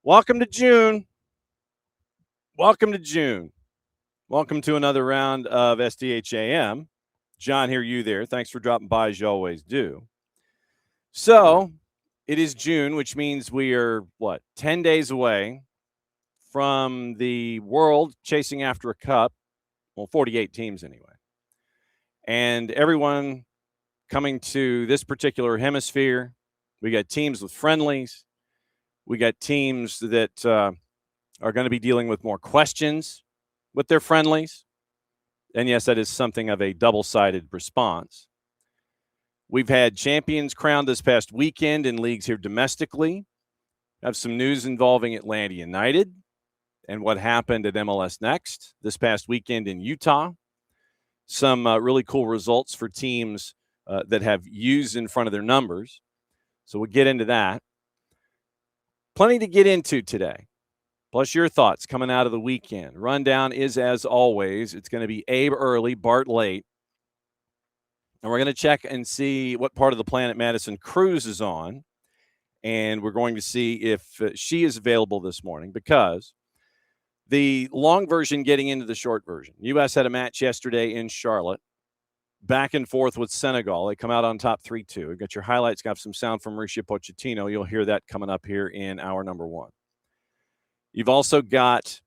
Welcome to June. Welcome to June. Welcome to another round of SDH AM. John here, you there. Thanks for dropping by as you always do. So it is June, which means we are, 10 days away from the world chasing after a cup. Well, 48 teams anyway. And everyone coming to this particular hemisphere. We got teams with friendlies. We got teams that are going to be dealing with more questions with their friendlies. And yes, that is something of a double-sided response. We've had champions crowned this past weekend in leagues here domestically. Have some news involving Atlanta United and what happened at MLS Next this past weekend in Utah. Some really cool results for teams that have U's in front of their numbers. So we'll get into that. Plenty to get into today, plus your thoughts coming out of the weekend. Rundown is, as always, it's going to be Abe early, Bart late. And we're going to check and see what part of the planet Madison Cruz is on. And we're going to see if she is available this morning, because the long version getting into the short version. U.S. had a match yesterday in Charlotte, back and forth with Senegal. They come out on top 3-2. We've got your highlights, got some sound from Mauricio Pochettino. You'll hear that coming up here in hour number one. You've also got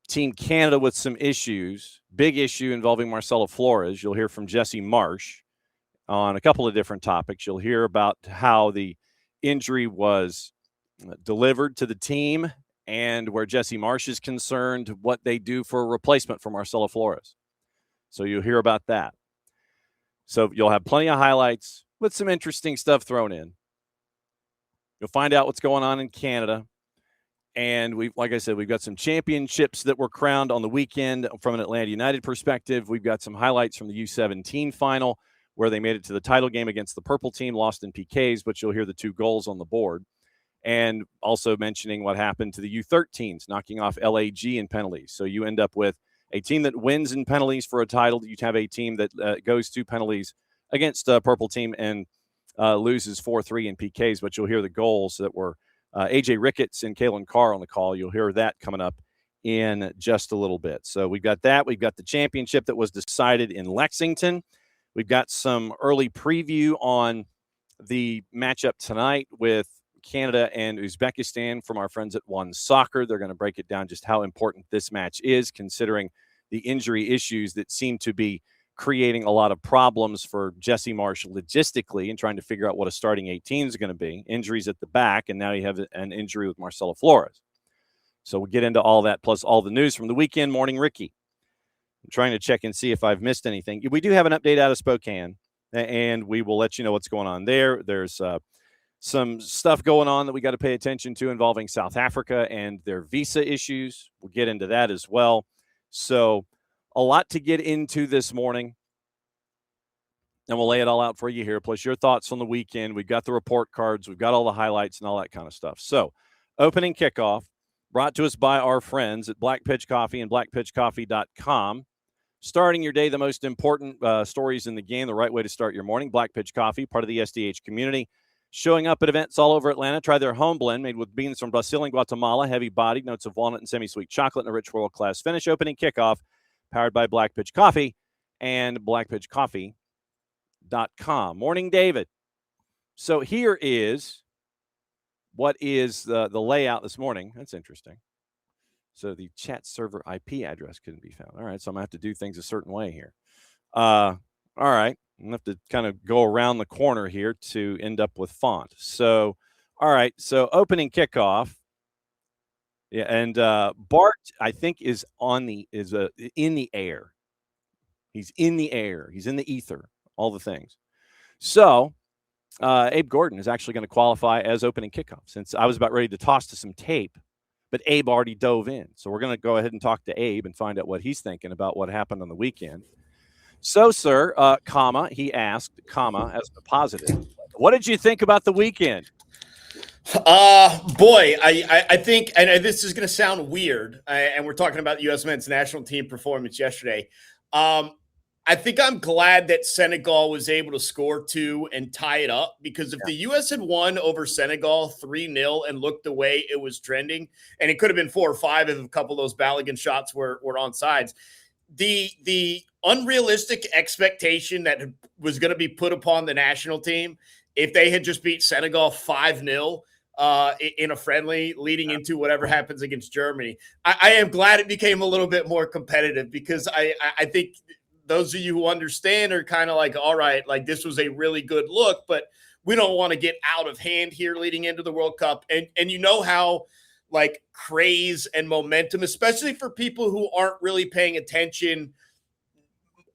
Team Canada with some issues. Big issue involving Marcelo Flores. You'll hear from Jesse Marsh on a couple of different topics. You'll hear about how the injury was delivered to the team and where Jesse Marsh is concerned, what they do for a replacement for Marcelo Flores. So you'll hear about that. So you'll have plenty of highlights with some interesting stuff thrown in. You'll find out what's going on in Canada. And like I said, we've got some championships that were crowned on the weekend from an Atlanta United perspective. We've got some highlights from the U17 final where they made it to the title game against the purple team, lost in PKs, but you'll hear the 2 goals on the board. And also mentioning what happened to the U13s, knocking off LAG in penalties. So you end up with a team that wins in penalties for a title. You have a team that goes to penalties against a purple team and loses 4-3 in PKs. But you'll hear the goals that were A.J. Ricketts and Kalen Carr on the call. You'll hear that coming up in just a little bit. So we've got that. We've got the championship that was decided in Lexington. We've got some early preview on the matchup tonight with Canada and Uzbekistan from our friends at One Soccer. They're going to break it down just how important this match is, considering the injury issues that seem to be creating a lot of problems for Jesse Marsh logistically and trying to figure out what a starting 18 is going to be. Injuries at the back, and now you have an injury with Marcelo Flores. So we'll get into all that, plus all the news from the weekend. Morning, Ricky. I'm trying to check and see if I've missed anything. We do have an update out of Spokane, and we will let you know what's going on there. There's some stuff going on that we got to pay attention to involving South Africa and their visa issues. We'll get into that as well. So a lot to get into this morning, and we'll lay it all out for you here, plus your thoughts on the weekend. We've got the report cards. We've got all the highlights and all that kind of stuff. So opening kickoff brought to us by our friends at Black Pitch Coffee and blackpitchcoffee.com. Starting your day, the most important stories in the game, the right way to start your morning. Black Pitch Coffee, part of the SDH community. Showing up at events all over Atlanta. Try their home blend made with beans from Brazil and Guatemala. Heavy-bodied, notes of walnut and semi-sweet chocolate, and a rich world-class finish. Opening kickoff, powered by Black Pitch Coffee and blackpitchcoffee.com. Morning, David. So here is what is the layout this morning. That's interesting. So the chat server IP address couldn't be found. All right, so I'm going to have to do things a certain way here. All right. I'm going to have to kind of go around the corner here to end up with font. So, all right. So opening kickoff. Yeah. And Bart, I think, is in the air. He's in the air. He's in the ether, all the things. So Abe Gordon is actually going to qualify as opening kickoff, since I was about ready to toss to some tape. but Abe already dove in. So we're going to go ahead and talk to Abe and find out what he's thinking about what happened on the weekend. So, sir, he asked, as a positive, what did you think about the weekend? Boy, I think, and this is going to sound weird, and we're talking about the U.S. men's national team performance yesterday. I think I'm glad that Senegal was able to score 2 and tie it up, because if the U.S. had won over Senegal 3-0 and looked the way it was trending, and it could have been 4 or 5 if a couple of those Balogun shots were on sides, the unrealistic expectation that was going to be put upon the national team if they had just beat Senegal 5-0 in a friendly leading into whatever happens against Germany, I am glad it became a little bit more competitive, because I think those of you who understand are kind of like, all right, like this was a really good look, but we don't want to get out of hand here leading into the World Cup. And you know how like craze and momentum, especially for people who aren't really paying attention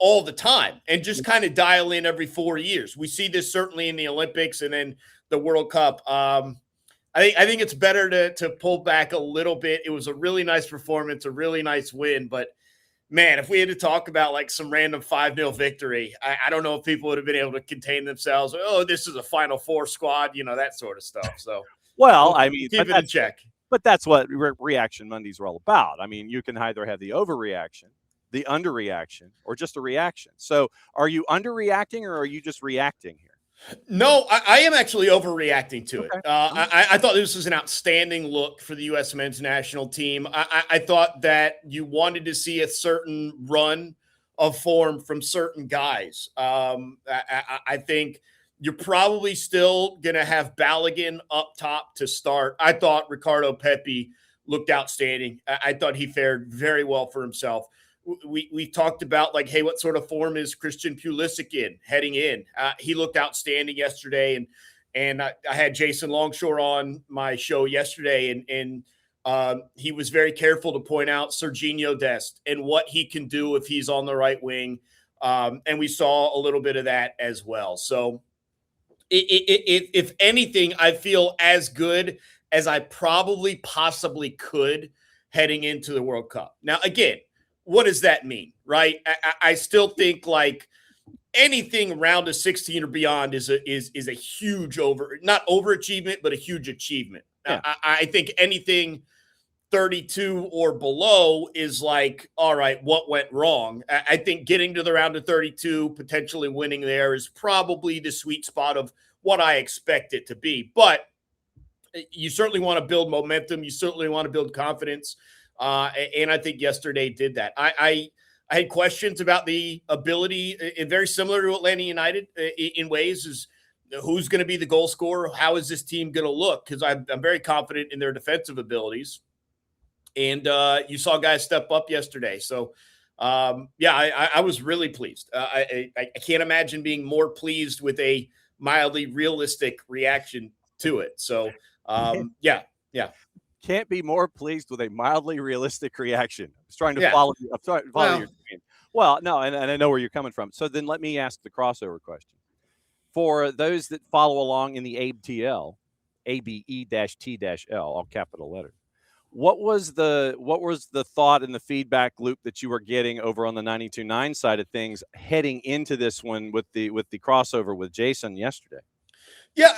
all the time and just kind of dial in every 4 years. We see this certainly in the Olympics and then the World Cup. I think it's better to pull back a little bit. It was a really nice performance, a really nice win, but man, if we had to talk about like some random 5-0 victory, I don't know if people would have been able to contain themselves. Oh, this is a Final Four squad, that sort of stuff. So, well, keep it in check. But that's what Reaction Mondays are all about. I mean, you can either have the overreaction, the underreaction, or just a reaction. So are you underreacting or are you just reacting here? No, I am actually overreacting to it. I thought this was an outstanding look for the U.S. men's national team. I thought that you wanted to see a certain run of form from certain guys. I think you're probably still going to have Balogun up top to start. I thought Ricardo Pepi looked outstanding. I thought he fared very well for himself. We talked about like, hey, what sort of form is Christian Pulisic in heading in? He looked outstanding yesterday, and I had Jason Longshore on my show yesterday, and he was very careful to point out Serginho Dest and what he can do if he's on the right wing, and we saw a little bit of that as well. So, if anything, I feel as good as I probably possibly could heading into the World Cup. Now, again, what does that mean, right? I still think like anything round of 16 or beyond is a huge not overachievement, but a huge achievement. Yeah. I think anything 32 or below is like, all right, what went wrong? I think getting to the round of 32, potentially winning there is probably the sweet spot of what I expect it to be. But you certainly want to build momentum. You certainly want to build confidence. And I think yesterday did that. I had questions about the ability, and very similar to Atlanta United in ways, is who's going to be the goal scorer? How is this team going to look? Because I'm very confident in their defensive abilities. And you saw guys step up yesterday. So, I was really pleased. I can't imagine being more pleased with a mildly realistic reaction to it. So, yeah. Can't be more pleased with a mildly realistic reaction. I was trying to follow you. I'm trying to follow your dream. Well, no, and I know where you're coming from. So then let me ask the crossover question. For those that follow along in the ABTL, ABE-T-L, all capital letters, what was the thought and the feedback loop that you were getting over on the 92.9 side of things heading into this one with the crossover with Jason yesterday? Yeah,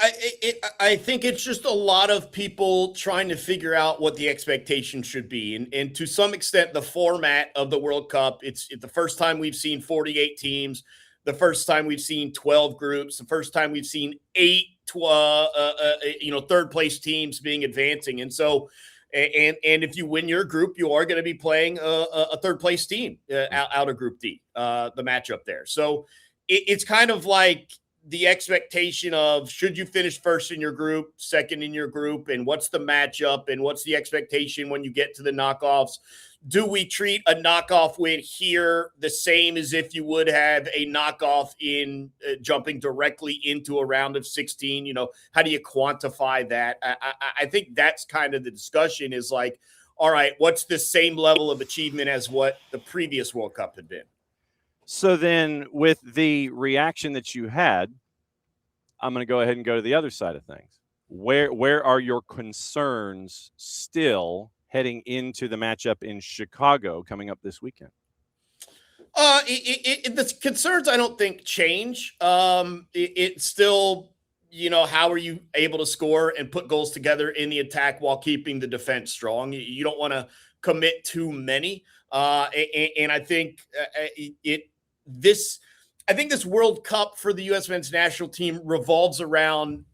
I think it's just a lot of people trying to figure out what the expectation should be. And to some extent, the format of the World Cup, it's the first time we've seen 48 teams, the first time we've seen 12 groups, the first time we've seen 8 third place teams being advancing. And so, and if you win your group, you are going to be playing a third place team out of Group D, the matchup there. So it's kind of like the expectation of should you finish first in your group, second in your group, and what's the matchup and what's the expectation when you get to the knockoffs? Do we treat a knockoff win here the same as if you would have a knockoff in jumping directly into a round of 16? How do you quantify that? I think that's kind of the discussion is like, all right, what's the same level of achievement as what the previous World Cup had been? So then with the reaction that you had, I'm going to go ahead and go to the other side of things. Where are your concerns still heading into the matchup in Chicago coming up this weekend? The concerns I don't think change. It's still, how are you able to score and put goals together in the attack while keeping the defense strong? You don't want to commit too many. And I think I think this World Cup for the U.S. men's national team revolves around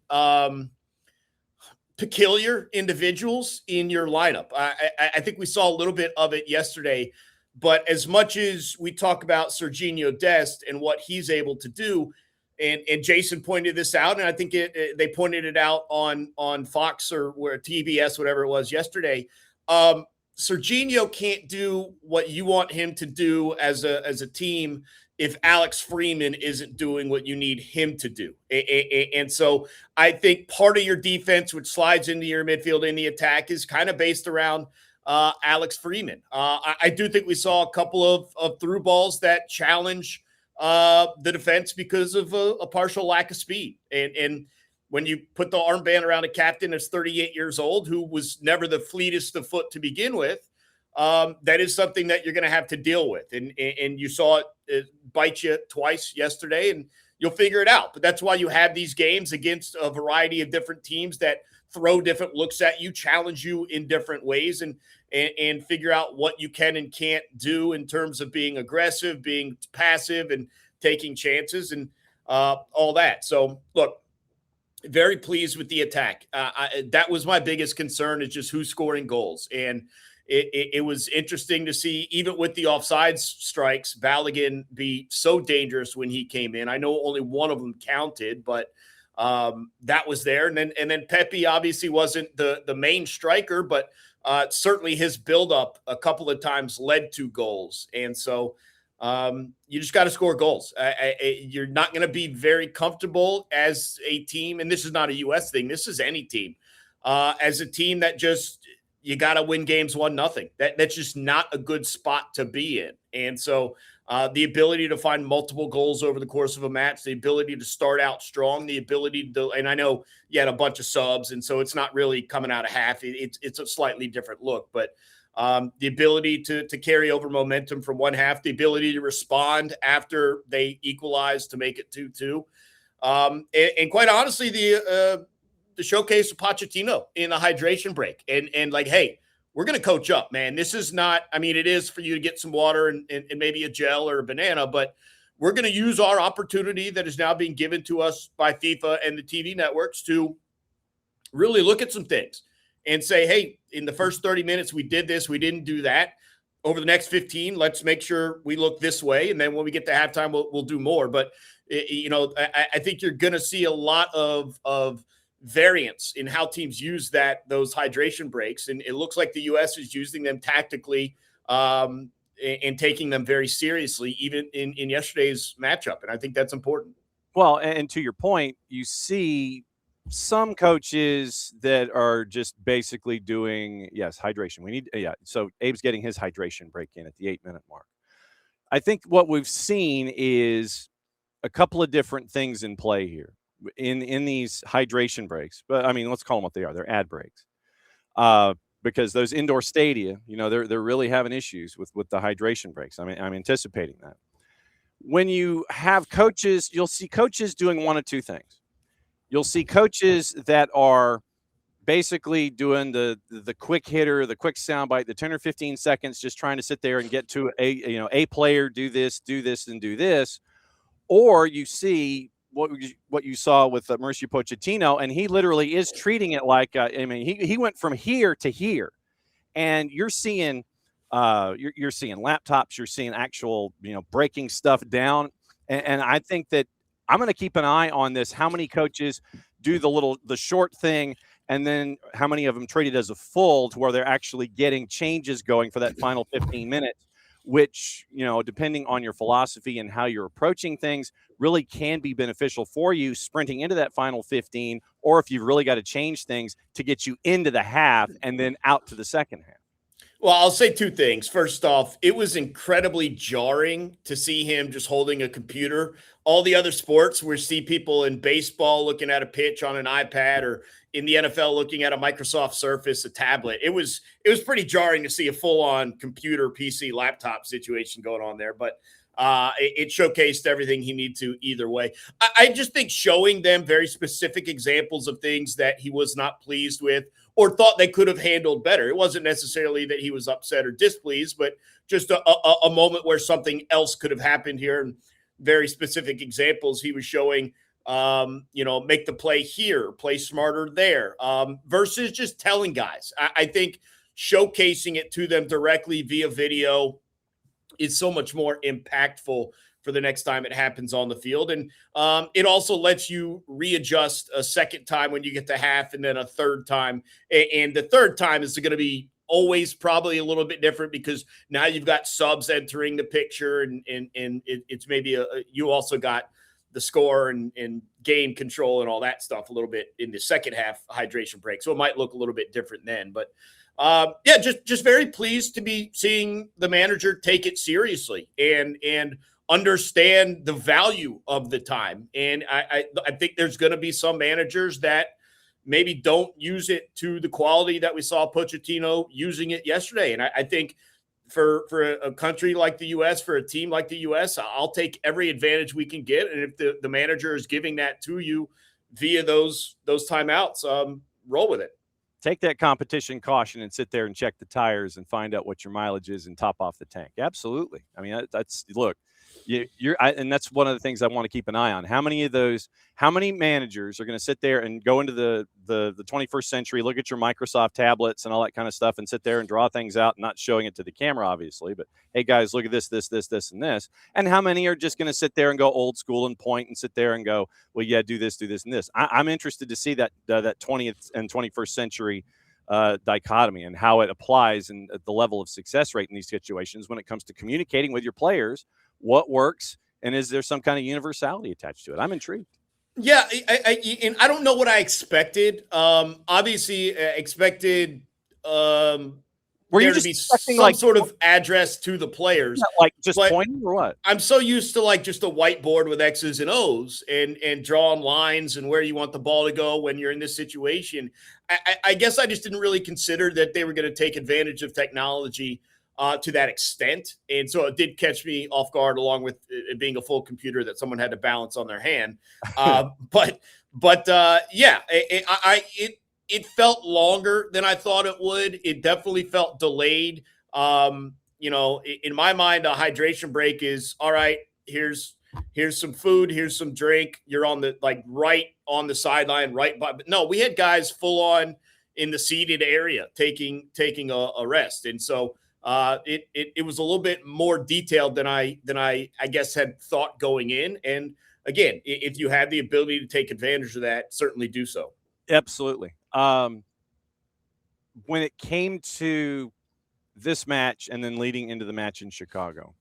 peculiar individuals in your lineup. I think we saw a little bit of it yesterday. But as much as we talk about Sergiño Dest and what he's able to do, and Jason pointed this out, and I think they pointed it out on Fox or TBS, whatever it was yesterday. Sergiño can't do what you want him to do as a team if Alex Freeman isn't doing what you need him to do. And so I think part of your defense, which slides into your midfield in the attack, is kind of based around Alex Freeman. I do think we saw a couple of through balls that challenge the defense because of a partial lack of speed. And when you put the armband around a captain that's 38 years old, who was never the fleetest of foot to begin with, that is something that you're going to have to deal with. And you saw it bite you twice yesterday, and you'll figure it out. But that's why you have these games against a variety of different teams that throw different looks at you, challenge you in different ways, and figure out what you can and can't do in terms of being aggressive, being passive, and taking chances and all that. So, look, very pleased with the attack. That was my biggest concern, is just who's scoring goals. And it was interesting to see, even with the offside strikes, Balogun be so dangerous when he came in. I know only one of them counted, but that was there. And then Pepe obviously wasn't the main striker, but certainly his buildup a couple of times led to goals. And so you just got to score goals. You're not going to be very comfortable as a team. And this is not a U.S. thing. This is any team. As a team that just, you got to win games 1-0. That's just not a good spot to be in. And so the ability to find multiple goals over the course of a match, the ability to start out strong, the ability to, and I know you had a bunch of subs, and so it's not really coming out of half. It's a slightly different look, but the ability to carry over momentum from one half, the ability to respond after they equalize to make it 2-2. And quite honestly, the showcase of Pochettino in the hydration break and like, hey, we're going to coach up, man. This is not, I mean, it is for you to get some water and maybe a gel or a banana, but we're going to use our opportunity that is now being given to us by FIFA and the TV networks to really look at some things and say, hey, in the first 30 minutes, we did this, we didn't do that. Over the next 15, let's make sure we look this way. And then when we get to halftime, we'll do more. But, I think you're going to see a lot of variance in how teams use those hydration breaks. And it looks like the U.S. is using them tactically and taking them very seriously, even in yesterday's matchup. And I think that's important. Well, and to your point, you see some coaches that are just basically doing, yes, hydration. We need, so Abe's getting his hydration break in at the 8-minute mark. I think what we've seen is a couple of different things in play here in these hydration breaks. But I mean, let's call them what they are. They're ad breaks. Because those indoor stadia, they're really having issues with the hydration breaks. I mean, I'm anticipating that. When you have coaches, you'll see coaches doing one of two things. You'll see coaches that are basically doing the quick hitter, the quick soundbite, the 10 or 15 seconds, just trying to sit there and get to a player, do this, and do this. Or you see what you saw with Mauricio Pochettino, and he literally is treating it like, he went from here to here, and you're seeing you're seeing laptops, you're seeing actual, breaking stuff down. And I think that I'm going to keep an eye on this. How many coaches do the short thing, and then how many of them treat it as a full to where they're actually getting changes going for that final 15 minutes, which, depending on your philosophy and how you're approaching things, really can be beneficial for you sprinting into that final 15, or if you've really got to change things to get you into the half and then out to the second half. Well, I'll say two things. First off, it was incredibly jarring to see him just holding a computer. All the other sports where see people in baseball looking at a pitch on an iPad, or in the NFL looking at a Microsoft Surface, a tablet. It was pretty jarring to see a full-on computer, PC, laptop situation going on there. But it showcased everything he needed to either way. I just think showing them very specific examples of things that he was not pleased with or thought they could have handled better. It wasn't necessarily that he was upset or displeased, but just a moment where something else could have happened here. And very specific examples he was showing, make the play here, play smarter there, versus just telling guys. I think showcasing it to them directly via video is so much more impactful for the next time it happens on the field. And it also lets you readjust a second time when you get to half, and then a third time. And the third time is going to be always probably a little bit different because now you've got subs entering the picture, and it's maybe you also got the score and game control and all that stuff a little bit in the second half hydration break. So it might look a little bit different then, but just very pleased to be seeing the manager take it seriously and understand the value of the time. And I think there's going to be some managers that maybe don't use it to the quality that we saw Pochettino using it yesterday. And I think for a country like the U.S., for a team like the U.S., I'll take every advantage we can get. And if the manager is giving that to you via those timeouts, roll with it. Take that competition caution and sit there and check the tires and find out what your mileage is and top off the tank. Absolutely. I mean, that's look, and that's one of the things I want to keep an eye on. How many managers are going to sit there and go into the 21st century, look at your Microsoft tablets and all that kind of stuff and sit there and draw things out, and not showing it to the camera, obviously, but hey guys, look at this, and this. And how many are just going to sit there and go old school and point and sit there and go, well, yeah, do this, and this. I'm interested to see that 20th and 21st century dichotomy and how it applies and the level of success rate in these situations when it comes to communicating with your players, what works, and is there some kind of universality attached to it? I'm intrigued. Yeah, and I don't know what I expected. Obviously, expected were you there just to be some sort of address to the players, like just pointing or what? I'm so used to like just a whiteboard with X's and O's and drawing lines and where you want the ball to go when you're in this situation. I guess I just didn't really consider that they were going to take advantage of technology to that extent. And so it did catch me off guard, along with it being a full computer that someone had to balance on their hand. But it felt longer than I thought it would. It definitely felt delayed. In my mind, a hydration break is all right. Here's some food. Here's some drink. You're on the right on the sideline, right by. But no, we had guys full on in the seated area taking a rest, and so it was a little bit more detailed than I guess had thought going in. And again, if you have the ability to take advantage of that, certainly do so. Absolutely. When it came to this match and then leading into the match in Chicago,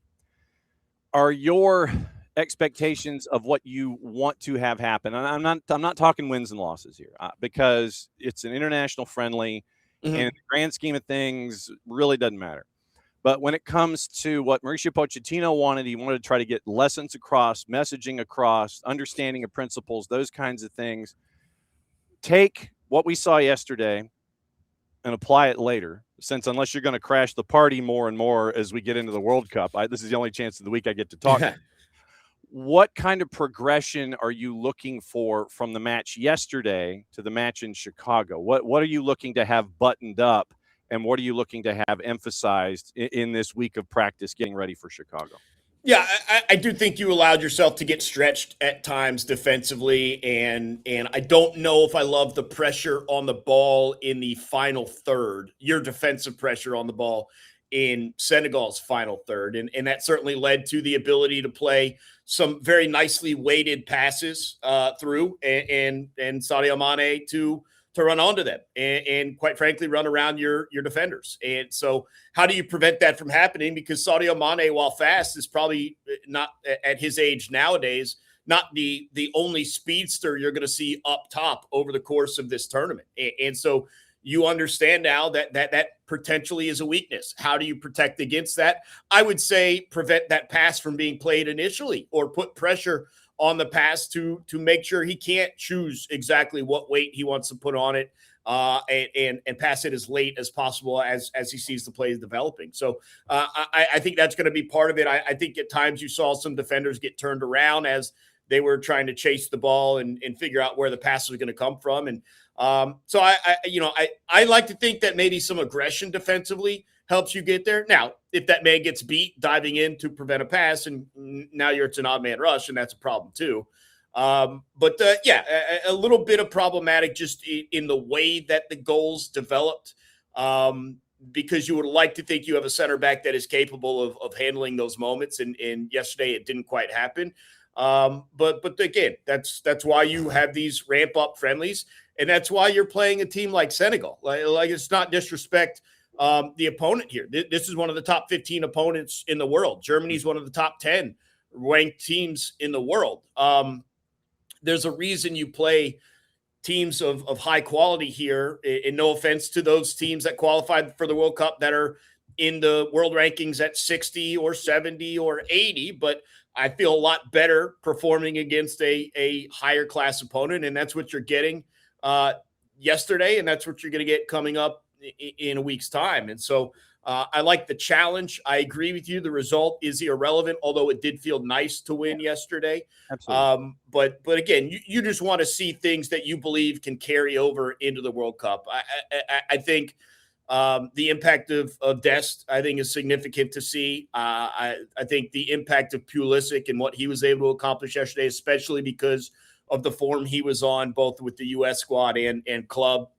are your expectations of what you want to have happen? And I'm not talking wins and losses here because it's an international friendly, and in the grand scheme of things, really doesn't matter. But when it comes to what Mauricio Pochettino wanted, he wanted to try to get lessons across, messaging across, understanding of principles, those kinds of things. Take what we saw yesterday and apply it later, since unless you're going to crash the party more and more as we get into the World Cup, this is the only chance of the week I get to talk. What kind of progression are you looking for from the match yesterday to the match in Chicago? What are you looking to have buttoned up, and what are you looking to have emphasized in this week of practice getting ready for Chicago? Yeah, I do think you allowed yourself to get stretched at times defensively, and I don't know if I love the pressure on the ball in the final third, your defensive pressure on the ball in Senegal's final third, and that certainly led to the ability to play some very nicely weighted passes through and Sadio Mane to run onto them and quite frankly, run around your defenders. And so how do you prevent that from happening? Because Sadio Mane, while fast, is probably not at his age nowadays, not the only speedster you're going to see up top over the course of this tournament. And so you understand now that potentially is a weakness. How do you protect against that? I would say prevent that pass from being played initially, or put pressure on the pass to make sure he can't choose exactly what weight he wants to put on it, and pass it as late as possible as he sees the plays developing. So I think that's going to be part of it. I think at times you saw some defenders get turned around as they were trying to chase the ball and figure out where the pass was going to come from. And so I like to think that maybe some aggression defensively helps you get there. Now, if that man gets beat diving in to prevent a pass, and now it's an odd man rush, and that's a problem too. A little bit of problematic just in the way that the goals developed, because you would like to think you have a center back that is capable of handling those moments. And yesterday it didn't quite happen. But again, that's why you have these ramp up friendlies, and that's why you're playing a team like Senegal. Like it's not disrespect the opponent here. This is one of the top 15 opponents in the world. Germany's one of the top 10 ranked teams in the world. There's a reason you play teams of high quality here, and no offense to those teams that qualified for the World Cup that are in the world rankings at 60 or 70 or 80, but I feel a lot better performing against a higher class opponent, and that's what you're getting yesterday, and that's what you're going to get coming up in a week's time. And so I like the challenge. I agree with you. The result is irrelevant, although it did feel nice to win yesterday. Absolutely. But again, you just want to see things that you believe can carry over into the World Cup. I think the impact of Dest, I think, is significant to see. I think the impact of Pulisic and what he was able to accomplish yesterday, especially because of the form he was on, both with the U.S. squad and club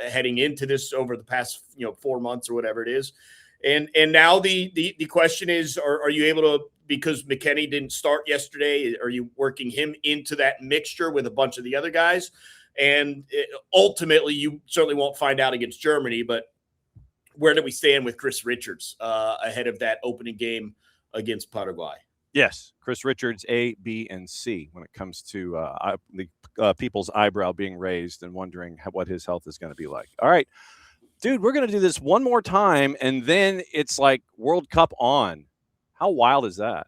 heading into this over the past 4 months or whatever it is. And now the question is, are you able to, because McKennie didn't start yesterday, are you working him into that mixture with a bunch of the other guys? And ultimately, you certainly won't find out against Germany, but where do we stand with Chris Richards ahead of that opening game against Paraguay? Yes, Chris Richards, A, B, and C when it comes to the people's eyebrow being raised and wondering what his health is going to be like. All right, dude, we're going to do this one more time, and then it's like World Cup on. How wild is that?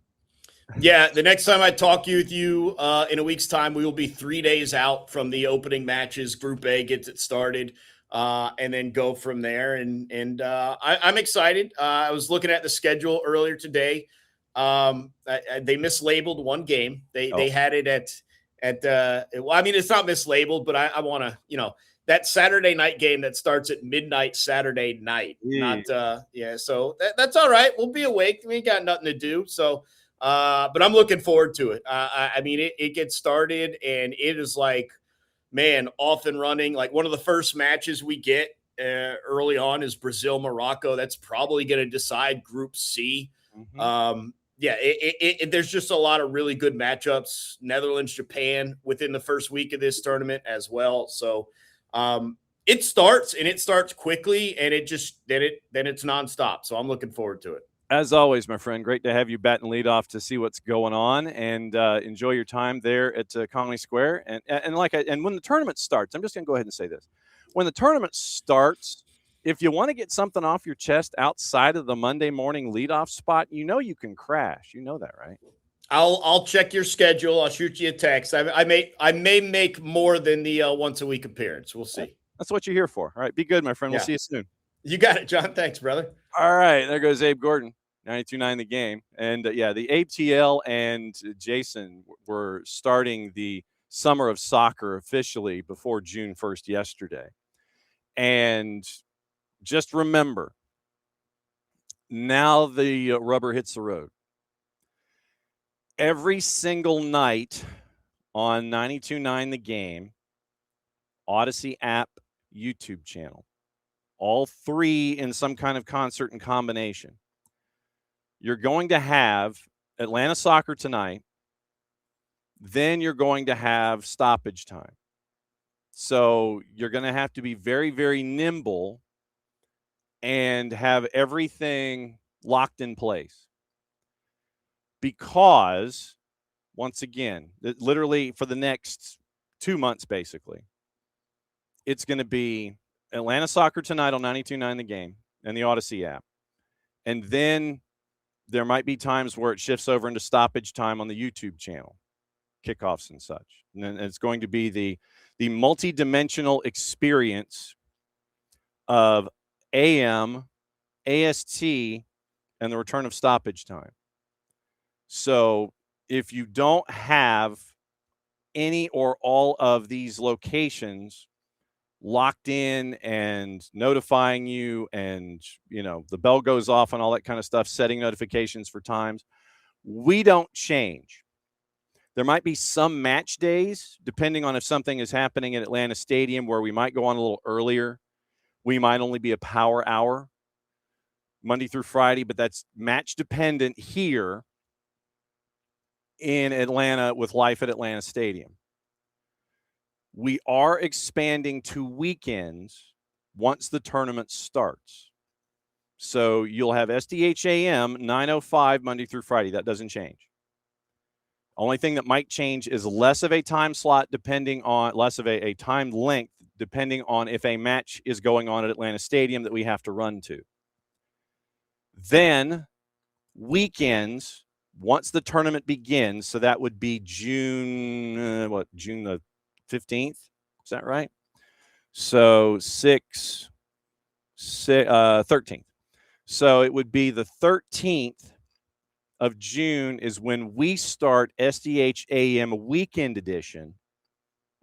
Yeah, the next time I talk with you in a week's time, we will be 3 days out from the opening matches. Group A gets it started, and then go from there. And I'm excited. I was looking at the schedule earlier today. They mislabeled one game. They had it well, I mean, it's not mislabeled, but I want to, that Saturday night game that starts at midnight Saturday night. Yeah. So that's all right. We'll be awake. We ain't got nothing to do. So, but I'm looking forward to it. I mean, it gets started, and it is like, man, off and running. Like one of the first matches we get early on is Brazil-Morocco. That's probably going to decide Group C. Mm-hmm. There's just a lot of really good matchups. Netherlands, Japan within the first week of this tournament as well. So it starts quickly, and then it's nonstop. So I'm looking forward to it. As always, my friend, great to have you batting lead off to see what's going on, and enjoy your time there at Conley Square. And when the tournament starts, I'm just going to go ahead and say this: when the tournament starts, if you want to get something off your chest outside of the Monday morning leadoff spot, you can crash. You know that, right? I'll check your schedule. I'll shoot you a text. I may make more than the once a week appearance. We'll see. That's what you're here for. All right, be good, my friend. Yeah. We'll see you soon. You got it, John. Thanks, brother. All right, there goes Abe Gordon. 92.9 The Game. And the ATL and Jason were starting the summer of soccer officially before June 1st yesterday. And just remember, now the rubber hits the road. Every single night on 92.9 The Game, Odyssey app, YouTube channel, all three in some kind of concert and combination. You're going to have Atlanta soccer tonight. Then you're going to have stoppage time. So you're going to have to be very, very nimble and have everything locked in place. Because, once again, literally for the next 2 months, basically, it's going to be Atlanta Soccer tonight on 92.9 The Game and the Odyssey app. And then there might be times where it shifts over into stoppage time on the YouTube channel, kickoffs and such. And then it's going to be the multi-dimensional experience of AM, AST, and the return of stoppage time. So if you don't have any or all of these locations locked in and notifying you, and the bell goes off and all that kind of stuff, setting notifications for times, we don't change. There might be some match days, depending on if something is happening at Atlanta Stadium, where we might go on a little earlier. We might only be a power hour Monday through Friday, but that's match dependent here in Atlanta with life at Atlanta Stadium. We are expanding to weekends once the tournament starts. So you'll have SDH AM 9:05 Monday through Friday. That doesn't change. Only thing that might change is less of a time slot, less of a time length, depending on if a match is going on at Atlanta Stadium that we have to run to. Then weekends, once the tournament begins, so that would be June the 15th. Is that right? So 13th. So it would be the 13th of June is when we start SDH AM Weekend Edition.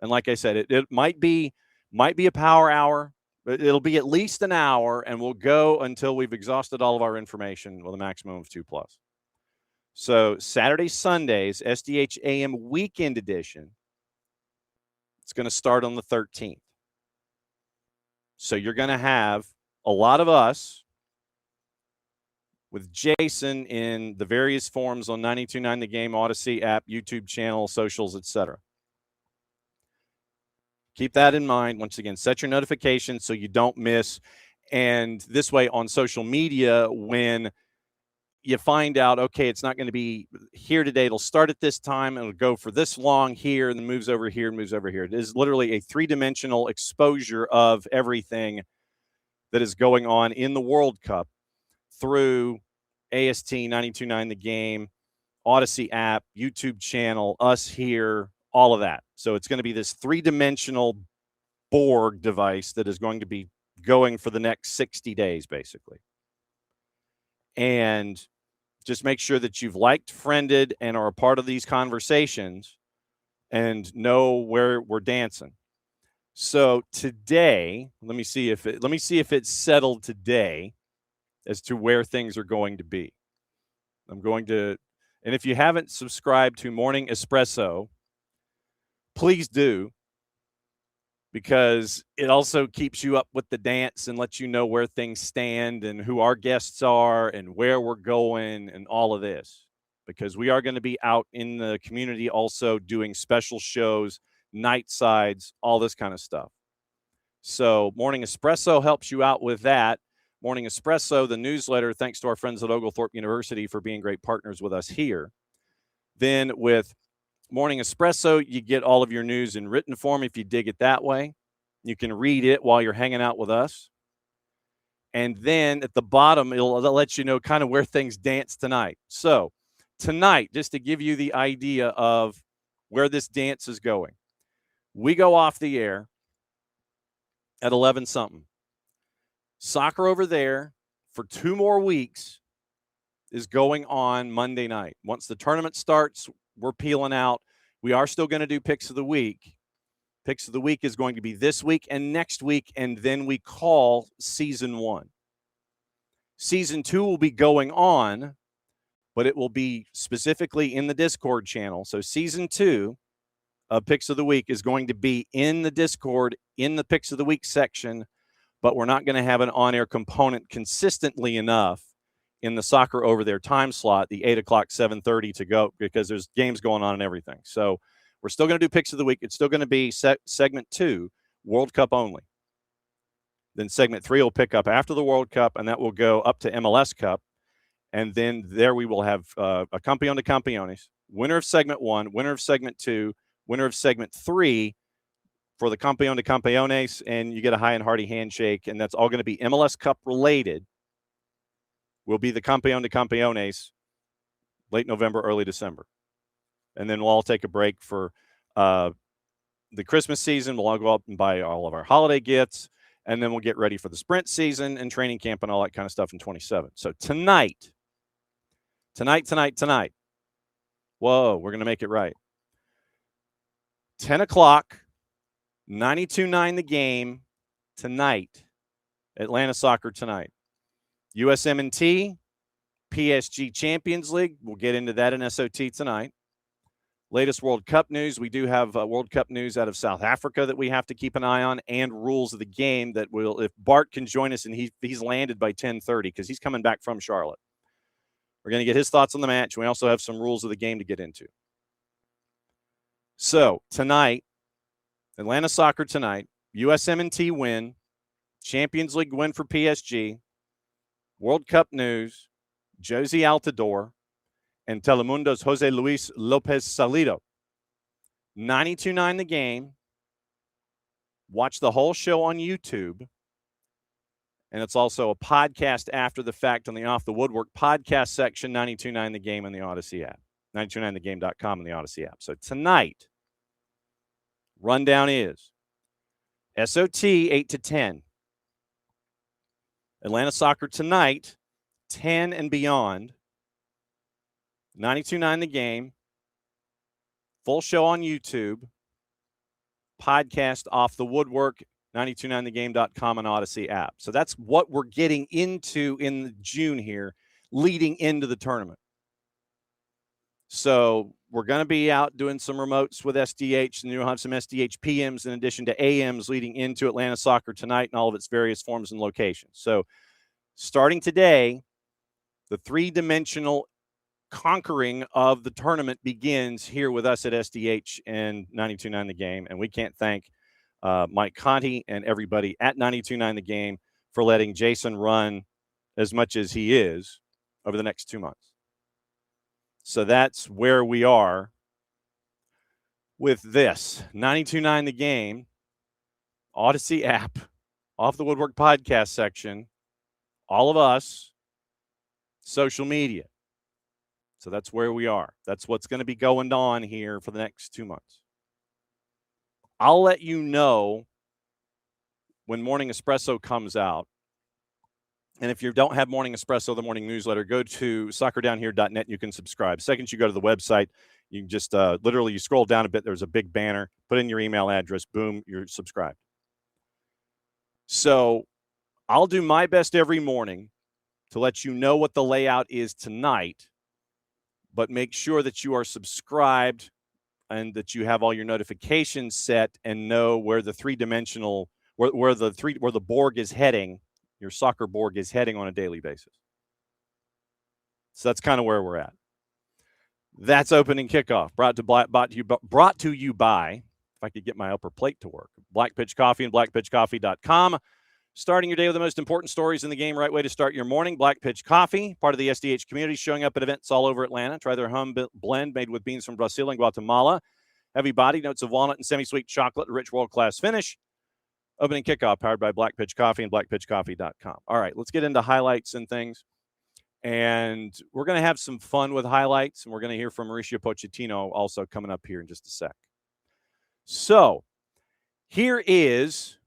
And like I said, it might be a power hour, but it'll be at least an hour, and we'll go until we've exhausted all of our information with a maximum of 2+. So Saturday, Sundays, SDH AM Weekend Edition, it's going to start on the 13th. So you're going to have a lot of us with Jason in the various forms on 92.9 The Game, Odyssey app, YouTube channel, socials, etc. Keep that in mind. Once again, set your notifications so you don't miss. And this way on social media, when you find out, okay, it's not going to be here today, it'll start at this time, and it'll go for this long here, and then moves over here, moves over here. It is literally a three-dimensional exposure of everything that is going on in the World Cup through AST 92.9 The Game, Odyssey app, YouTube channel, us here, all of that. So it's going to be this three-dimensional Borg device that is going to be going for the next 60 days, basically. And just make sure that you've liked, friended, and are a part of these conversations and know where we're dancing. So today, let me see if it's settled today as to where things are going to be. And if you haven't subscribed to Morning Espresso, please do, because it also keeps you up with the dance and lets you know where things stand and who our guests are and where we're going and all of this. Because we are going to be out in the community also doing special shows, night sides, all this kind of stuff. So Morning Espresso helps you out with that. Morning Espresso, the newsletter, thanks to our friends at Oglethorpe University for being great partners with us here. Then with Morning Espresso, you get all of your news in written form if you dig it that way. You can read it while you're hanging out with us. And then at the bottom, it'll let you know kind of where things dance tonight. So tonight, just to give you the idea of where this dance is going, we go off the air at 11-something. Soccer over there for 2 more weeks is going on Monday night. Once the tournament starts, we're peeling out. We are still going to do Picks of the Week. Picks of the Week is going to be this week and next week, and then we call Season 1. Season 2 will be going on, but it will be specifically in the Discord channel. So Season 2 of Picks of the Week is going to be in the Discord, in the Picks of the Week section, but we're not going to have an on-air component consistently enough in the Soccer Over There time slot, the 8 o'clock, 7:30 to go, because there's games going on and everything. So we're still going to do Picks of the Week. It's still going to be segment 2, World Cup only. Then segment 3 will pick up after the World Cup, and that will go up to MLS Cup. And then there we will have a Campeón de Campeones, winner of segment 1, winner of segment 2, winner of segment 3, for the Campeón de Campeones, and you get a high and hearty handshake, and that's all going to be MLS Cup related. Will be the Campeón de Campeones late November, early December. And then we'll all take a break for the Christmas season. We'll all go up and buy all of our holiday gifts, and then we'll get ready for the sprint season and training camp and all that kind of stuff in 27. So tonight, whoa, we're going to make it right. 10 o'clock, 92.9 the game tonight. Atlanta Soccer tonight. USMNT, PSG Champions League. We'll get into that in SOT tonight. Latest World Cup news. We do have World Cup news out of South Africa that we have to keep an eye on, and rules of the game that will, if Bart can join us, and he's landed by 10:30 because he's coming back from Charlotte. We're going to get his thoughts on the match. We also have some rules of the game to get into. So tonight, Atlanta Soccer tonight, USMNT win, Champions League win for PSG, World Cup news, Josie Altidore, and Telemundo's Jose Luis Lopez Salido. 92.9 the game. Watch the whole show on YouTube. And it's also a podcast after the fact on the Off the Woodwork podcast section, 92.9 the game in the Odyssey app. 929thegame.com in the Odyssey app. So tonight, rundown is SOT 8 to 10. Atlanta Soccer tonight, 10 and beyond. 92.9 the game. Full show on YouTube. Podcast Off the Woodwork, 929thegame.com and Odyssey app. So that's what we're getting into in June here, leading into the tournament. So we're going to be out doing some remotes with SDH, and you'll have some SDH PMs in addition to AMs leading into Atlanta Soccer tonight in all of its various forms and locations. So starting today, the three-dimensional conquering of the tournament begins here with us at SDH and 92.9 the game. And we can't thank Mike Conti and everybody at 92.9 the game for letting Jason run as much as he is over the next 2 months. So that's where we are with this 92.9 the game, Odyssey app, Off the Woodwork podcast section, all of us, social media. So that's where we are. That's what's going to be going on here for the next 2 months. I'll let you know when Morning Espresso comes out. And if you don't have Morning Espresso, the morning newsletter, go to soccerdownhere.net. You can subscribe. Second you go to the website, you can just literally you scroll down a bit. There's a big banner. Put in your email address. Boom, you're subscribed. So I'll do my best every morning to let you know what the layout is tonight, but make sure that you are subscribed and that you have all your notifications set and know where the three-dimensional, where the Borg is heading, your soccer Borg is heading on a daily basis. So that's kind of where we're at. That's opening kickoff, brought to you by, if I could get my upper plate to work, Black Pitch Coffee and blackpitchcoffee.com. Starting your day with the most important stories in the game, right way to start your morning. Black Pitch Coffee, part of the SDH community, showing up at events all over Atlanta. Try their home blend made with beans from Brazil and Guatemala. Heavy body, notes of walnut and semi-sweet chocolate, rich world-class finish. Opening kickoff, powered by Black Pitch Coffee and blackpitchcoffee.com. All right, let's get into highlights and things. And we're going to have some fun with highlights, and we're going to hear from Mauricio Pochettino also coming up here in just a sec. So here is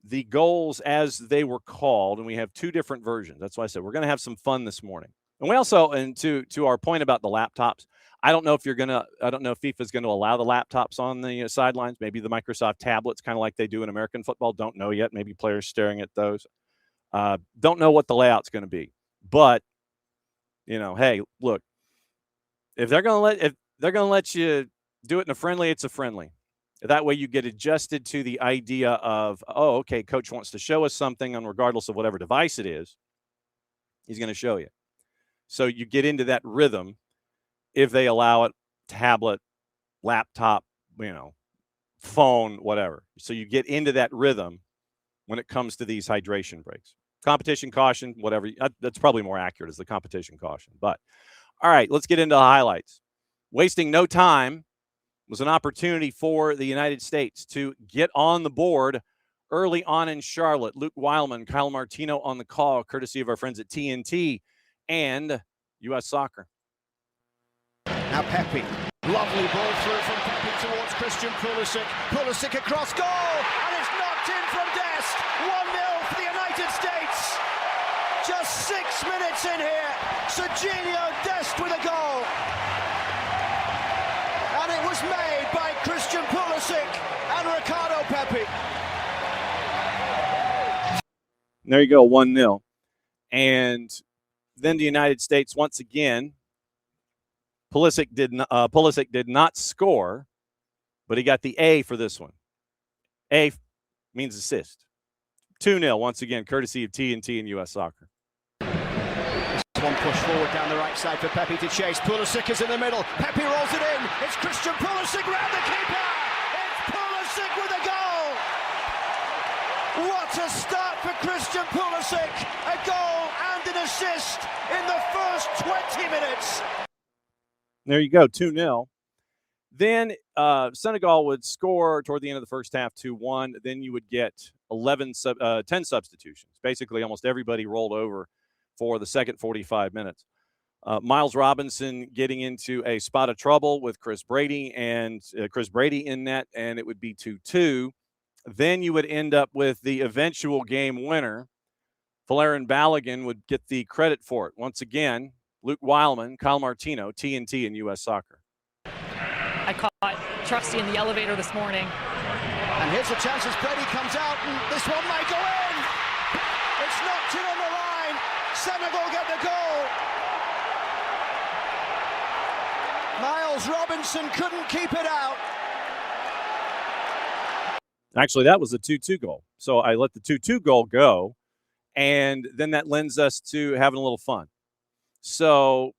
the goals as they were called, and we have two different versions. That's why I said we're going to have some fun this morning. And we also, and to our point about the laptops, I don't know if FIFA is going to allow the laptops on the sidelines. Maybe the Microsoft tablets, kind of like they do in American football. Don't know yet. Maybe players staring at those. Don't know what the layout's going to be. But hey, look, if they're going to let you do it in a friendly, it's a friendly. That way you get adjusted to the idea of, oh, okay, coach wants to show us something, and regardless of whatever device it is, he's going to show you. So you get into that rhythm if they allow it, tablet, laptop, phone, whatever. So you get into that rhythm when it comes to these hydration breaks. Competition caution, whatever. That's probably more accurate as the competition caution. But, all right, let's get into the highlights. Wasting no time, was an opportunity for the United States to get on the board early on in Charlotte. Luke Weilman, Kyle Martino on the call, courtesy of our friends at TNT and U.S. Soccer. Now Pepe, lovely ball through from Pepe towards Christian Pulisic. Pulisic across goal, and it's knocked in from Dest. 1-0 for the United States. Just 6 minutes in here, Serginho Dest with a goal. And it was made by Christian Pulisic and Ricardo Pepe. There you go, 1-0. And then the United States, once again, Pulisic did not score, but he got the A for this one. A means assist. 2-0, once again, courtesy of TNT and U.S. Soccer. One push forward down the right side for Pepe to chase. Pulisic is in the middle. Pepe rolls it in. It's Christian Pulisic round the keeper. It's Pulisic with a goal. What a start for Christian Pulisic. A goal and an assist in the first 20 minutes. There you go, 2-0. Then Senegal would score toward the end of the first half, 2-1. Then you would get 10 substitutions. Basically, almost everybody rolled over for the second 45 minutes. Miles Robinson getting into a spot of trouble with Chris Brady in net, and it would be 2-2. Then you would end up with the eventual game winner. Folarin Balogun would get the credit for it. Once again, Luke Weilman, Kyle Martino, TNT and U.S. Soccer. I caught Trusty in the elevator this morning. And here's the chance as Brady comes out, and this one may go in. It's knocked in on the line. Senegal get the goal. Miles Robinson couldn't keep it out. Actually, that was a 2-2 goal. So I let the 2-2 goal go, and then that lends us to having a little fun. So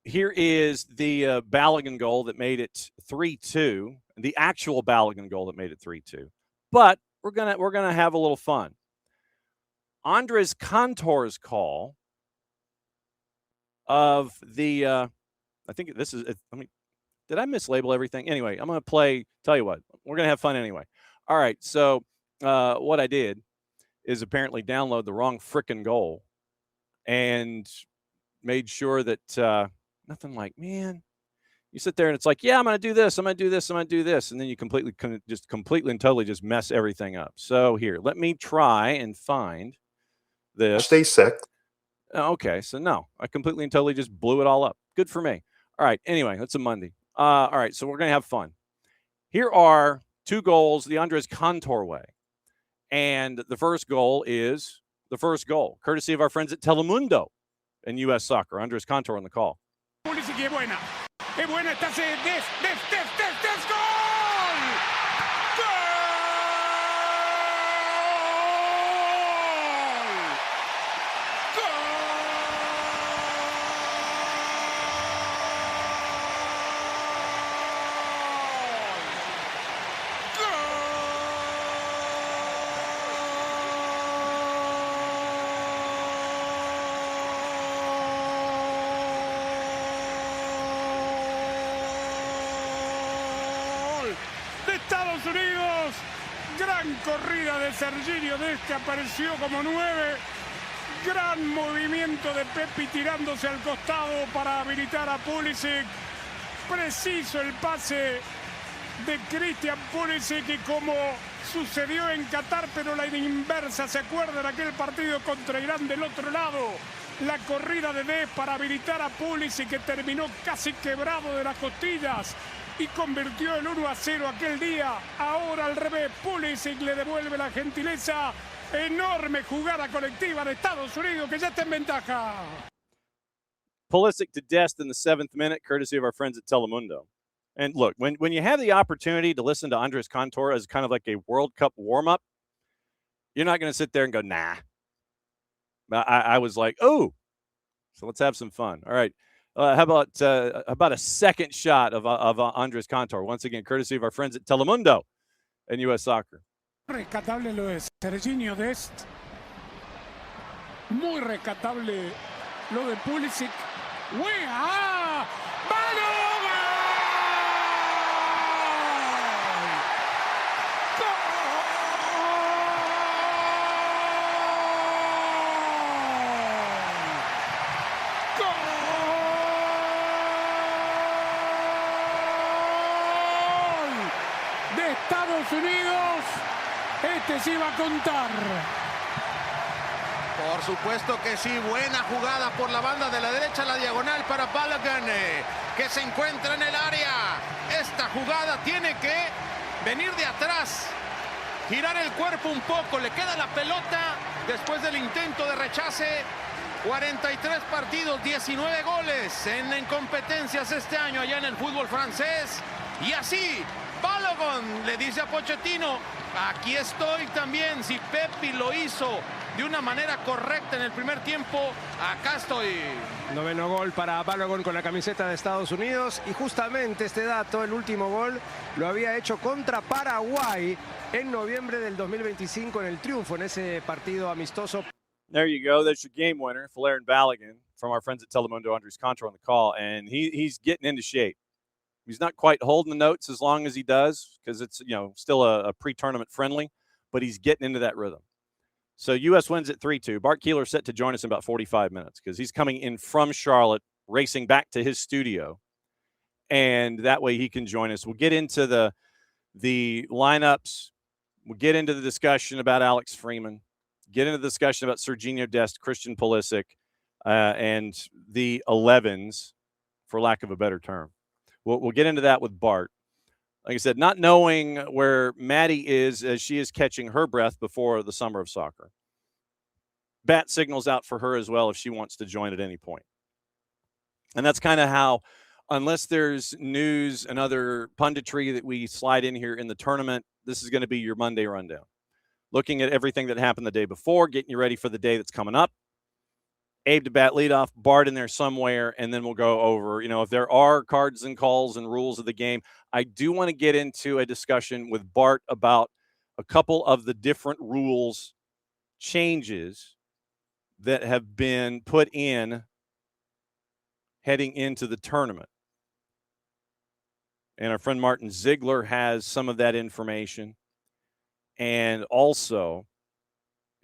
here is the Balogun goal that made it 3-2, the actual Balogun goal that made it 3-2. But we're gonna have a little fun. Andres Cantor's call of the I think this is did I mislabel everything? Anyway, I'm going to play, tell you what, we're going to have fun anyway. All right, so what I did is apparently download the wrong frickin' goal and made sure that nothing like, man, you sit there and it's like, yeah, I'm going to do this, I'm going to do this, I'm going to do this. And then you completely and totally just mess everything up. So here, let me try and find this. Stay sick. Okay, so no, I completely and totally just blew it all up. Good for me. All right, anyway, it's a Monday. All right, so we're going to have fun. Here are two goals the Andres Cantor way. And the first goal is the first goal, courtesy of our friends at Telemundo and U.S. Soccer. Andres Cantor on the call. Pulisic es buena. Es buena, está des, gol! Estados Unidos, gran corrida de Serginho Dest, que apareció como 9, gran movimiento de Pepe tirándose al costado para habilitar a Pulisic, preciso el pase de Christian Pulisic y como sucedió en Qatar, pero la inversa, ¿se acuerdan aquel partido contra Irán del otro lado? La corrida de Dest para habilitar a Pulisic, que terminó casi quebrado de las costillas y convirtió el 1-0 aquel día. Ahora al revés, Pulisic le devuelve la gentileza. Enorme jugada colectiva de Estados Unidos, que ya está en ventaja. Pulisic to Dest in the 7th minute, courtesy of our friends at Telemundo. And look, when you have the opportunity to listen to Andres Cantor as kind of like a World Cup warm-up, you're not going to sit there and go, nah. I was like, oh, so let's have some fun. All right. How about a second shot of Andres Cantor? Once again, courtesy of our friends at Telemundo and U.S. Soccer. Rescatable lo de Serginho Dest. Muy rescatable lo de Pulisic. ¡Buena! ¡Balogun! Estados Unidos. Este sí va a contar. Por supuesto que sí, buena jugada por la banda de la derecha, la diagonal para Balogun, que se encuentra en el área. Esta jugada tiene que venir de atrás, girar el cuerpo un poco, le queda la pelota después del intento de rechace. 43 partidos, 19 goles en competencias este año allá en el fútbol francés. Y así, Balogun le dice a Pochettino, aquí estoy también. Si Pepi lo hizo de una manera correcta en el primer tiempo, acá estoy. Noveno gol para Balogun con la camiseta de Estados Unidos. Y justamente este dato, el último gol, lo había hecho contra Paraguay en noviembre del 2025 en el triunfo en ese partido amistoso. There you go. There's your game winner, Valerian Balogun, from our friends at Telemundo. Andres Contra on the call, and he's getting into shape. He's not quite holding the notes as long as he does because it's, you know, still a pre-tournament friendly, but he's getting into that rhythm. So U.S. wins at 3-2. Bart Keeler set to join us in about 45 minutes because he's coming in from Charlotte, racing back to his studio, and that way he can join us. We'll get into the lineups. We'll get into the discussion about Alex Freeman. Get into the discussion about Serginho Dest, Christian Pulisic, and the 11s, for lack of a better term. We'll get into that with Bart. Like I said, not knowing where Maddie is as she is catching her breath before the summer of soccer. Bat signals out for her as well if she wants to join at any point. And that's kind of how, unless there's news and other punditry that we slide in here in the tournament, this is going to be your Monday rundown. Looking at everything that happened the day before, getting you ready for the day that's coming up. Abe to bat leadoff, Bart in there somewhere, and then we'll go over, you know, if there are cards and calls and rules of the game. I do want to get into a discussion with Bart about a couple of the different rules changes that have been put in heading into the tournament. And our friend Martin Ziegler has some of that information. And also,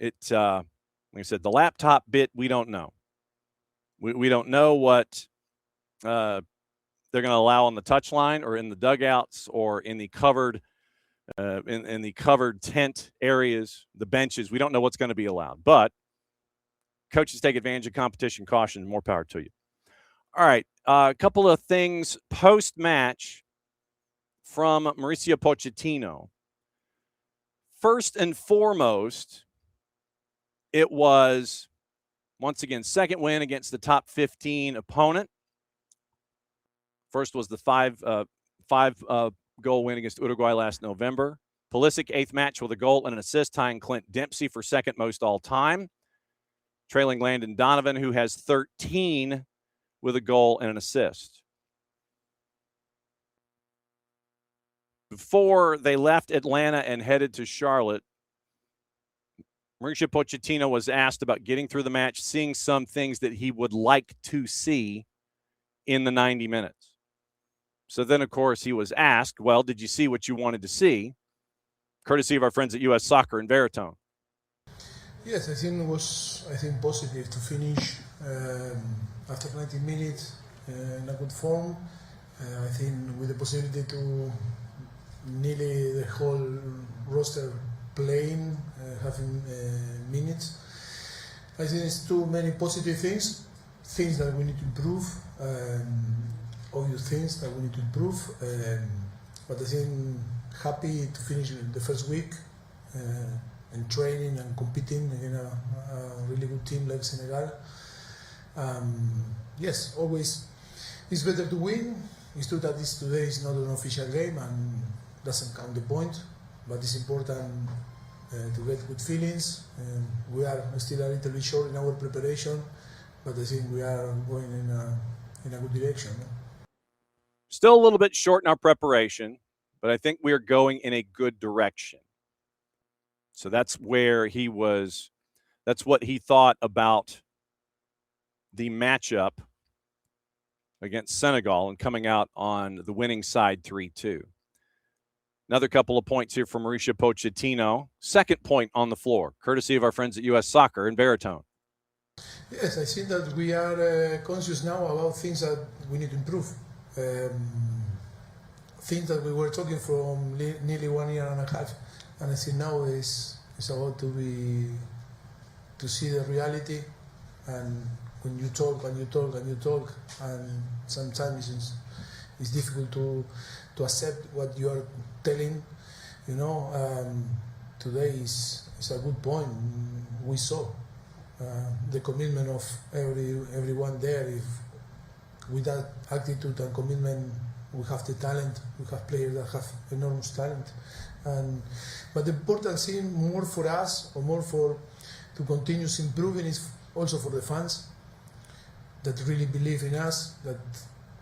like I said, the laptop bit, we don't know. We don't know what they're going to allow on the touchline or in the dugouts or in the covered in the covered tent areas, the benches. We don't know what's going to be allowed. But coaches take advantage of competition, caution, more power to you. All right, a couple of things post-match from Mauricio Pochettino. First and foremost, it was, once again, second win against the top 15 opponent. First was the five goal win against Uruguay last November. Pulisic, eighth match with a goal and an assist, tying Clint Dempsey for second most all time. Trailing Landon Donovan, who has 13 with a goal and an assist. Before they left Atlanta and headed to Charlotte, Mauricio Pochettino was asked about getting through the match, seeing some things that he would like to see in the 90 minutes. So then, of course, he was asked, well, did you see what you wanted to see? Courtesy of our friends at US Soccer in Baritone. Yes, I think it was positive to finish after 90 minutes in a good form. I think with the possibility to nearly the whole roster playing, having minutes. I think it's too many positive things that we need to improve, obvious things that we need to improve, but I think happy to finish the first week and training and competing against a really good team like Senegal. Yes, always it's better to win. It's true that today is not an official game and doesn't count the point, but it's important to get good feelings. We are still a little bit short in our preparation, but I think we are going in a good direction. Still a little bit short in our preparation, but I think we are going in a good direction. So that's where he was. That's what he thought about the matchup against Senegal and coming out on the winning side 3-2. Another couple of points here from Mauricio Pochettino. Second point on the floor, courtesy of our friends at US Soccer in Baritone. Yes, I think that we are conscious now about things that we need to improve. things that we were talking from nearly 1 year and a half, and I think now it's about to see the reality. And when you talk and you talk and you talk, and sometimes it's difficult to accept what you are telling. Today is a good point. We saw the commitment of everyone there. If with that attitude and commitment, we have the talent. We have players that have enormous talent. But the important thing more for us, or more to continue improving, is also for the fans that really believe in us, that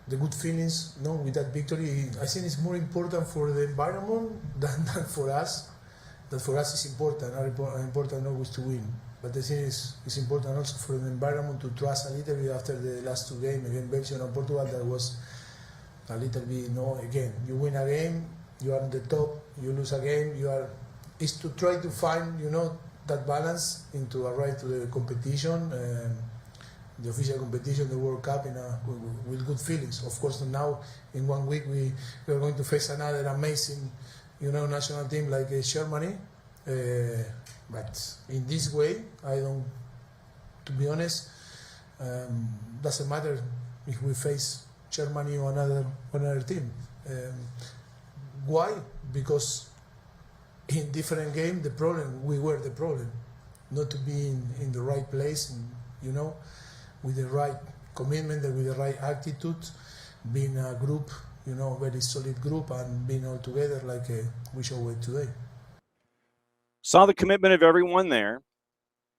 the good feelings, with that victory. I think it's more important for the environment than for us. That for us is important. Important always to win. But the thing is, it's important also for the environment to trust a little bit after the last two games against Belgium and Portugal. That was a little bit, again, you win a game, you are on the top, you lose a game, it's to try to find, that balance into arrive to the competition, the official competition, the World Cup, with good feelings. Of course, now in 1 week we are going to face another amazing, national team like Germany. But in this way, to be honest, doesn't matter if we face Germany or another team. Why? Because in different games, we were the problem, not to be in the right place, with the right commitment and with the right attitude, being a group, very solid group, and being all together like we showed today. Saw the commitment of everyone there.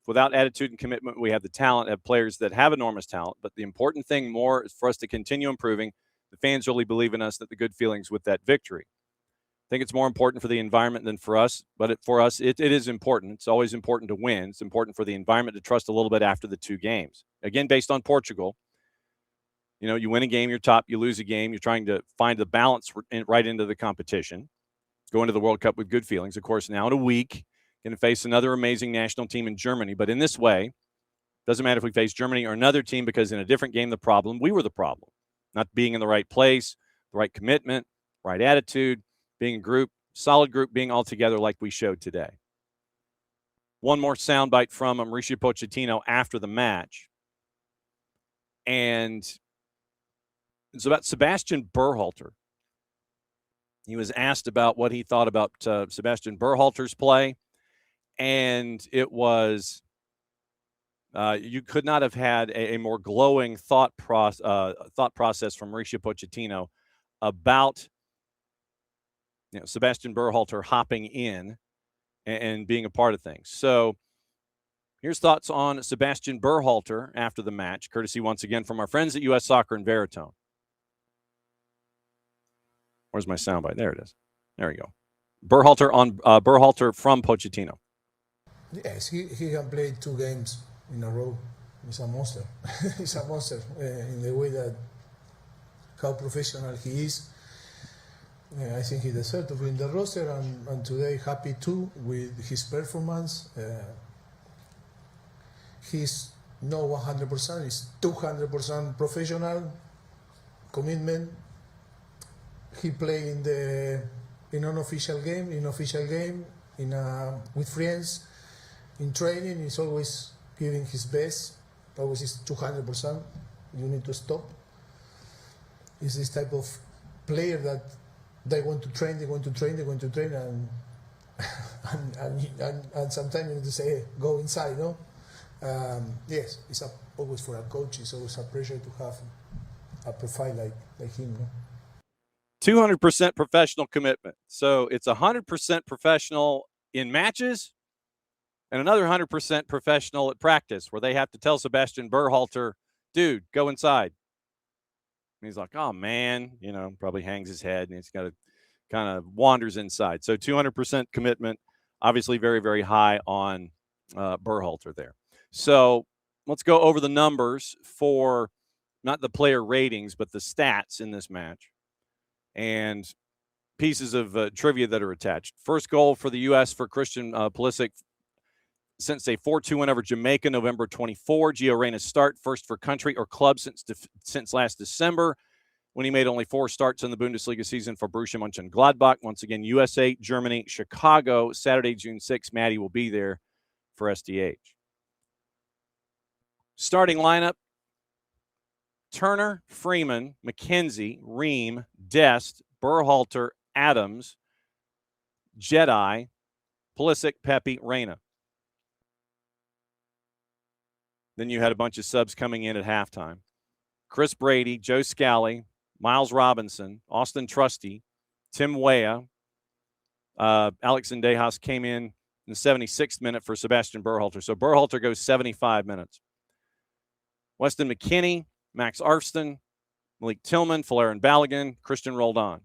Without attitude and commitment, we have the talent, have players that have enormous talent. But the important thing more is for us to continue improving. The fans really believe in us, that the good feelings with that victory. I think it's more important for the environment than for us. But for us, it is important. It's always important to win. It's important for the environment to trust a little bit after the two games. Again, based on Portugal, you win a game, you're top. You lose a game, you're trying to find the balance right into the competition. Go into the World Cup with good feelings. Of course, now in a week, going to face another amazing national team in Germany. But in this way, doesn't matter if we face Germany or another team, because in a different game, we were the problem. Not being in the right place, the right commitment, right attitude, being a group, solid group, being all together like we showed today. One more soundbite from Mauricio Pochettino after the match. And it's about Sebastian Berhalter. He was asked about what he thought about Sebastian Berhalter's play. And it was, you could not have had a more glowing thought process from Mauricio Pochettino about Sebastian Berhalter hopping in and being a part of things. So here's thoughts on Sebastian Berhalter after the match, courtesy once again from our friends at US Soccer and Veritone. Where's my soundbite? There it is. There we go. Berhalter from Pochettino. Yes, he can play 2 games in a row. He's a monster. He's a monster in the way that how professional he is. I think he deserves to be in the roster, and today happy too with his performance. He's not 100%, he's 200% professional, commitment. He played in unofficial game, with friends, in training. He's always giving his best, always is 200%. You need to stop. He's this type of player that they want to train, and sometimes you need to say, hey, go inside, Yes, it's always for a coach, it's always a pressure to have a profile like him, 200% professional commitment. So it's 100% professional in matches and another 100% professional at practice, where they have to tell Sebastian Berhalter, dude, go inside. And he's like, oh, man, probably hangs his head, and he's got to kind of wanders inside. So 200% commitment, obviously very, very high on Berhalter there. So let's go over the numbers for not the player ratings, but the stats in this match and pieces of trivia that are attached. First goal for the U.S. for Christian Pulisic since a 4-2 win over Jamaica, November 24. Gio Reyna's start, first for country or club since last December. when he made only 4 starts in the Bundesliga season for Borussia Mönchengladbach. Once again, USA, Germany, Chicago, Saturday, June 6th. Maddie will be there for SDH. Starting lineup: Turner, Freeman, McKenzie, Ream, Dest, Berhalter, Adams, Jedi, Pulisic, Pepe, Reyna. Then you had a bunch of subs coming in at halftime. Chris Brady, Joe Scally, Miles Robinson, Austin Trusty, Tim Weah. Alex Sendejas came in the 76th minute for Sebastian Berhalter. So Berhalter goes 75 minutes. Weston McKennie, Max Arfston, Malik Tillman, Falarin Balogun, Christian Roldan.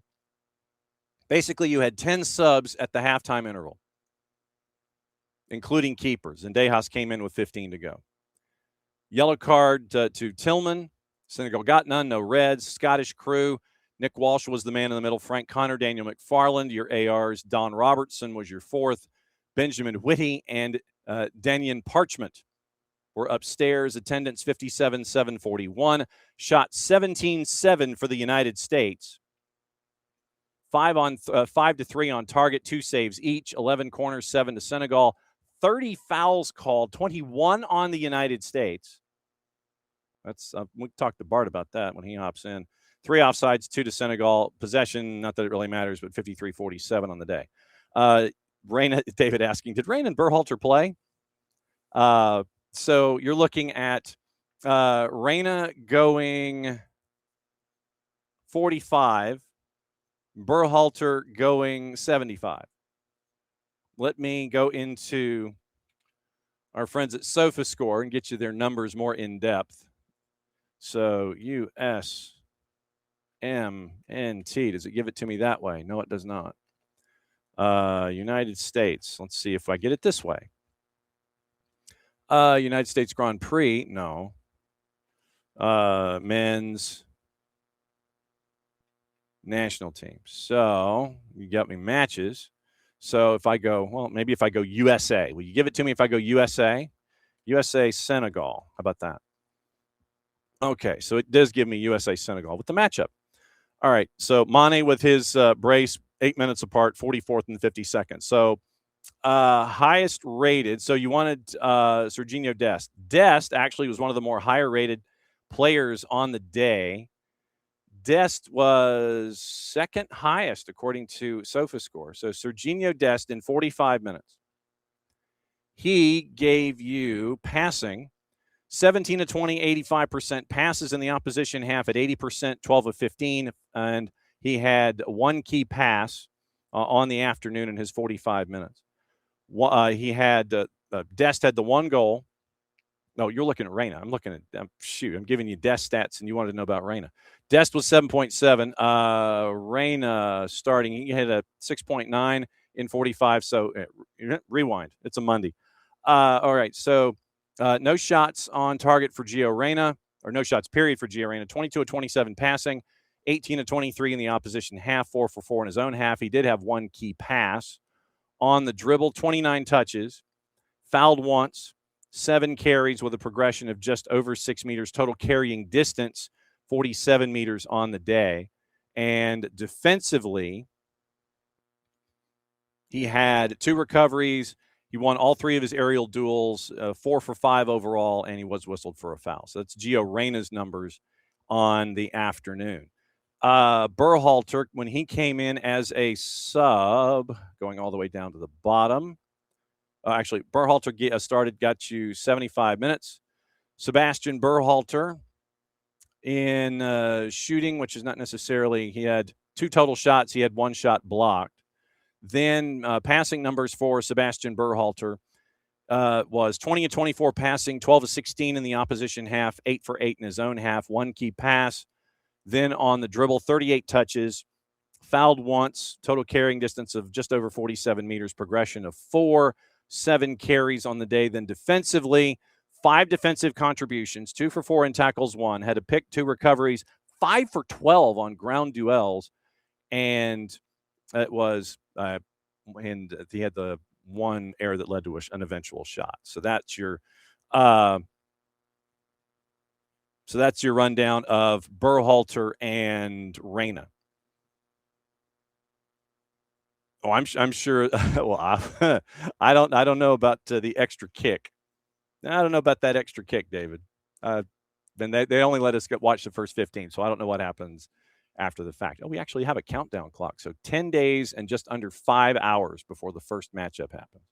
Basically, you had 10 subs at the halftime interval, including keepers. And Sendejas came in with 15 to go. Yellow card to Tillman. Senegal got none, no reds. Scottish crew. Nick Walsh was the man in the middle. Frank Connor, Daniel McFarland, your ARs. Don Robertson was your 4th. Benjamin Whitty and Daniel Parchment were upstairs. Attendance 57,741. Shot 17-7 for the United States. 5-3 on target, 2 saves each. 11 corners, 7 to Senegal. 30 fouls called, 21 on the United States. That's we talked to Bart about that when he hops in. 3 offsides, 2 to Senegal. Possession, not that it really matters, but 53-47 on the day. Reyna, David asking, did Reyna and Berhalter play? So you're looking at Reyna going 45, Berhalter going 75. Let me go into our friends at SofaScore and get you their numbers more in depth. So USMNT, does it give it to me that way? No, it does not. United States. Let's see if I get it this way. United States Grand Prix. No. Men's national team. So you got me matches. So if I go, well, maybe if I go USA, will you give it to me if I go USA? USA Senegal. How about that? Okay, so it does give me USA Senegal with the matchup. All right, so Mane with his brace, 8 minutes apart, 44th and 52nd. So highest rated. So you wanted Serginho Dest. Dest actually was one of the more higher rated players on the day. Dest was second highest according to SofaScore. So Serginho Dest in 45 minutes. He gave you passing 17 of 20, 85% passes in the opposition half at 80%, 12 of 15. And he had 1 key pass on the afternoon in his 45 minutes. He had Dest had the 1 goal. No, you're looking at Reyna. I'm looking at I'm giving you Dest stats, and you wanted to know about Reyna. Dest was 7.7. Reyna starting, he had a 6.9 in 45. So rewind. It's a Monday. All right. So no shots on target for Gio Reyna, or no shots period for Gio Reyna. 22 of 27 passing, 18 of 23 in the opposition half, 4 for 4 in his own half. He did have 1 key pass on the dribble, 29 touches, fouled once, 7 carries with a progression of just over 6 meters, total carrying distance, 47 meters on the day. And defensively, he had 2 recoveries. He won all 3 of his aerial duels, 4 for 5 overall, and he was whistled for a foul. So that's Gio Reyna's numbers on the afternoon. Berhalter, when he came in as a sub, going all the way down to the bottom. Actually, Berhalter got you 75 minutes. Sebastian Berhalter in shooting, which is not necessarily, he had 2 total shots. He had 1 shot blocked. Then passing numbers for Sebastian Berhalter was 20 of 24 passing, 12 of 16 in the opposition half, 8 for 8 in his own half, 1 key pass. Then on the dribble, 38 touches, fouled once, total carrying distance of just over 47 meters, progression of 4, 7 carries on the day. Then defensively, 5 defensive contributions, 2 for 4 in tackles, 1, had a pick, 2 recoveries, 5 for 12 on ground duels, and it was and he had the 1 error that led to an eventual shot. So that's your So that's your rundown of Berhalter and Reyna. Oh, I'm sure. Well, I don't know about the extra kick. I don't know about that extra kick, David. Then they only let us watch the first 15, so I don't know what happens after the fact. Oh, we actually have a countdown clock. So 10 days and just under 5 hours before the first matchup happens.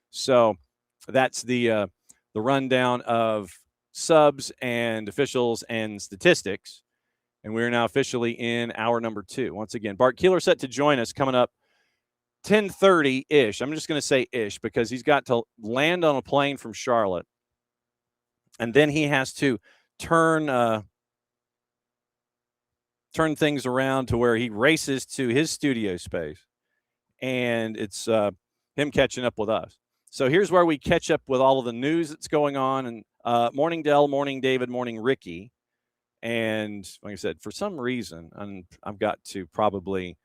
So that's the rundown of subs and officials and statistics. And we're now officially in hour number 2. Once again, Bart Keeler set to join us coming up 10:30-ish. I'm just going to say ish because he's got to land on a plane from Charlotte. And then he has to turn things around to where he races to his studio space. And it's him catching up with us. So here's where we catch up with all of the news that's going on. And morning, Dell, morning, David, morning, Ricky. And like I said, for some reason, I've got to probably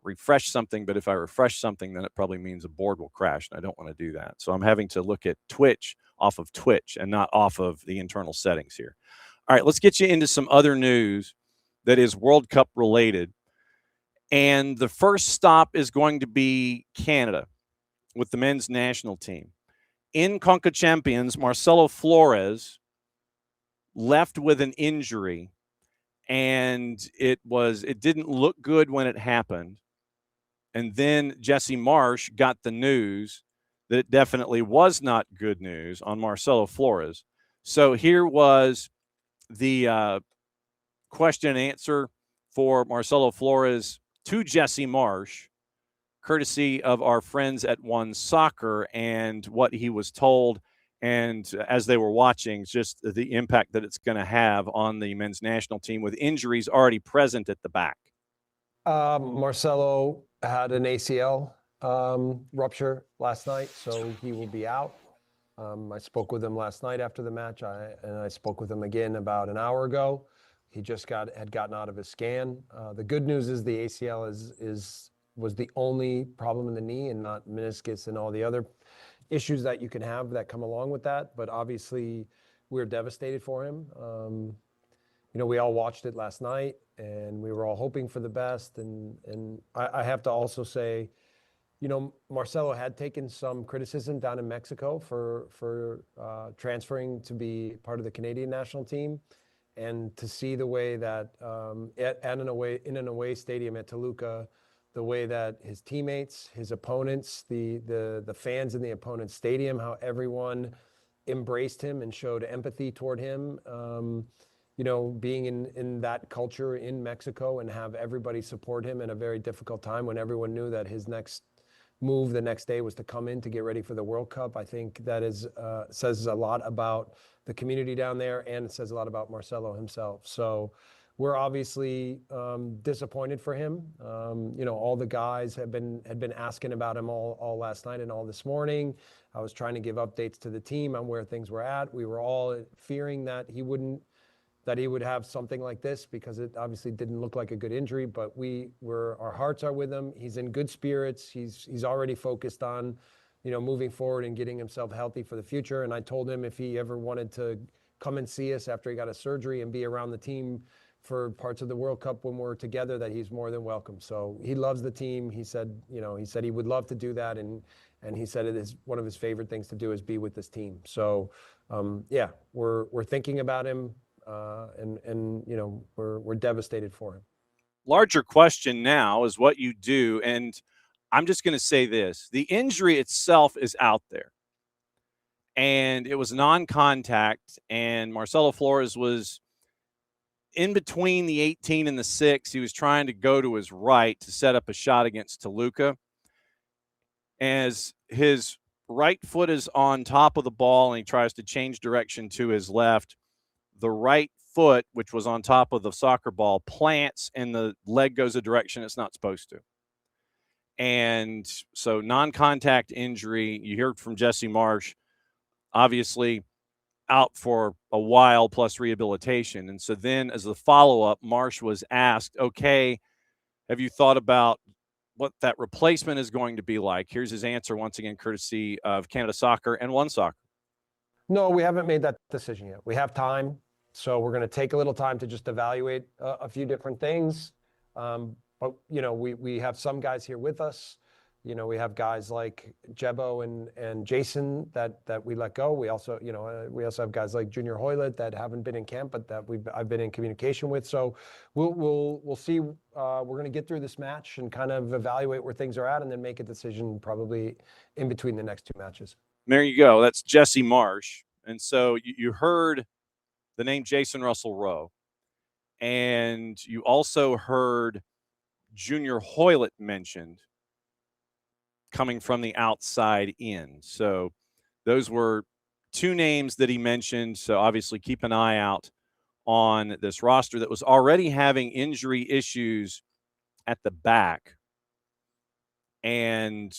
refresh something. But if I refresh something, then it probably means a board will crash. And I don't want to do that. So I'm having to look at Twitch off of Twitch and not off of the internal settings here. All right, let's get you into some other news that is World Cup related. And the first stop is going to be Canada with the men's national team. In CONCACAF Champions, Marcelo Flores left with an injury, and it didn't look good when it happened. And then Jesse Marsch got the news that it definitely was not good news on Marcelo Flores. So here was the question and answer for Marcelo Flores to Jesse Marsch, courtesy of our friends at One Soccer, and what he was told, and as they were watching, just the impact that it's going to have on the men's national team with injuries already present at the back. Marcelo had an ACL rupture last night, so he will be out. I spoke with him last night after the match, and I spoke with him again about an hour ago. He just had gotten out of his scan. The good news is the ACL was the only problem in the knee and not meniscus and all the other issues that you can have that come along with that. But obviously, we're devastated for him. We all watched it last night, and we were all hoping for the best. And I have to also say, Marcelo had taken some criticism down in Mexico for transferring to be part of the Canadian national team. And to see the way that in an away stadium at Toluca, the way that his teammates, his opponents, the fans in the opponent's stadium, how everyone embraced him and showed empathy toward him, being in that culture in Mexico and have everybody support him in a very difficult time when everyone knew that his next move the next day was to come in to get ready for the World Cup. I think that says a lot about the community down there, and it says a lot about Marcelo himself. So we're obviously disappointed for him. All the guys had been asking about him all last night and all this morning. I was trying to give updates to the team on where things were at. We were all fearing that he would have something like this because it obviously didn't look like a good injury, but our hearts are with him. He's in good spirits. He's already focused on, moving forward and getting himself healthy for the future. And I told him if he ever wanted to come and see us after he got a surgery and be around the team for parts of the World Cup when we're together, that he's more than welcome. So he loves the team. He said he would love to do that. And he said it is one of his favorite things to do is be with this team. So we're thinking about him. We're devastated for him. Larger question now is what you do. And I'm just going to say this. The injury itself is out there. And it was non-contact. And Marcelo Flores was in between the 18 and the 6. He was trying to go to his right to set up a shot against Toluca. As his right foot is on top of the ball and he tries to change direction to his left, the right foot, which was on top of the soccer ball, plants and the leg goes a direction it's not supposed to. And so non-contact injury, you heard from Jesse Marsch, obviously out for a while plus rehabilitation. And so then as a follow-up, Marsch was asked, okay, have you thought about what that replacement is going to be like? Here's his answer once again, courtesy of Canada Soccer and One Soccer. No, we haven't made that decision yet. We have time, so we're going to take a little time to just evaluate a few different things. But we have some guys here with us. We have guys like Jebo and Jason that we let go. We also have guys like Junior Hoylett that haven't been in camp, but that I've been in communication with. So we'll see. We're going to get through this match and kind of evaluate where things are at, and then make a decision probably in between the next 2 matches. There you go. That's Jesse Marsh. And so you heard the name Jason Russell Rowe, and you also heard Junior Hoylett mentioned coming from the outside in. So those were 2 names that he mentioned. So obviously keep an eye out on this roster that was already having injury issues at the back. And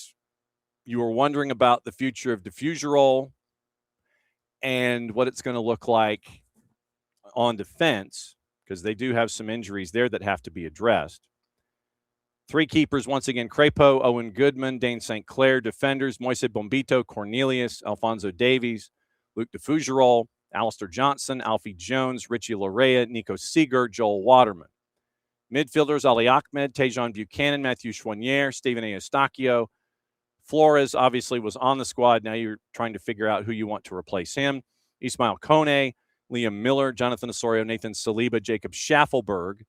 you were wondering about the future of Diffuserol and what it's going to look like on defense, because they do have some injuries there that have to be addressed. 3 keepers, once again, Crepeau, Owen Goodman, Dane St. Clair. Defenders, Moise Bombito, Cornelius, Alfonso Davies, Luke Diffuserol, Alistair Johnson, Alfie Jones, Richie Larea, Nico Seeger, Joel Waterman. Midfielders, Ali Ahmed, Tejan Buchanan, Matthew Chouanier, Stephen Eustachio. Flores obviously was on the squad. Now you're trying to figure out who you want to replace him. Ismail Kone, Liam Miller, Jonathan Osorio, Nathan Saliba, Jacob Schaffelberg,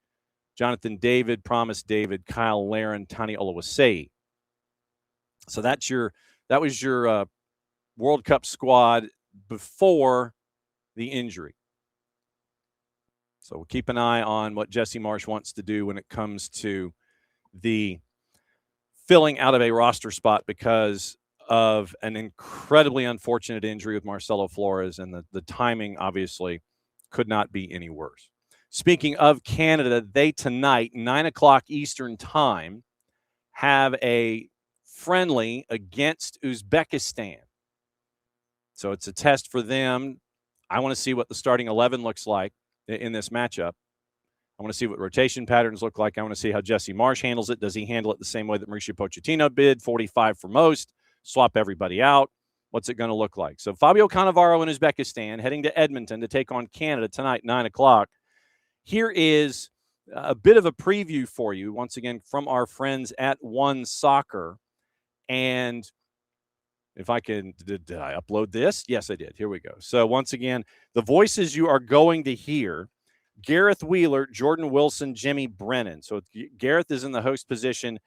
Jonathan David, Promise David, Kyle Laren, Tani Oluwasei. So that was your World Cup squad before the injury. So we'll keep an eye on what Jesse Marsh wants to do when it comes to the filling out of a roster spot because of an incredibly unfortunate injury with Marcelo Flores, and the timing obviously could not be any worse. Speaking of Canada, they tonight, 9 o'clock Eastern time, have a friendly against Uzbekistan. So it's a test for them. I want to see what the starting 11 looks like in this matchup. I want to see what rotation patterns look like. I want to see how Jesse Marsh handles it. Does he handle it the same way that Mauricio Pochettino did, 45 for most, swap everybody out? What's it going to look like? So Fabio Cannavaro in Uzbekistan heading to Edmonton to take on Canada tonight, 9 o'clock. Here is a bit of a preview for you, once again, from our friends at One Soccer. And if I can, did I upload this? Yes, I did. Here we go. So once again, the voices you are going to hear: Gareth Wheeler, Jordan Wilson, Jimmy Brennan. So Gareth is in the host position.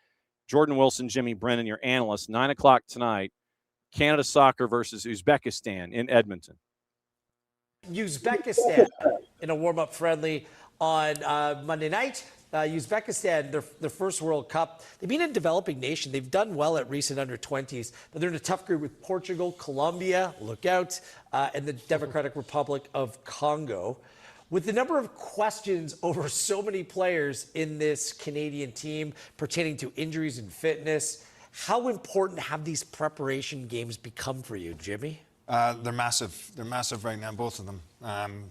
Jordan Wilson, Jimmy Brennan, your analyst. 9 o'clock tonight, Canada Soccer versus Uzbekistan in Edmonton. Uzbekistan in a warm-up friendly on Monday night. Uzbekistan, their first World Cup. They've been a developing nation. They've done well at recent under-20s, but they're in a tough group with Portugal, Colombia, look out, and the Democratic Republic of Congo. With the number of questions over so many players in this Canadian team pertaining to injuries and fitness, how important have these preparation games become for you, Jimmy? They're massive. They're massive right now, both of them.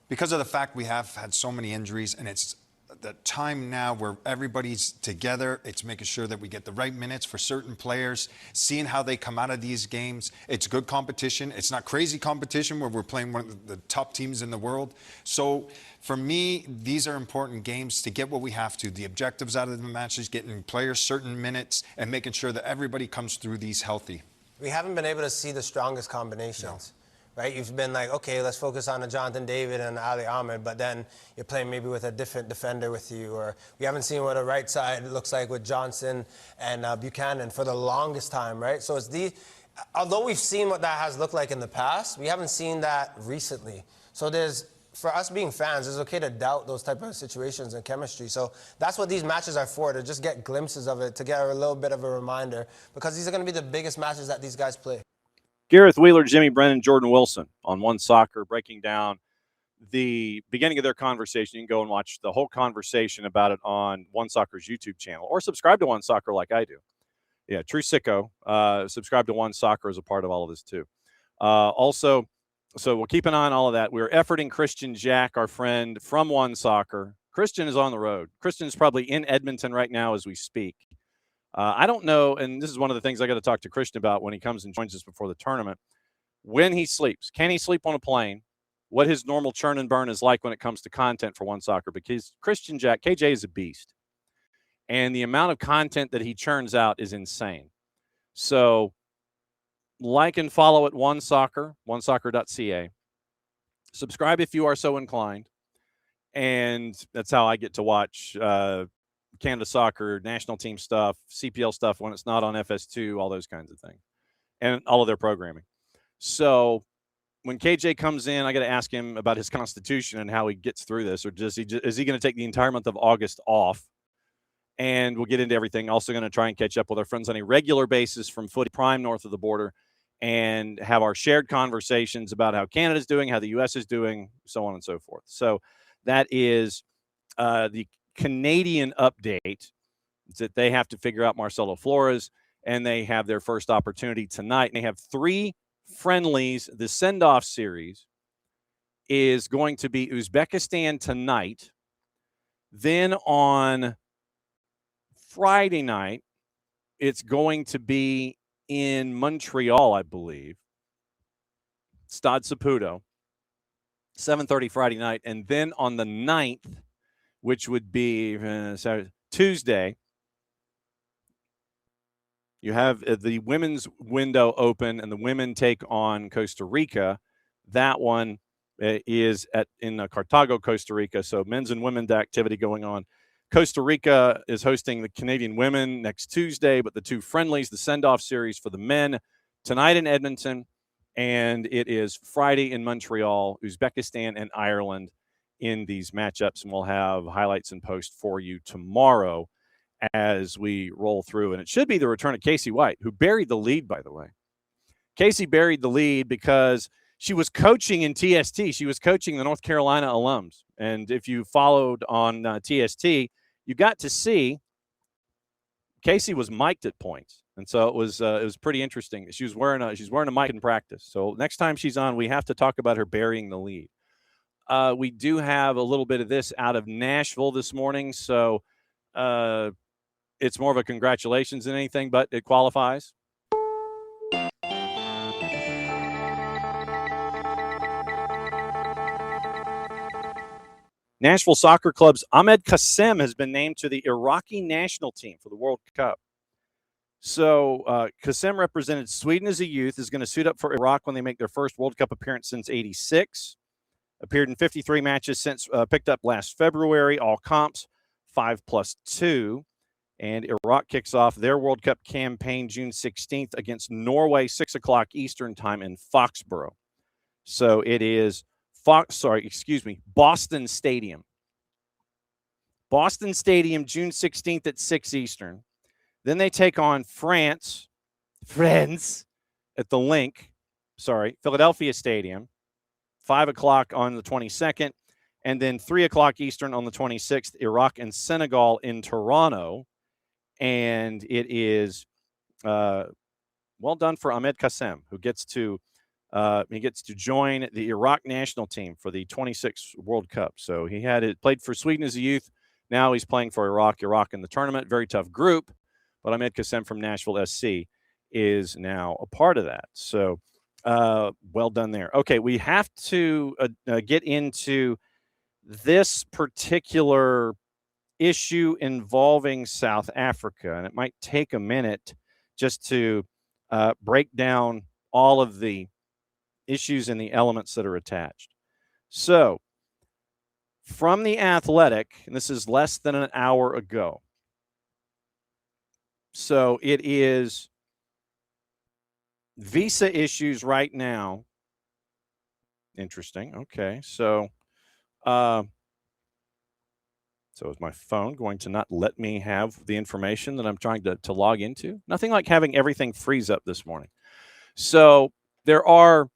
Because of the fact we have had so many injuries, and it's the time now where everybody's together. It's making sure that we get the right minutes for certain players, seeing how they come out of these games. It's good competition. It's not crazy competition where we're playing one of the top teams in the world. So for me, these are important games to get what we have to. The objectives out of the matches, getting players certain minutes, and making sure that everybody comes through these healthy. We haven't been able to see the strongest combinations. No. Right, you've been like, okay, let's focus on a Jonathan David and Ali Ahmed, but then you're playing maybe with a different defender with you, or we haven't seen what a right side looks like with Johnson and Buchanan for the longest time, right? So it's although we've seen what that has looked like in the past, we haven't seen that recently. So for us being fans, it's okay to doubt those type of situations and chemistry. So that's what these matches are for, to just get glimpses of it, to get a little bit of a reminder, because these are going to be the biggest matches that these guys play. Gareth Wheeler, Jimmy Brennan, Jordan Wilson on One Soccer, breaking down the beginning of their conversation. You can go and watch the whole conversation about it on One Soccer's YouTube channel, or subscribe to One Soccer like I do. Yeah, true sicko. Subscribe to One Soccer as a part of all of this too. Also, so we'll keep an eye on all of that. We're efforting Christian Jack, our friend from One Soccer. Christian is on the road. Christian's probably in Edmonton right now as we speak. I don't know, and this is one of the things I got to talk to Christian about when he comes and joins us before the tournament. when he sleeps. Can he sleep on a plane? What his normal churn and burn is like when it comes to content for One Soccer, because Christian Jack, KJ is a beast. And the amount of content that he churns out is insane. So like and follow at One Soccer, onesoccer.ca. Subscribe if you are so inclined. And that's how I get to watch Canada Soccer, national team stuff, CPL stuff when it's not on FS2, all those kinds of things, and all of their programming. So when KJ comes in, I got to ask him about his constitution and how he gets through this, or is he going to take the entire month of August off? And we'll get into everything. Also going to try and catch up with our friends on a regular basis from Footy Prime north of the border and have our shared conversations about how Canada's doing, how the U.S. is doing, so on and so forth. So that is the Canadian update, that they have to figure out Marcelo Flores, and they have their first opportunity tonight. And they have 3 friendlies. The send-off series is going to be Uzbekistan tonight. Then on Friday night, it's going to be in Montreal, I believe. Stade Saputo. 7:30 Friday night. And then on the 9th, which would be Tuesday, you have the women's window open, and the women take on Costa Rica. That one is in Cartago, Costa Rica. So men's and women's activity going on. Costa Rica is hosting the Canadian women next Tuesday, but the 2 friendlies, the send-off series for the men, tonight in Edmonton, and it is Friday in Montreal, Uzbekistan and Ireland in these matchups. And we'll have highlights and post for you tomorrow as we roll through. And it should be the return of Casey White, who buried the lead, by the way. Casey buried the lead because she was coaching in TST. She was coaching the North Carolina alums. And if you followed on TST, you got to see Casey was mic'd at points. And so it was pretty interesting. She's wearing a mic in practice. So next time she's on, we have to talk about her burying the lead. We do have a little bit of this out of Nashville this morning. So it's more of a congratulations than anything, but it qualifies. Nashville Soccer Club's Ahmed Kassem has been named to the Iraqi national team for the World Cup. So Kassem represented Sweden as a youth, is going to suit up for Iraq when they make their first World Cup appearance since '86. Appeared in 53 matches since picked up last February, all comps, 5+2. And Iraq kicks off their World Cup campaign June 16th against Norway, 6 o'clock Eastern time in Foxborough. So it is Boston Stadium. Boston Stadium, June 16th at 6 Eastern. Then they take on France at the Philadelphia Stadium, 5 o'clock on the 22nd. And then 3 o'clock Eastern on the 26th, Iraq and Senegal in Toronto. And it is well done for Ahmed Kassem, who gets to join the Iraq national team for the 26th World Cup. So he played for Sweden as a youth. Now he's playing for Iraq in the tournament. Very tough group, but Ahmed Kassem from Nashville SC is now a part of that. So well done there. Okay, we have to get into this particular issue involving South Africa, and it might take a minute just to break down all of the issues and the elements that are attached. So from The Athletic, and this is less than an hour ago. So it is visa issues right now. Interesting. Okay. So is my phone going to not let me have the information that I'm trying to log into? Nothing like having everything freeze up this morning. So there are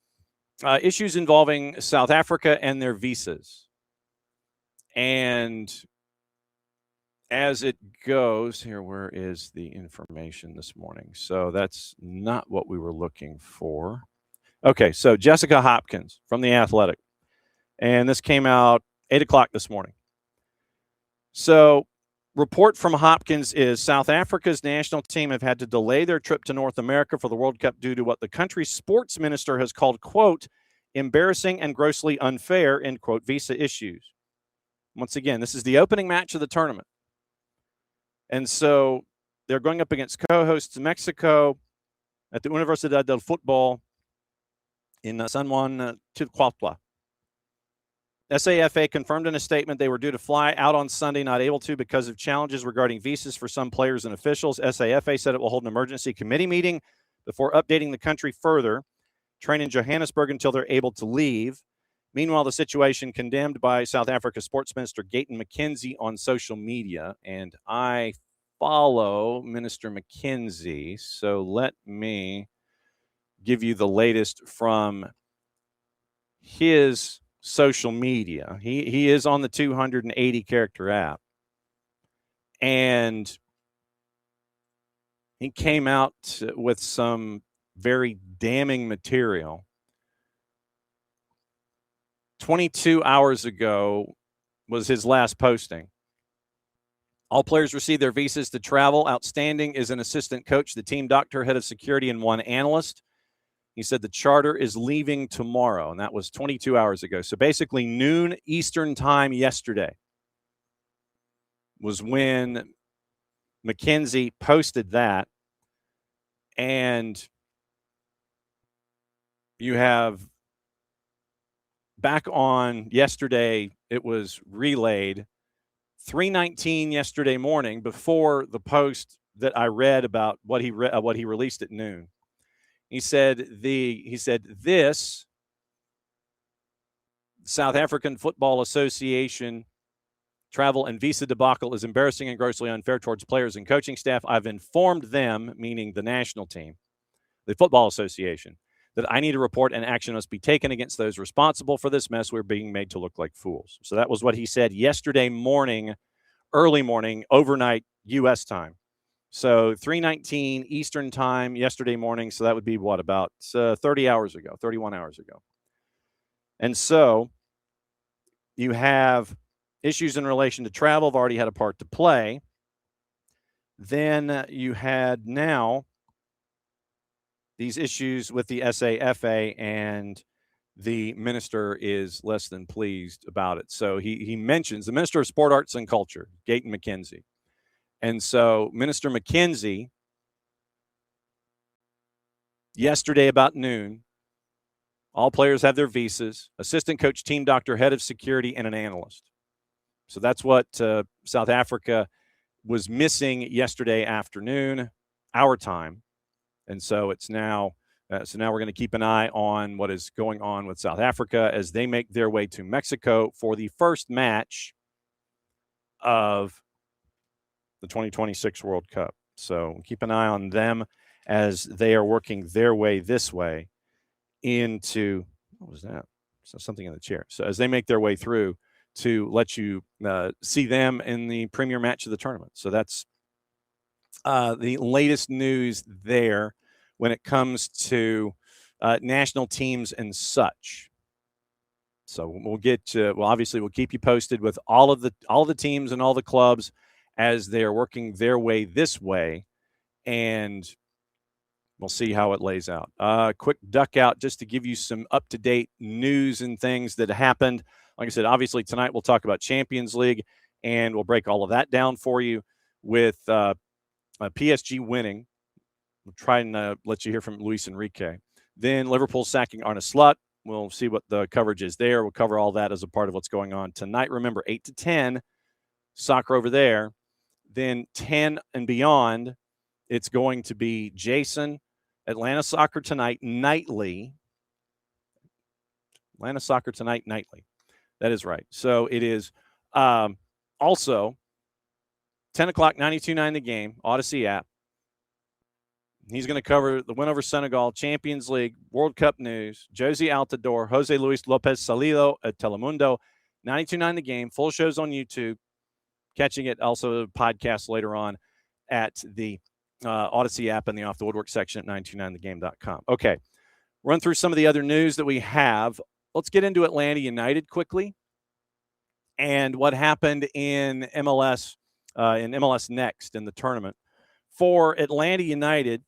issues involving South Africa and their visas. And as it goes, here, where is the information this morning? So that's not what we were looking for. Okay, so Jessica Hopkins from The Athletic. And this came out 8 o'clock this morning. So report from Hopkins is South Africa's national team have had to delay their trip to North America for the World Cup due to what the country's sports minister has called, quote, embarrassing and grossly unfair, end quote, visa issues. Once again, this is the opening match of the tournament. And so they're going up against co-hosts Mexico at the Universidad del Fútbol in San Juan Cuautla. SAFA confirmed in a statement they were due to fly out on Sunday, not able to because of challenges regarding visas for some players and officials. SAFA said it will hold an emergency committee meeting before updating the country further, train in Johannesburg until they're able to leave. Meanwhile, the situation condemned by South Africa Sports Minister Gayton McKenzie on social media, and I follow Minister McKenzie, so let me give you the latest from his social media. He is on the 280 character app, and he came out with some very damning material. 22 hours ago was his last posting. All players received their visas to travel. Outstanding is an assistant coach, the team doctor, head of security, and one analyst. He said the charter is leaving tomorrow, and that was 22 hours ago. So basically noon Eastern time yesterday was when McKenzie posted that. And you have back on yesterday, it was relayed 3:19 yesterday morning before the post that I read about what he released at noon. He said this South African Football Association travel and visa debacle is embarrassing and grossly unfair towards players and coaching staff. I've informed them, meaning the national team, the Football Association, that I need a report and action must be taken against those responsible for this mess. We're being made to look like fools. So that was what he said yesterday morning, early morning, overnight U.S. time. So 3:19 Eastern time yesterday morning. So that would be what, about 31 hours ago. And so you have issues in relation to travel have already had a part to play. Then you had now these issues with the SAFA, and the minister is less than pleased about it. So he mentions the Minister of Sport, Arts, and Culture, Gayton McKenzie. And so Minister McKenzie, yesterday about noon, all players have their visas, assistant coach, team doctor, head of security, and an analyst. So that's what South Africa was missing yesterday afternoon, our time. And so it's now, now we're going to keep an eye on what is going on with South Africa as they make their way to Mexico for the first match of the 2026 World Cup. So keep an eye on them as they are working their way this way into, what was that? So something in the chair. So as they make their way through to let you see them in the premier match of the tournament. So that's the latest news there when it comes to national teams and such. So we'll get to, well, obviously we'll keep you posted with all the teams and all the clubs as they are working their way this way, and we'll see how it lays out. Quick duck out just to give you some up-to-date news and things that happened. Like I said, obviously tonight we'll talk about Champions League, and we'll break all of that down for you with PSG winning. We'll try and let you hear from Luis Enrique. Then Liverpool sacking Arne Slot. We'll see what the coverage is there. We'll cover all that as a part of what's going on tonight. Remember, 8 to 10, soccer over there. Then 10 and beyond, it's going to be Jason, Atlanta Soccer Tonight, nightly. Atlanta Soccer Tonight, nightly. That is right. So it is also 10 o'clock, 92.9 The Game, Odyssey app. He's going to cover the win over Senegal, Champions League, World Cup news, Josie Altidore, Jose Luis Lopez Salido at Telemundo, 92.9 The Game, full shows on YouTube. Catching it also podcast later on at the Odyssey app and the Off the Woodwork section at 929thegame.com. Okay, run through some of the other news that we have. Let's get into Atlanta United quickly and what happened in MLS in MLS Next in the tournament. For Atlanta United,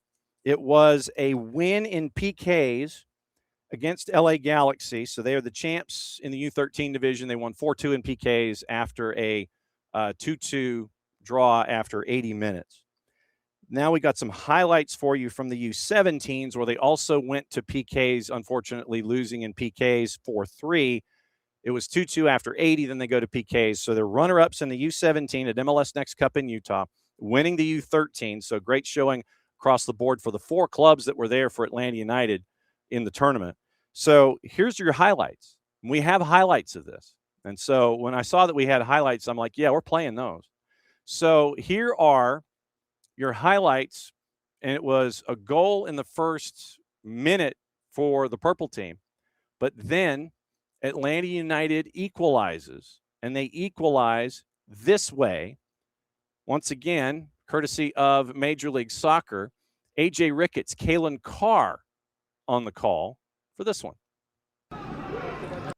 it was a win in PKs against LA Galaxy. So they are the champs in the U13 division. They won 4-2 in PKs after a 2-2 draw after 80 minutes. Now we got some highlights for you from the U17s, where they also went to PKs, unfortunately losing in PKs 4-3. It was 2-2 after 80, then they go to PKs. So they're runner-ups in the U17 at MLS Next Cup in Utah, winning the U13. So great showing across the board for the 4 clubs that were there for Atlanta United in the tournament. So here's your highlights. We have highlights of this. And so when I saw that we had highlights, I'm like, yeah, we're playing those. So here are your highlights. And it was a goal in the first minute for the purple team. But then Atlanta United equalizes, and they equalize this way. Once again, courtesy of Major League Soccer, AJ Ricketts, Kalen Carr on the call for this one.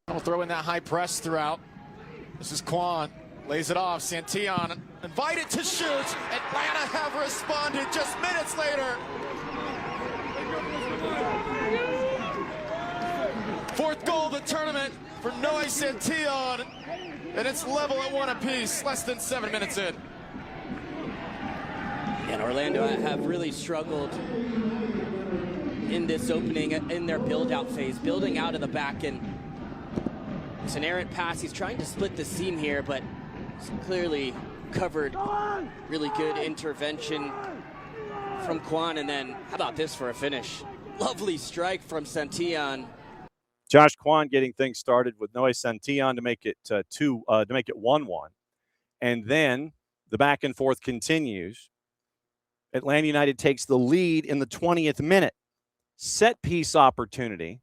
We'll throw in that high press throughout. This is Quan. Lays it off. Santillon invited to shoot. Atlanta have responded just minutes later. 4th goal of the tournament for Noe Santillon. And it's level at 1 apiece, less than 7 minutes in. And Orlando have really struggled in this opening, in their build-out phase, building out of the back. And it's an errant pass. He's trying to split the seam here, but it's clearly covered. Really good intervention from Quan. And then how about this for a finish? Lovely strike from Santillon. Josh Quan getting things started with Noe Santillon to make it 1-1. And then the back and forth continues. Atlanta United takes the lead in the 20th minute. Set piece opportunity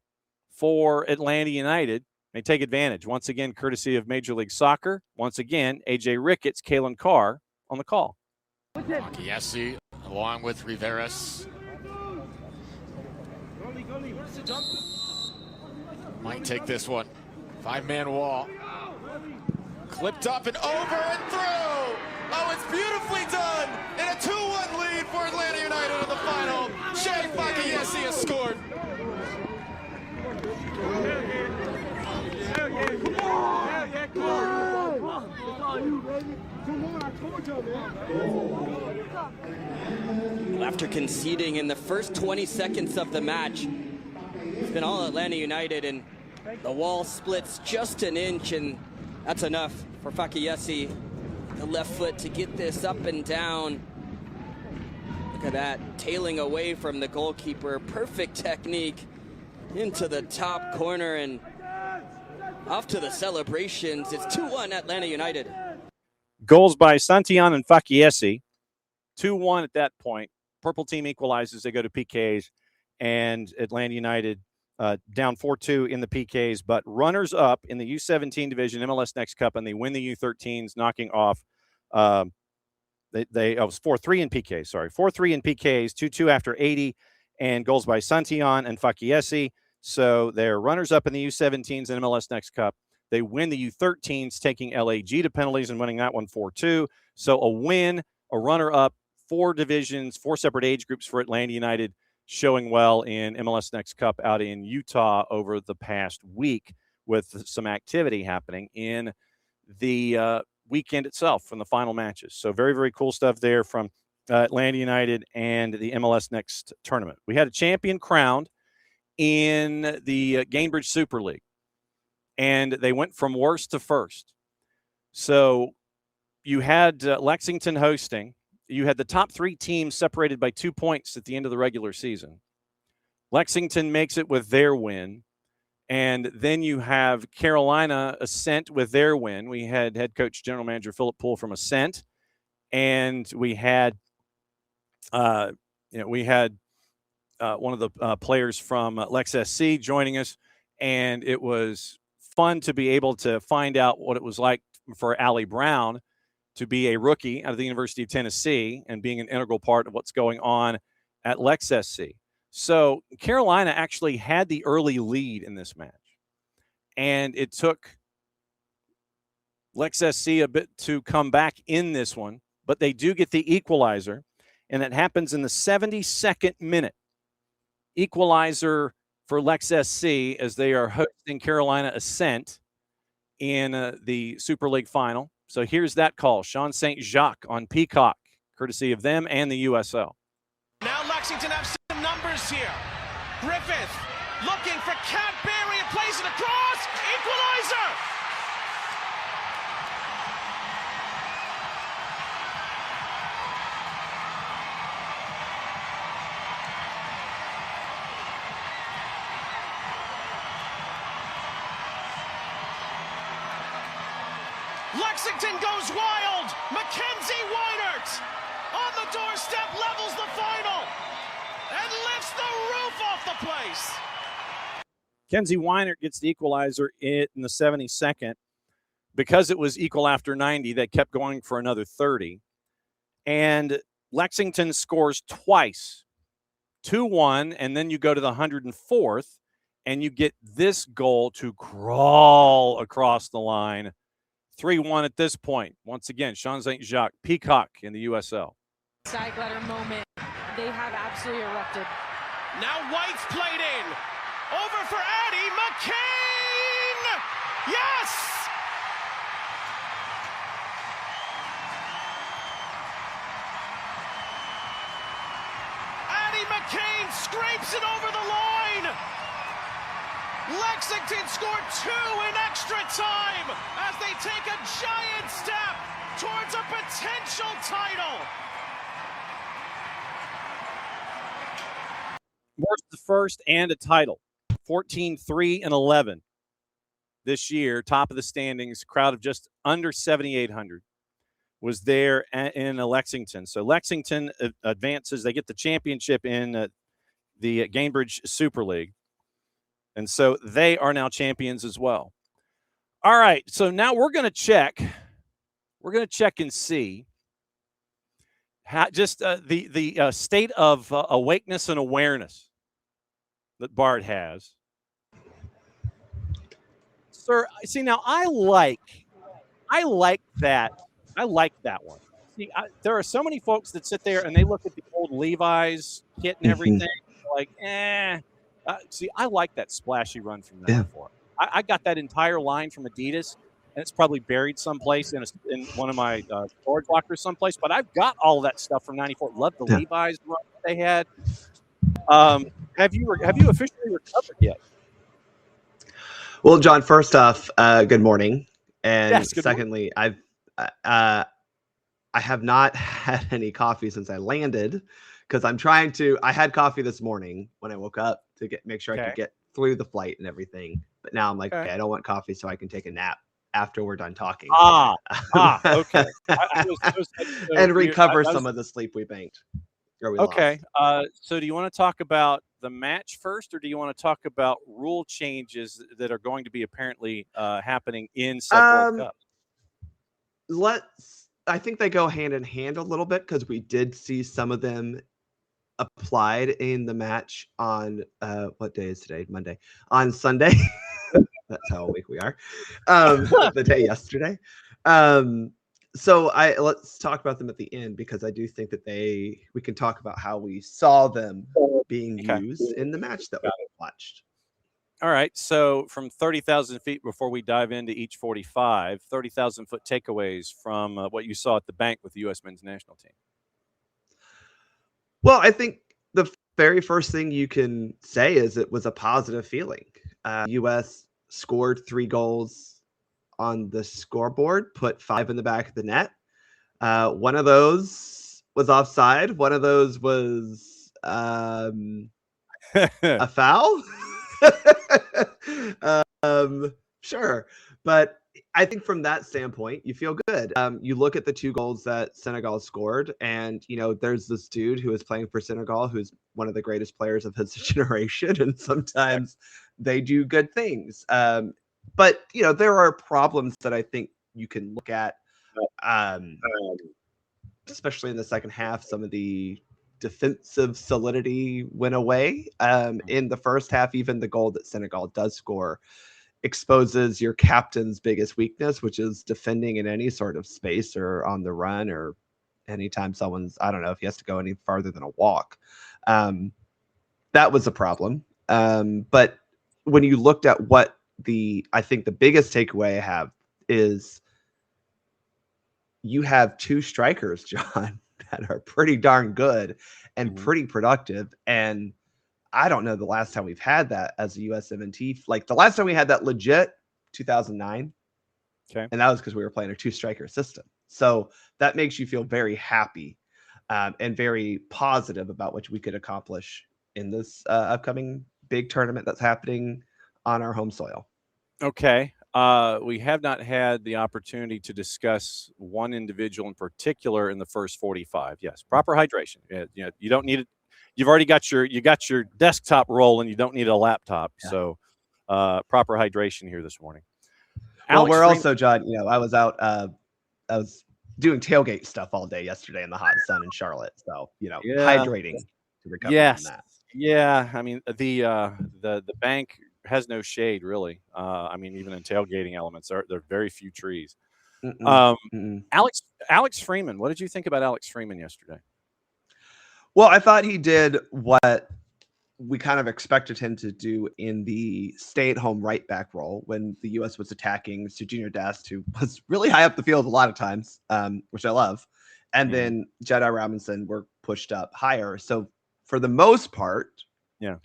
for Atlanta United. They take advantage. Once again, courtesy of Major League Soccer. Once again, AJ Ricketts, Kalen Carr on the call. Akiesi along with Riveras. Might take this one. 5-man wall. Clipped up and over and through. Oh, it's beautifully done. And a 2-1 lead for Atlanta United in the final. Shea Akiesi has scored. After conceding in the first 20 seconds of the match, it's been all Atlanta United, and the wall splits just an inch, and that's enough for Akiesi, the left foot, to get this up and down. Look at that, tailing away from the goalkeeper. Perfect technique into the top corner and off to the celebrations. It's 2-1 Atlanta United. Goals by Santillon and Akiesi. 2-1 at that point. Purple team equalizes. They go to PKs, and Atlanta United down 4-2 in the PKs, but runners up in the U17 division, MLS Next Cup, and they win the U13s, knocking off. It was 4-3 in PKs. Sorry, 4-3 in PKs, 2-2 after 80, and goals by Santillon and Akiesi. So they're runners up in the U17s and MLS Next Cup. They win the U13s, taking LAG to penalties and winning that one 4-2. So a win, a runner-up, 4 divisions, 4 separate age groups for Atlanta United, showing well in MLS Next Cup out in Utah over the past week, with some activity happening in the weekend itself from the final matches. So very, very cool stuff there from Atlanta United and the MLS Next tournament. We had a champion crowned in the Gainbridge Super League, and they went from worst to first. So you had Lexington hosting. You had the top 3 teams separated by 2 points at the end of the regular season. Lexington makes it with their win. And then you have Carolina Ascent with their win. We had head coach, general manager Philip Poole from Ascent. And we had, one of the players from Lex SC joining us. And it was fun to be able to find out what it was like for Allie Brown to be a rookie out of the University of Tennessee and being an integral part of what's going on at Lex SC. So Carolina actually had the early lead in this match, and it took Lex SC a bit to come back in this one. but they do get the equalizer, and it happens in the 72nd minute. Equalizer for Lex SC as they are hosting Carolina Ascent in the Super League final. So here's that call. Sean St. Jacques on Peacock, courtesy of them and the USL. Now Lexington have some numbers here. Griffith looking for Cadbury and plays it across. Equalizer! Lexington goes wild. Mackenzie Weinert on the doorstep levels the final and lifts the roof off the place. Kenzie Weinert gets the equalizer in the 72nd. Because it was equal after 90, they kept going for another 30. And Lexington scores twice, 2-1, and then you go to the 104th, and you get this goal to crawl across the line. 3-1 at this point. Once again, Sean St. Jacques, Peacock in the USL. Side letter moment. They have absolutely erupted. Now White's played in. Over for Addie McCain! Yes! Addie McCain scrapes it over the line! Lexington scored 2 in extra time as they take a giant step towards a potential title. Worst the first and a title. 14-3-11 this year. Top of the standings. Crowd of just under 7,800 was there in Lexington. So Lexington advances. They get the championship in the Gainbridge Super League. And so they are now champions as well. All right. So now we're going to check. We're going to check and see how, just the state of awakeness and awareness that Bart has. Sir, see, now I like that. I like that one. See, there are so many folks that sit there and they look at the old Levi's kit and everything, like, see, I like that splashy run from that before. I got that entire line from Adidas, and it's probably buried someplace in one of my storage lockers someplace. But I've got all of that stuff from '94. Love the Levi's run that they had. Have you officially recovered yet? Well, John, first off, good morning, and Yes, good secondly, I have not had any coffee since I landed because I'm trying to. I had coffee this morning when I woke up to make sure I could get through the flight and everything. But now I'm like, okay, I don't want coffee, so I can take a nap after we're done talking. Okay. And recover some of the sleep we banked. Okay. So do you want to talk about the match first, or do you want to talk about rule changes that are going to be apparently happening in Sub World Cup? I think they go hand in hand a little bit because we did see some of them applied in the match on what day is today? Monday. On Sunday. That's how weak we are. The day yesterday. So let's talk about them at the end because I do think that we can talk about how we saw them being used in the match that we watched. All right. So from 30,000 feet before we dive into each 45, 30,000 foot takeaways from what you saw at the bank with the U.S. men's national team. Well, I think the very first thing you can say is it was a positive feeling. U.S. scored 3 goals on the scoreboard, put 5 in the back of the net. One of those was offside. One of those was a foul. Sure. But I think from that standpoint, you feel good. You look at the 2 goals that Senegal scored, and, there's this dude who is playing for Senegal who's one of the greatest players of his generation, and sometimes they do good things. But, there are problems that I think you can look at, especially in the second half. Some of the defensive solidity went away. In the first half, even the goal that Senegal does score exposes your captain's biggest weakness, which is defending in any sort of space or on the run or anytime someone's, I don't know if he has to go any farther than a walk. That was a problem. But when you looked at what I think the biggest takeaway I have is you have two strikers, John, that are pretty darn good and pretty productive. And I don't know the last time we've had that as a USMNT. Like the last time we had that legit, 2009. Okay. And that was because we were playing a two-striker system. So that makes you feel very happy and very positive about what we could accomplish in this upcoming big tournament that's happening on our home soil. Okay. We have not had the opportunity to discuss one individual in particular in the first 45. Yes, proper hydration. You don't need it. You've already got your desktop rolling. You don't need a laptop. Yeah. So proper hydration here this morning. Well, we're also, John, I was out. I was doing tailgate stuff all day yesterday in the hot sun in Charlotte. So, hydrating to recover from that. Yeah. I mean, the bank has no shade, really. I mean, even in tailgating elements, there are very few trees. Alex Freeman, what did you think about Alex Freeman yesterday? Well, I thought he did what we kind of expected him to do in the stay-at-home right back role when the U.S. was attacking Sergiño Dest, who was really high up the field a lot of times, which I love. And then Jedi Robinson were pushed up higher. So for the most part,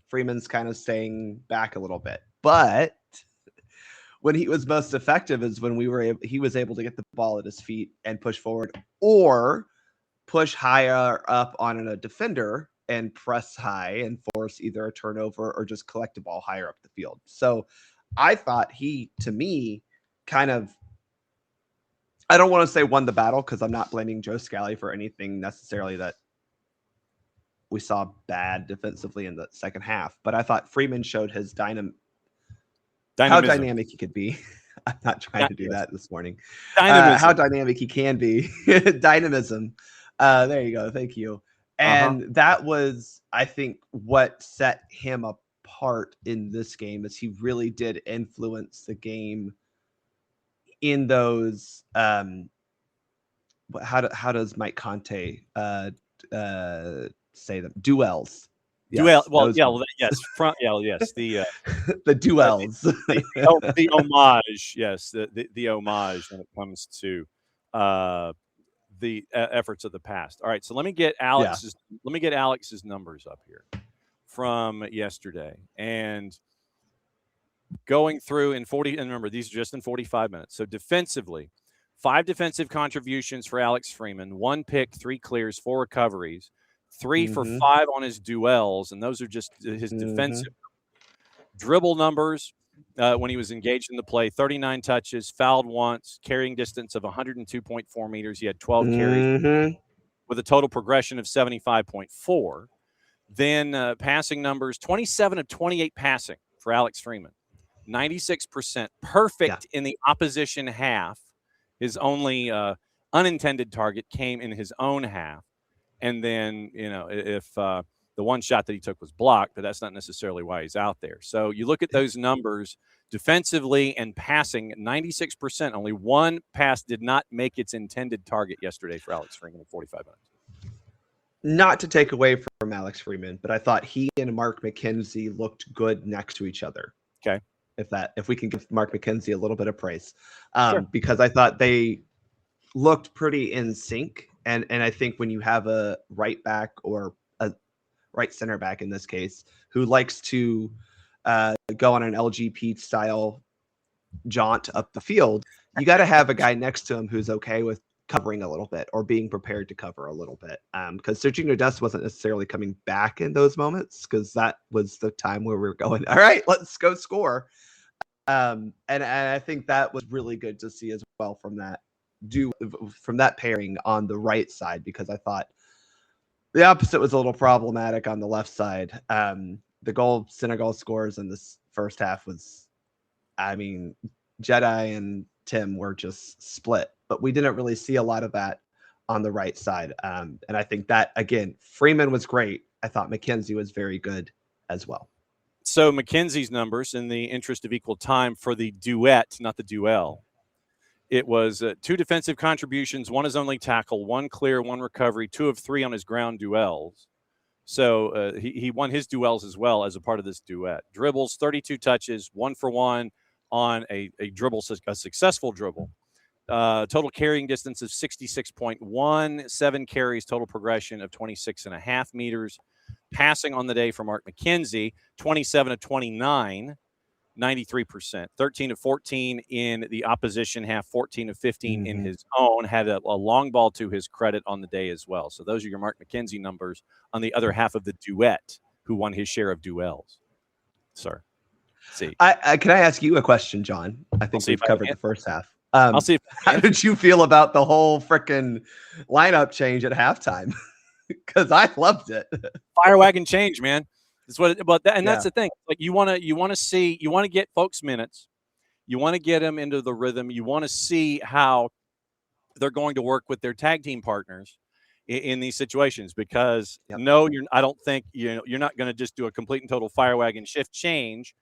Freeman's kind of staying back a little bit. But when he was most effective is when he was able to get the ball at his feet and push forward or push higher up on a defender and press high and force either a turnover or just collect the ball higher up the field. So I thought he, to me, kind of, I don't want to say won the battle because I'm not blaming Joe Scally for anything necessarily that we saw bad defensively in the second half. But I thought Freeman showed his how dynamic he could be. I'm not trying to do that this morning. How dynamic he can be. Dynamism. There you go. Thank you. And that was, I think, what set him apart in this game is he really did influence the game in those how does Mike Conte say them? Duels. Yes, yes. The the duels. The homage, yes. The homage when it comes to the efforts of the past. All right, so let me get Alex's numbers up here from yesterday and going through in 40. And remember, these are just in 45 minutes. So defensively, 5 defensive contributions for Alex Freeman, 1 pick, 3 clears, 4 recoveries, 3 for 5 on his duels, and those are just his defensive dribble numbers. When he was engaged in the play, 39 touches, fouled once, carrying distance of 102.4 meters. He had 12 carries with a total progression of 75.4. Then passing numbers, 27 of 28 passing for Alex Freeman, 96%, perfect in the opposition half. His only unintended target came in his own half. And then, if the one shot that he took was blocked, but that's not necessarily why he's out there. So you look at those numbers defensively and passing, 96%. Only one pass did not make its intended target yesterday for Alex Freeman in 45 minutes. Not to take away from Alex Freeman, but I thought he and Mark McKenzie looked good next to each other. Okay. If we can give Mark McKenzie a little bit of praise, because I thought they looked pretty in sync. And I think when you have a right back or a right center back in this case, who likes to go on an LGP style jaunt up the field, you got to have a guy next to him who's okay with covering a little bit or being prepared to cover a little bit. Because Sergiño Dest wasn't necessarily coming back in those moments because that was the time where we were going, all right, let's go score. And I think that was really good to see as well from that pairing on the right side, because I thought the opposite was a little problematic on the left side. The goal Senegal scores in this first half was, I mean, Jedi and Tim were just split, but we didn't really see a lot of that on the right side. And I think that, again, Freeman was great. I thought McKenzie was very good as well. So McKenzie's numbers, in the interest of equal time for the duet, not the duel, It was 2 defensive contributions, 1 his only tackle, 1 clear, 1 recovery, 2 of 3 on his ground duels. So he won his duels as well as a part of this duet. Dribbles, 32 touches, 1 for 1 on a dribble, a successful dribble. Total carrying distance of 66.1, 7 carries, total progression of 26.5 meters. Passing on the day for Mark McKenzie, 27 of 29, 93%. 13 of 14 in the opposition half, 14 of 15 in his own. Had a long ball to his credit on the day as well. So those are your Mark McKenzie numbers on the other half of the duet, who won his share of duels. Sir, see. Can I ask you a question, John? I think we've covered the first half. I'll see. How did you feel about the whole freaking lineup change at halftime? Because I loved it. Fire wagon change, man. That's what. That's the thing. Like you want to get folks minutes. You want to get them into the rhythm. You want to see how they're going to work with their tag team partners in these situations. Because I don't think you're not going to just do a complete and total fire wagon shift change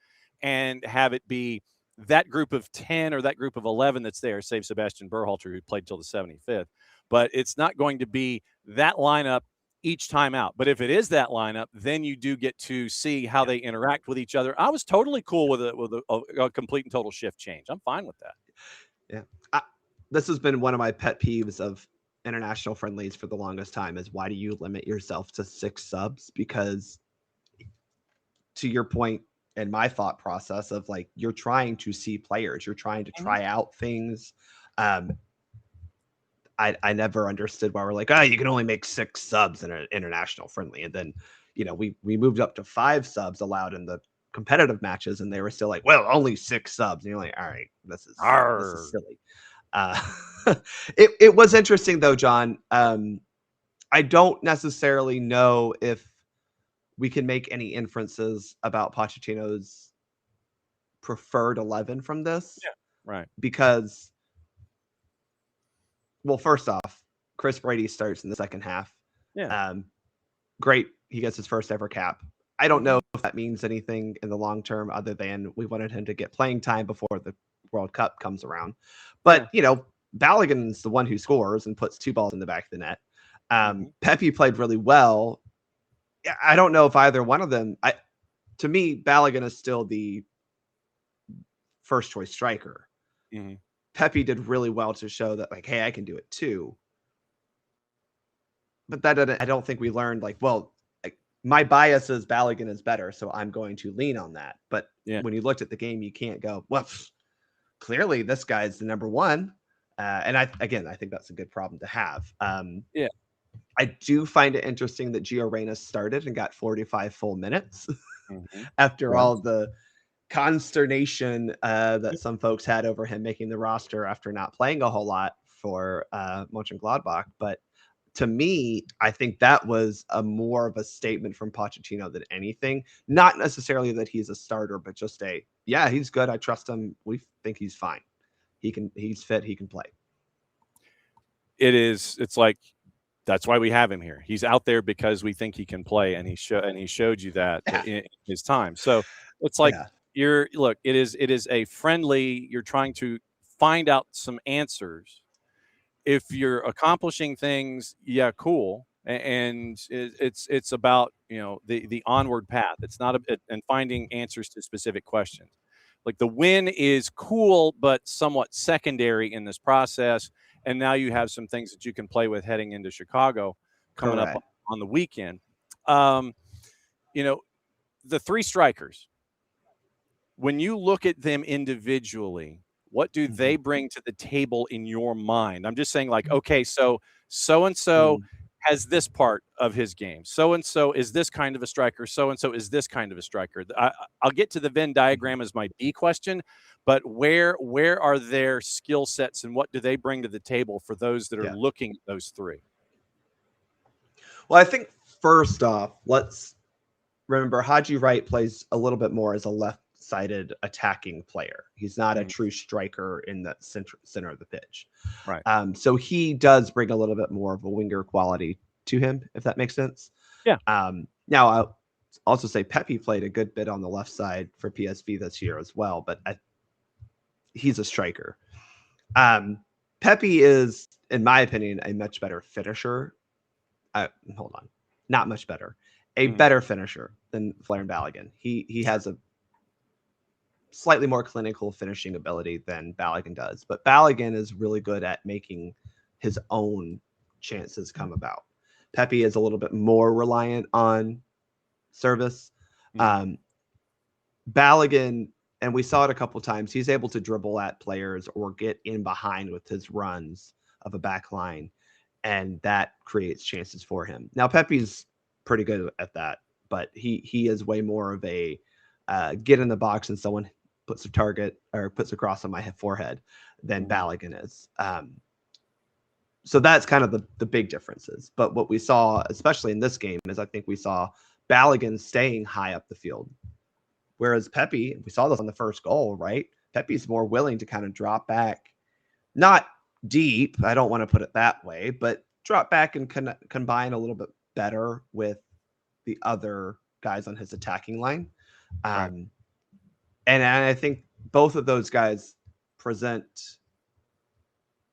and have it be that group of 10 or that group of 11 that's there, save Sebastian Berhalter, who played till the 75th. But it's not going to be that lineup each time out. But if it is that lineup, then you do get to see how they interact with each other. I was totally cool with a complete and total shift change. I'm fine with that. Yeah. This has been one of my pet peeves of international friendlies for the longest time is why do you limit yourself to 6 subs? Because to your point and my thought process of like, you're trying to see players, you're trying to try out things. I never understood why we're like, you can only make 6 subs in an international friendly. And then, we moved up to 5 subs allowed in the competitive matches, and they were still like, well, only 6 subs. And you're like, all right, this is silly. It was interesting though, John. I don't necessarily know if we can make any inferences about Pochettino's preferred 11 from this. Yeah, right. Because, well, first off, Chris Brady starts in the second half. Yeah. Great. He gets his first ever cap. I don't know if that means anything in the long term other than we wanted him to get playing time before the World Cup comes around. But, Balogun's the one who scores and puts 2 balls in the back of the net. Pepe played really well. I don't know if either one of them, to me, Balogun is still the first choice striker. Pepe did really well to show that, like, hey, I can do it too. But I don't think we learned, like, well, my bias is Balogun is better, so I'm going to lean on that. But when you looked at the game, you can't go, well, clearly this guy's the number one. And I think that's a good problem to have. I do find it interesting that Gio Reyna started and got 45 full minutes after all the consternation that some folks had over him making the roster after not playing a whole lot for Mönchengladbach. But to me, I think that was more of a statement from Pochettino than anything. Not necessarily that he's a starter, but just he's good. I trust him. We think he's fine. He's fit. He can play. It's like, that's why we have him here. He's out there because we think he can play, and he showed you that in his time. So it's like it is a friendly. You're trying to find out some answers. If you're accomplishing things, cool, and it's about the onward path. It's not and finding answers to specific questions. Like the win is cool, but somewhat secondary in this process. And now you have some things that you can play with heading into Chicago coming up on the weekend. The 3 strikers, when you look at them individually, what do they bring to the table in your mind? I'm just saying, like, okay, so-and-so has this part of his game. So-and-so is this kind of a striker. So-and-so is this kind of a striker. I'll get to the Venn diagram as my B question, but where are their skill sets and what do they bring to the table for those that are looking at those 3? Well, I think first off, let's remember Haji Wright plays a little bit more as a left-sided attacking player. He's not a true striker in the center of the pitch. Right. So he does bring a little bit more of a winger quality to him, if that makes sense. Yeah. Now, I'll also say Pepe played a good bit on the left side for PSV this year as well, but he's a striker. Pepe is, in my opinion, a much better finisher. Hold on, not much better, a better finisher than Flair and Balogun. He has a slightly more clinical finishing ability than Balogun does, but Balogun is really good at making his own chances come about. Pepe is a little bit more reliant on service. Balogun, and we saw it a couple times, he's able to dribble at players or get in behind with his runs of a back line, and that creates chances for him. Now, Pepe's pretty good at that, but he is way more of a get in the box and someone puts a target or puts a cross on my forehead than Balogun is. So that's kind of the big differences. But what we saw, especially in this game, is I think we saw Balogun staying high up the field. Whereas Pepe, we saw this on the first goal, right? Pepe's more willing to kind of drop back, not deep, I don't want to put it that way, but drop back and combine a little bit better with the other guys on his attacking line. And I think both of those guys present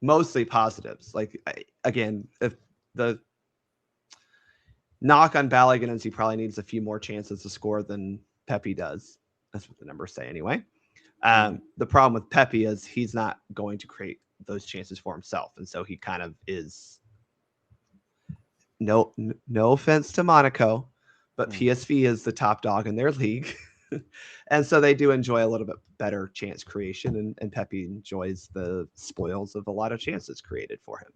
mostly positives. Like, again, if the knock on Balogun is he probably needs a few more chances to score than Pepe does. That's what the numbers say anyway. The problem with Pepe is he's not going to create those chances for himself. And so he kind of is, no offense to Monaco, but PSV is the top dog in their league. And so they do enjoy a little bit better chance creation, and Pepe enjoys the spoils of a lot of chances created for him.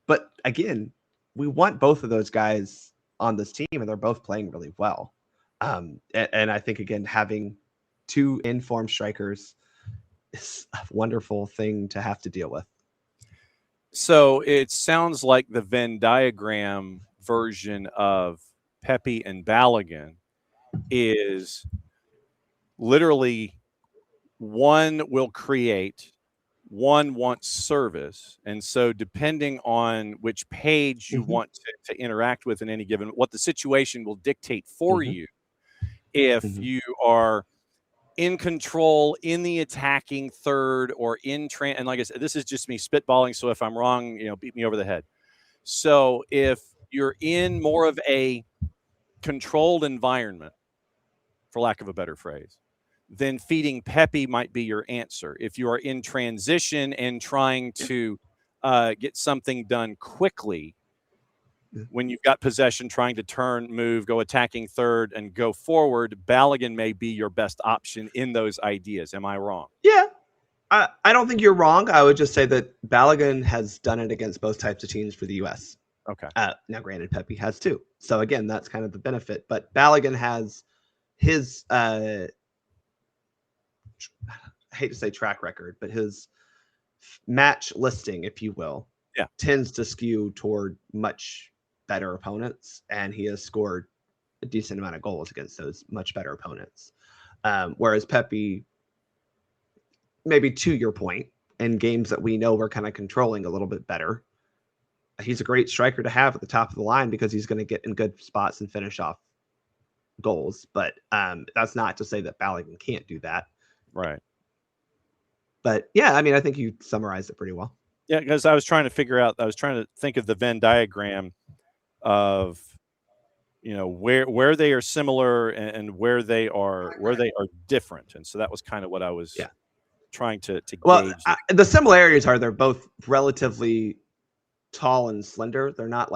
But again, we want both of those guys on this team, and they're both playing really well. And I think, again, having two informed strikers is a wonderful thing to have to deal with. So it sounds like the Venn diagram version of Pepe and Balogun is literally one will create, one wants service. And so depending on which page you want to interact with in any given, what the situation will dictate for you. If you are in control in the attacking third or in and like I said, this is just me spitballing. So if I'm wrong, beat me over the head. So if you're in more of a controlled environment, for lack of a better phrase, then feeding Pepe might be your answer. If you are in transition and trying to get something done quickly, when you've got possession, trying to turn, move, go attacking third, and go forward, Balogun may be your best option in those ideas. Am I wrong? Yeah. I don't think you're wrong. I would just say that Balogun has done it against both types of teams for the U.S. Okay. Now, granted, Pepe has too. So, again, that's kind of the benefit. But Balogun has his, I hate to say track record, but his match listing, if you will, tends to skew toward much better opponents, and he has scored a decent amount of goals against those much better opponents. Whereas Pepe, maybe to your point, in games that we know we're kind of controlling a little bit better, he's a great striker to have at the top of the line because he's going to get in good spots and finish off goals. But that's not to say that Balogun can't do that. Right. But yeah, I mean, I think you summarized it pretty well. Yeah, because I was trying to think of the Venn diagram of where they are similar and where they are different, and so that was kind of what I was trying to gauge. The similarities are they're both relatively tall and slender. They're not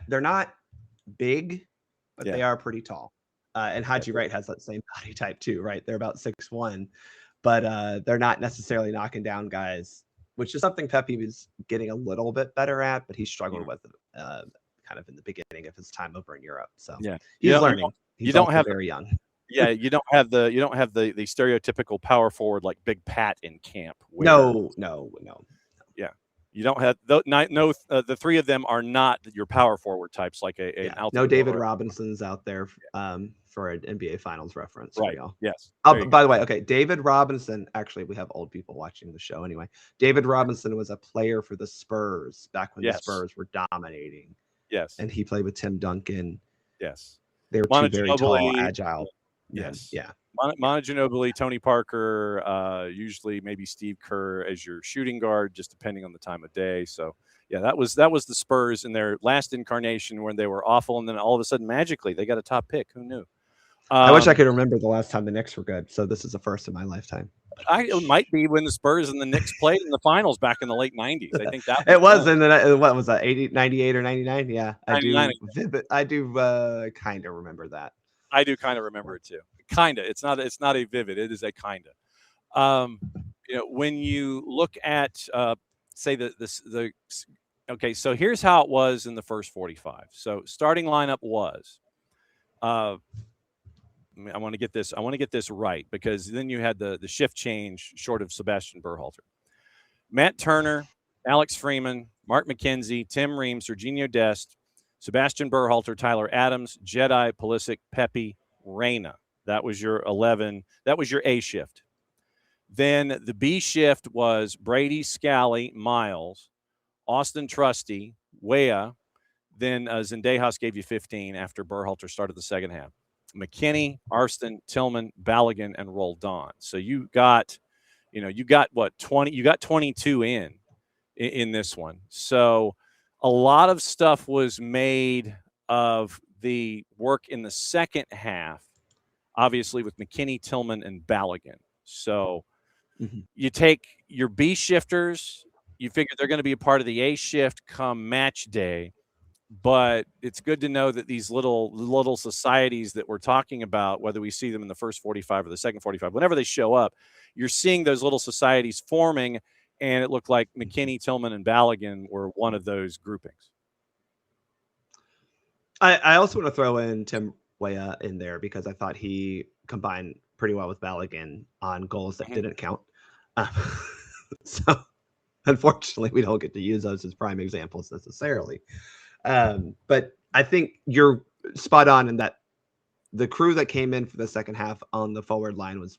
they're not big, but they are pretty tall. And Haji Wright has that same body type too, right? They're about 6'1", but they're not necessarily knocking down guys, which is something Pepe is getting a little bit better at, but he struggled with kind of in the beginning of his time over in Europe. So he's learning. He's very young. Yeah, you don't have the stereotypical power forward like Big Pat in camp. No. Yeah, you don't have the three of them are not your power forward types like no David Robinson's out there for an NBA Finals reference. Right. Yes. By the way, okay, David Robinson. Actually, we have old people watching the show anyway. David Robinson was a player for the Spurs back when the Spurs were dominating. Yes. And he played with Tim Duncan. Yes. They were two very tall, agile. Yes. Yeah. Manu Ginobili, Tony Parker, usually maybe Steve Kerr as your shooting guard, just depending on the time of day. So, yeah, that was the Spurs in their last incarnation when they were awful, and then all of a sudden, magically, they got a top pick. Who knew? I wish I could remember the last time the Knicks were good. So this is the first in my lifetime. It might be when the Spurs and the Knicks played in the finals back in the late 90s. I think that it was in the what was that 98 or 99? Yeah, I do. 99. I do kind of remember that. I do kind of remember it too. Kinda. It's not a vivid. It is a kinda. When you look at say okay, so here's how it was in the first 45. So starting lineup was I want to get this right, because then you had the shift change short of Sebastian Berhalter. Matt Turner, Alex Freeman, Mark McKenzie, Tim Ream, Serginho Dest, Sebastian Berhalter, Tyler Adams, Jedi, Pulisic, Pepe, Reyna. That was your 11. That was your A shift. Then the B shift was Brady, Scally, Miles, Austin Trusty, Weah. Then Zendejas gave you 15 after Berhalter started the second half. McKinney, Arston, Tillman, Balogun, and Roldan. So you got what, 20? You got 22 in this one. So a lot of stuff was made of the work in the second half, obviously with McKinney, Tillman, and Balogun. So you take your B shifters, you figure they're going to be a part of the A shift come match day. But it's good to know that these little societies that we're talking about, whether we see them in the first 45 or the second 45, whenever they show up, you're seeing those little societies forming, and it looked like McKinney, Tillman, and Balogun were one of those groupings. I also want to throw in Tim Weah in there because I thought he combined pretty well with Balogun on goals that didn't count. So unfortunately, we don't get to use those as prime examples necessarily. But I think you're spot on in that the crew that came in for the second half on the forward line was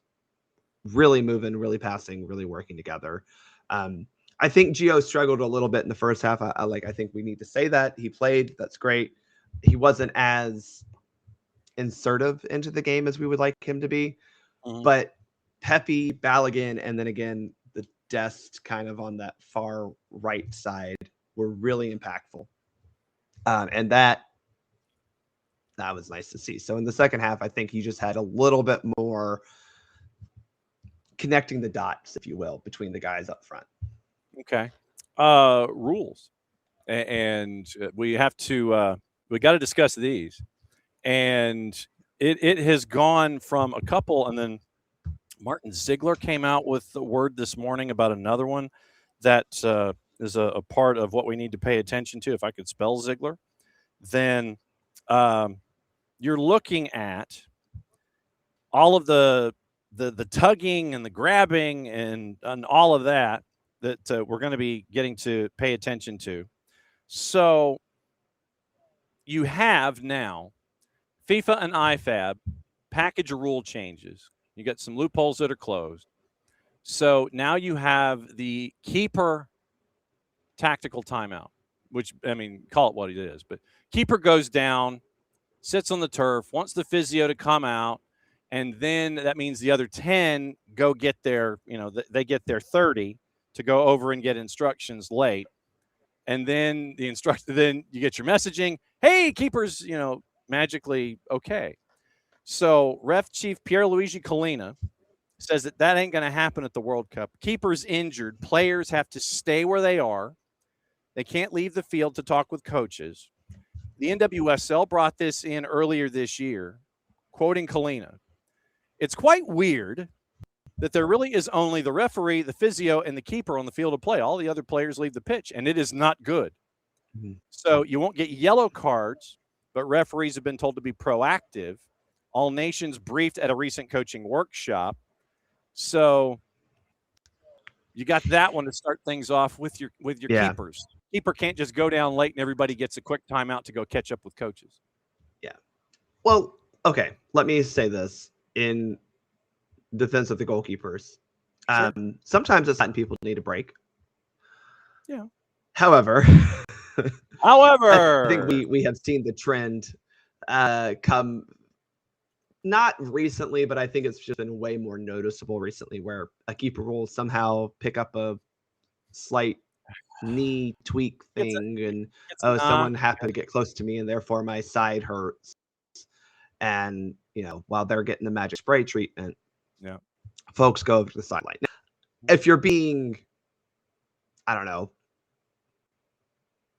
really moving, really passing, really working together. I think Gio struggled a little bit in the first half. I think we need to say that he played. That's great. He wasn't as insertive into the game as we would like him to be, but Pepe, Balogun, and then again, the Dest kind of on that far right side were really impactful. And that was nice to see. So in the second half, I think he just had a little bit more connecting the dots, if you will, between the guys up front. Okay. Rules. And we have to, we got to discuss these. And it has gone from a couple, and then Martin Ziegler came out with the word this morning about another one that is a part of what we need to pay attention to. If I could spell Ziegler, then you're looking at all of the tugging and the grabbing and all of that we're going to be getting to pay attention to. So you have now FIFA and IFAB package of rule changes. You got some loopholes that are closed. So now you have the keeper tactical timeout, which, I mean, call it what it is, but keeper goes down, sits on the turf, wants the physio to come out, and then that means the other 10 go get their, they get their 30 to go over and get instructions late. And then then you get your messaging, hey, keeper's, magically okay. So ref chief Pierluigi Collina says that ain't going to happen at the World Cup. Keeper's injured. Players have to stay where they are. They can't leave the field to talk with coaches. The NWSL brought this in earlier this year, quoting Collina. It's quite weird that there really is only the referee, the physio, and the keeper on the field of play. All the other players leave the pitch, and it is not good. So you won't get yellow cards, but referees have been told to be proactive. All nations briefed at a recent coaching workshop. So you got that one to start things off with your keepers. Keeper can't just go down late and everybody gets a quick timeout to go catch up with coaches. Yeah. Well, okay. Let me say this in defense of the goalkeepers. Sure. Sometimes it's time people need a break. Yeah. However, I think we have seen the trend come not recently, but I think it's just been way more noticeable recently where a keeper will somehow pick up a slight knee tweak thing and someone happened to get close to me and therefore my side hurts. And, while they're getting the magic spray treatment, folks go over to the sideline. Now, if you're being, I don't know,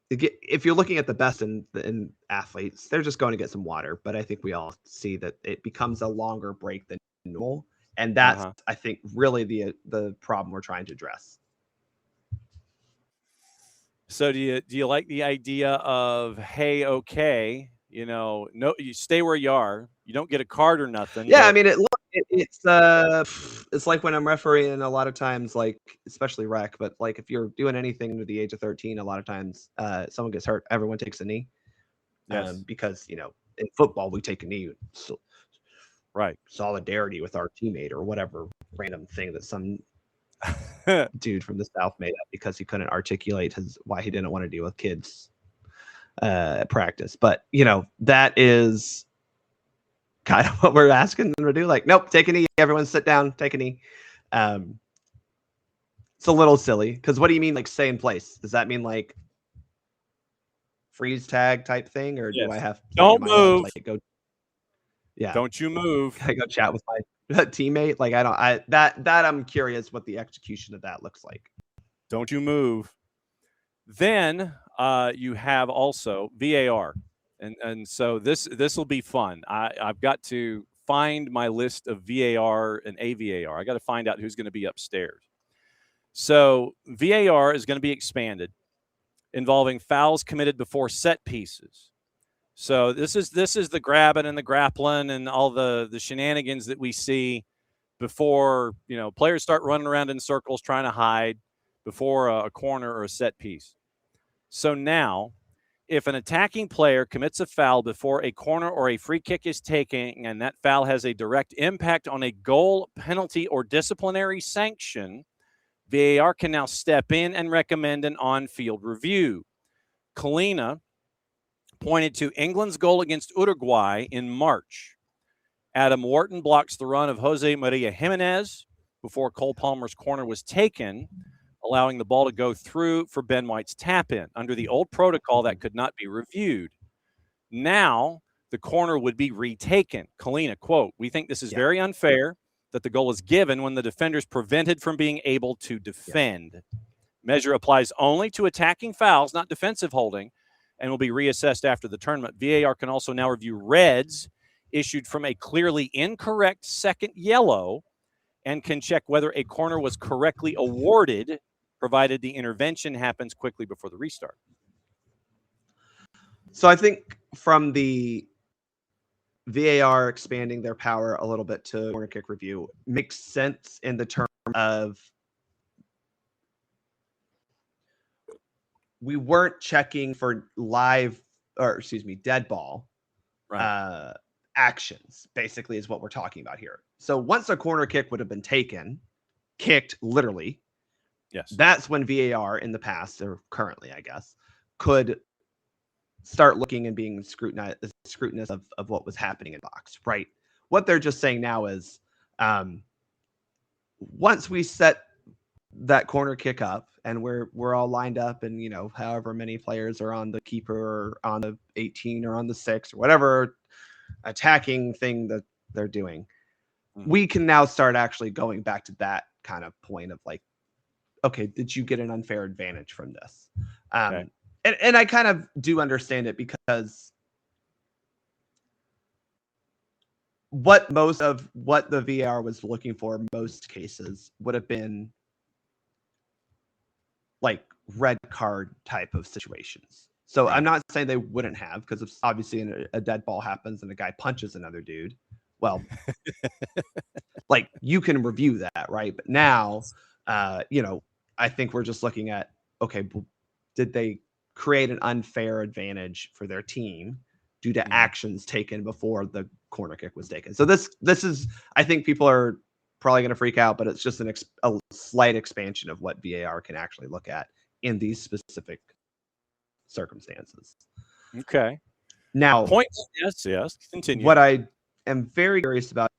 if you're looking at the best in athletes, they're just going to get some water. But I think we all see that it becomes a longer break than normal. And that's, I think, really the problem we're trying to address. So do you like the idea of, hey, okay, no, you stay where you are. You don't get a card or nothing. Yeah, I mean, it's like when I'm refereeing a lot of times, like especially rec, but like if you're doing anything under the age of 13, a lot of times someone gets hurt, everyone takes a knee. Yes. Because in football we take a knee, so, right? Solidarity with our teammate or whatever random thing that some dude from the South made up because he couldn't articulate why he didn't want to deal with kids at practice. But that is kind of what we're asking them to do. Like, nope, take a knee. Everyone sit down, take a knee. It's a little silly because what do you mean, like, stay in place? Does that mean like freeze tag type thing, or do I have to don't move? Go, yeah, don't you move? I go chat with my teammate. Like, that I'm curious what the execution of that looks like. Don't you move? Then you have also VAR. And so this will be fun. I've got to find my list of VAR and AVAR. I got to find out who's going to be upstairs. So VAR is going to be expanded, involving fouls committed before set pieces. So this is the grabbing and the grappling and all the shenanigans that we see before players start running around in circles trying to hide before a corner or a set piece. So now, if an attacking player commits a foul before a corner or a free kick is taken, and that foul has a direct impact on a goal, penalty, or disciplinary sanction, VAR can now step in and recommend an on-field review. Keeler pointed to England's goal against Uruguay in March. Adam Wharton blocks the run of Jose Maria Jimenez before Cole Palmer's corner was taken, allowing the ball to go through for Ben White's tap-in. Under the old protocol, that could not be reviewed. Now, the corner would be retaken. Keeler, quote, "We think this is very unfair that the goal is given when the defender is prevented from being able to defend. Measure applies only to attacking fouls, not defensive holding, and will be reassessed after the tournament. VAR can also now review reds issued from a clearly incorrect second yellow and can check whether a corner was correctly awarded, provided the intervention happens quickly before the restart." So I think from the VAR expanding their power a little bit to corner kick review makes sense in the term of we weren't checking for dead ball actions, basically, is what we're talking about here. So once a corner kick would have been taken, kicked literally, yes, that's when VAR in the past, or currently, I guess, could start looking and being scrutinous of what was happening in the box, right? What they're just saying now is once we set that corner kick up and we're all lined up and however many players are on the keeper or on the 18 or on the 6 or whatever attacking thing that they're doing, we can now start actually going back to that kind of point of like, okay, did you get an unfair advantage from this? Okay. And I kind of do understand it because what the VAR was looking for in most cases would have been like red card type of situations. So I'm not saying they wouldn't have, because if obviously a dead ball happens and a guy punches another dude, well, like you can review that, right? But now, I think we're just looking at, okay, did they create an unfair advantage for their team due to actions taken before the corner kick was taken? So this is, I think people are probably going to freak out, but it's just a slight expansion of what VAR can actually look at in these specific circumstances. Okay. Now, points. Yes. Continue. What I am very curious about,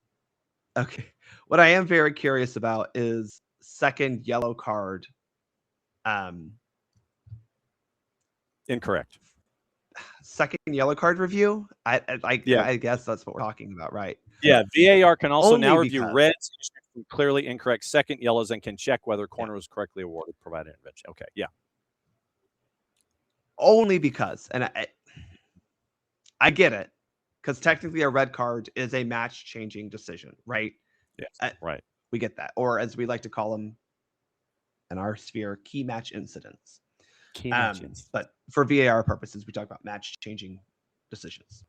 what I am very curious about is second yellow card. Incorrect. Second yellow card review. I Yeah. I guess that's what we're talking about, right? Yeah, VAR can also Only now review because- reds, clearly incorrect second yellows, and can check whether corner was correctly awarded, provided intervention. Okay, yeah. Only because, and I get it, because technically a red card is a match-changing decision, right? Yes, right. We get that, or as we like to call them in our sphere, key match incidents. Key match incidents. But for VAR purposes, we talk about match-changing decisions.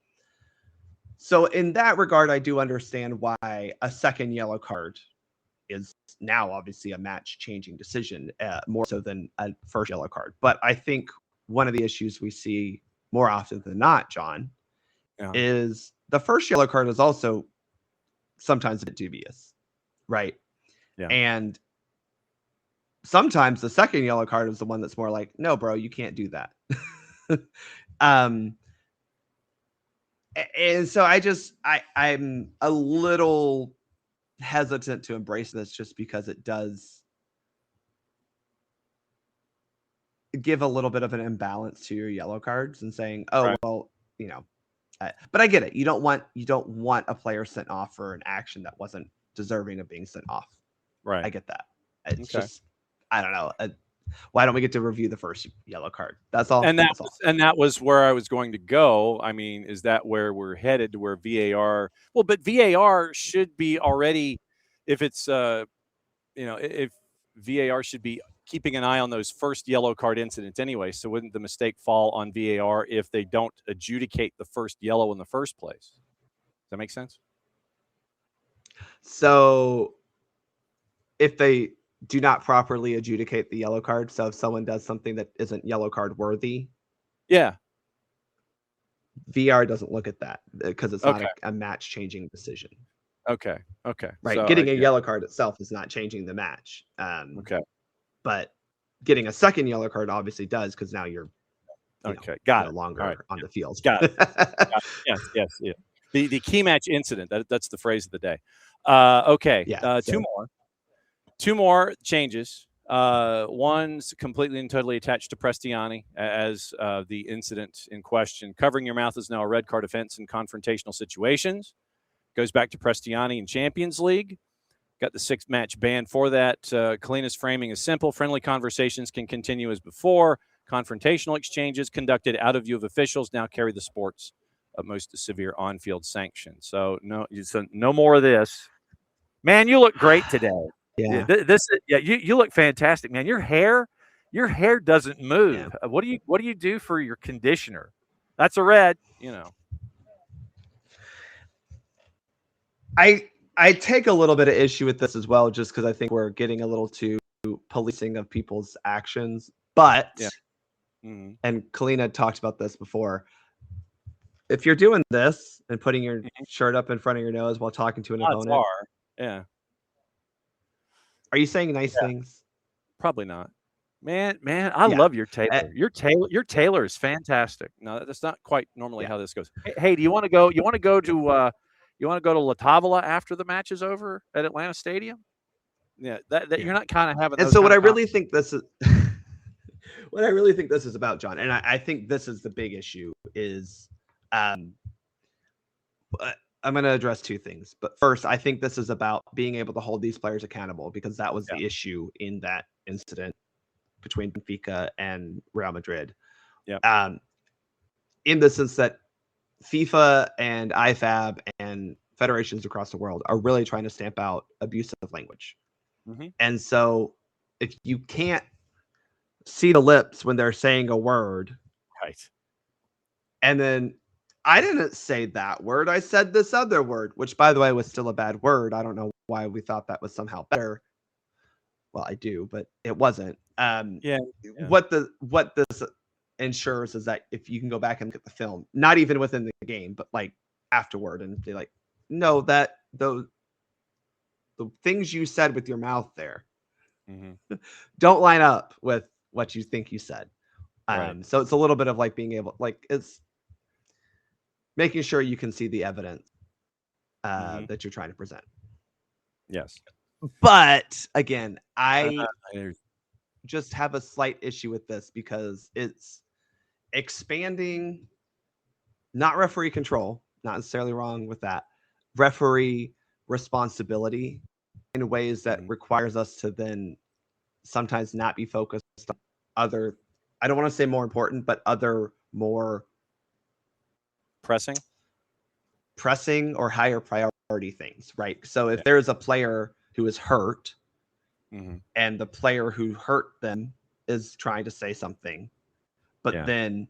So in that regard, I do understand why a second yellow card is now obviously a match-changing decision, more so than a first yellow card. But I think one of the issues we see more often than not, John, is the first yellow card is also sometimes a bit dubious, right? Yeah. And sometimes the second yellow card is the one that's more like, no, bro, you can't do that. And so I'm a little hesitant to embrace this just because it does give a little bit of an imbalance to your yellow cards and saying, oh, Right. well, you know, but I get it. You don't want a player sent off for an action that wasn't deserving of being sent off. Right. I get that. It's just, I don't know. Why don't we get to review the first yellow card? That's all. And that was where I was going to go. I mean, is that where we're headed, to where VAR? Well, but VAR should be already, if it's if VAR should be keeping an eye on those first yellow card incidents anyway. So wouldn't the mistake fall on VAR if they don't adjudicate the first yellow in the first place? Does that make sense? So if they do not properly adjudicate the yellow card, so if someone does something that isn't yellow card worthy, yeah, VR doesn't look at that because it's not Okay. a match changing decision. Okay. Right. So, Getting a yellow card itself is not changing the match. Okay. But getting a second yellow card obviously does, because now you're got no it. longer All right. on the field. Got it. Yes. The key match incident. That's the phrase of the day. Okay. Yeah, Two more changes. One's completely and totally attached to Prestiani as the incident in question. Covering your mouth is now a red card offense in confrontational situations. Goes back to Prestiani in Champions League. Got the 6-match ban for that. Kalina's framing is simple. Friendly conversations can continue as before. Confrontational exchanges conducted out of view of officials now carry the sport's most severe on-field sanction. So no more of this. Man, you look great today. Yeah. You look fantastic, man. Your hair doesn't move. Yeah. What do you do for your conditioner? That's a red, I take a little bit of issue with this as well, just because I think we're getting a little too policing of people's actions. But and Kalina talked about this before. If you're doing this and putting your shirt up in front of your nose while talking to an opponent, are you saying nice things? Probably not. Man, I love your tailor. Your tailor is fantastic. No, that's not quite normally how this goes. Hey, do you want to go? You want to go to La Tavola after the match is over at Atlanta Stadium? Yeah, that you're not kind of having. And so what I really think this is, what I really think this is about, John, and I think this is the big issue is, I'm going to address two things. But first, I think this is about being able to hold these players accountable, because that was the issue in that incident between Benfica and Real Madrid. Yeah. In the sense that FIFA and IFAB and federations across the world are really trying to stamp out abusive language. And so if you can't see the lips when they're saying a word, right? And then I didn't say that word. I said this other word, which, by the way, was still a bad word. I don't know why we thought that was somehow better. Well, I do, but it wasn't. What this ensures is that if you can go back and look at the film, not even within the game, but like afterward, and be like, no, that the things you said with your mouth there don't line up with what you think you said. So it's a little bit of like being able, like, it's making sure you can see the evidence that you're trying to present. Yes. But again, I just have a slight issue with this because it's expanding, not referee control, not necessarily wrong with that, referee responsibility in ways that requires us to then sometimes not be focused on other, I don't want to say more important, but other more pressing or higher priority things, right? So if there's a player who is hurt and the player who hurt them is trying to say something, but then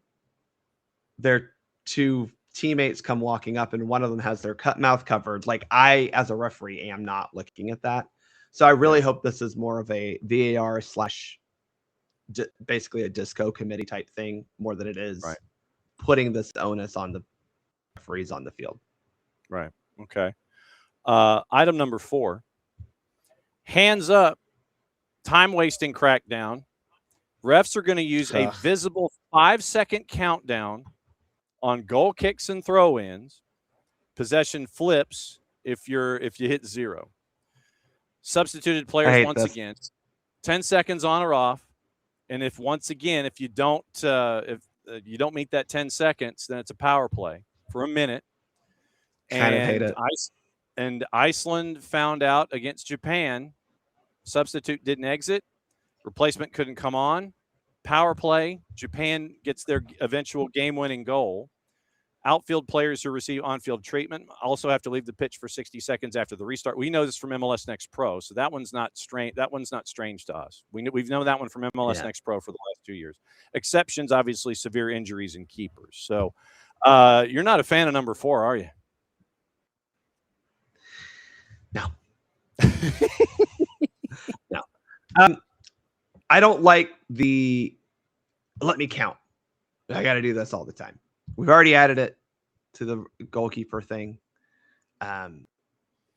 their two teammates come walking up and one of them has their mouth covered, like I, as a referee, am not looking at that. So I really hope this is more of a VAR / basically a disco committee type thing more than it is putting this onus on the referees on the field. Right. Okay. Item number 4, hands up, time wasting crackdown. Refs are going to use a visible 5-second countdown on goal kicks and throw-ins. Possession flips if you hit 0. Substituted players once again, 10 seconds on or off, and if you don't meet that 10 seconds, then it's a power play for a minute. Kind of hate it. And Iceland found out against Japan, substitute didn't exit, replacement couldn't come on, power play, Japan gets their eventual game-winning goal. Outfield players who receive on-field treatment also have to leave the pitch for 60 seconds after the restart. We know this from MLS Next Pro, so that one's not strange. That one's not strange to us. We've known that one from MLS Next Pro for the last 2 years. Exceptions, obviously, severe injuries and keepers. So you're not a fan of number 4, are you? No. No. I don't like let me count. I got to do this all the time. We've already added it to the goalkeeper thing. And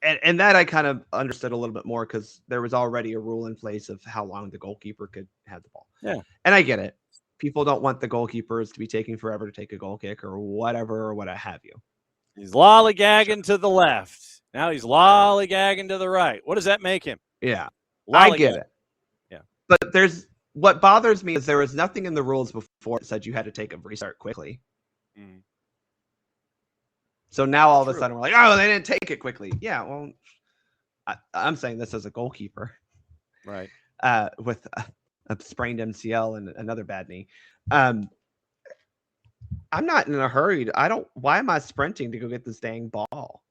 that I kind of understood a little bit more because there was already a rule in place of how long the goalkeeper could have the ball. Yeah. And I get it. People don't want the goalkeepers to be taking forever to take a goal kick or whatever or what have you. He's lollygagging to the left. Now he's lollygagging to the right. What does that make him? Yeah. I get it. Yeah. But what bothers me is there was nothing in the rules before that said you had to take a restart quickly. So now all of a sudden we're like, oh, they didn't take it quickly. Yeah, well, I'm saying this as a goalkeeper, right? With a sprained MCL and another bad knee. I'm not in a hurry. Why am I sprinting to go get this dang ball?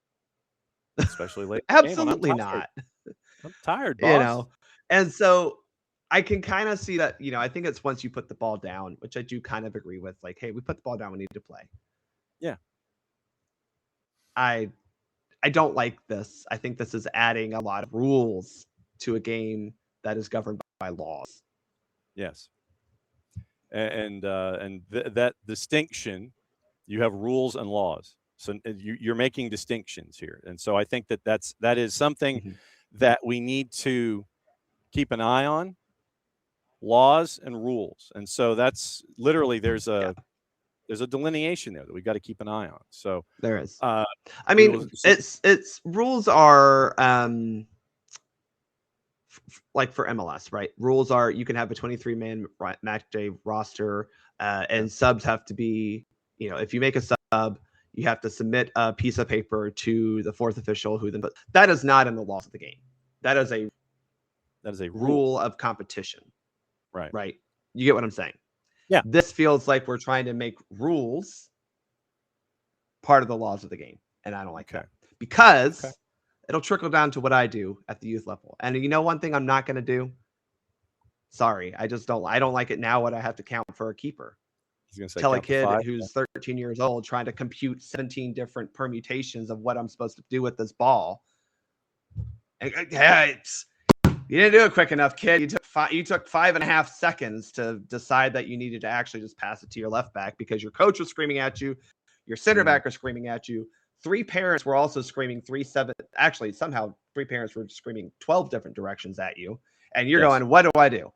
Especially late. Absolutely not. I'm tired, boss. And so I can kind of see that, I think it's once you put the ball down, which I do kind of agree with, like, hey, we put the ball down, we need to play. Yeah. I don't like this. I think this is adding a lot of rules to a game that is governed by laws. Yes. And that distinction, you have rules and laws. So you're making distinctions here. And so I think that is something that we need to keep an eye on. Laws and rules. And so that's literally there's a delineation there that we've got to keep an eye on. So there is. I mean, it's rules are like for MLS, right? Rules are you can have a 23-man match day roster, and subs have to be, if you make a sub, you have to submit a piece of paper to the fourth official who then. But that is not in the laws of the game. That is a rule of competition. Right. Right. You get what I'm saying? Yeah. This feels like we're trying to make rules part of the laws of the game. And I don't like that because it'll trickle down to what I do at the youth level. And one thing I'm not going to do? Sorry. I don't like it now what I have to count for a keeper. Tell a kid who's 13 years old trying to compute 17 different permutations of what I'm supposed to do with this ball. You didn't do it quick enough, kid. You took 5.5 seconds to decide that you needed to actually just pass it to your left back because your coach was screaming at you. Your center back was screaming at you. 3 parents were also screaming 3-7. Actually, somehow 3 parents were screaming 12 different directions at you. And you're going, what do I do?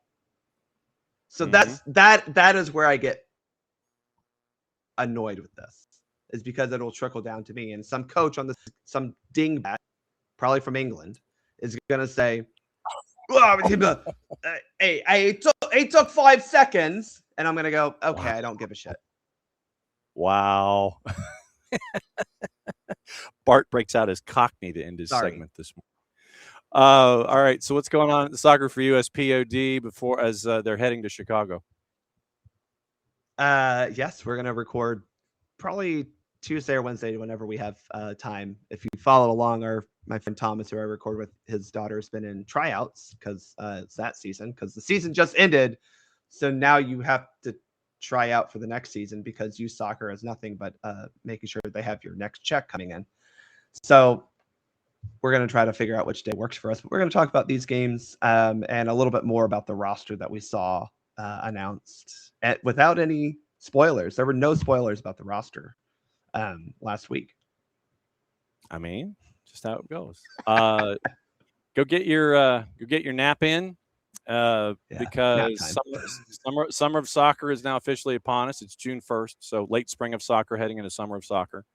So that is where I get annoyed with this. is because it'll trickle down to me. And some coach on some dingbat, probably from England, is going to say, hey, it took 5 seconds. And I'm going to go, okay, I don't give a shit. Wow. Bart breaks out his Cockney to end his segment this morning. All right. So what's going on at the Soccer for USPOD before as they're heading to Chicago? Yes, we're going to record probably Tuesday or Wednesday whenever we have time. If you follow along, my friend Thomas, who I record with, his daughter has been in tryouts because it's that season, because the season just ended. So now you have to try out for the next season because youth soccer is nothing but making sure they have your next check coming in. So we're going to try to figure out which day works for us. But we're going to talk about these games and a little bit more about the roster that we saw announced without any spoilers. There were no spoilers about the roster last week. I mean, just how it goes. Go get your nap in because summer of soccer is now officially upon us. It's June 1st, so late spring of soccer heading into summer of soccer.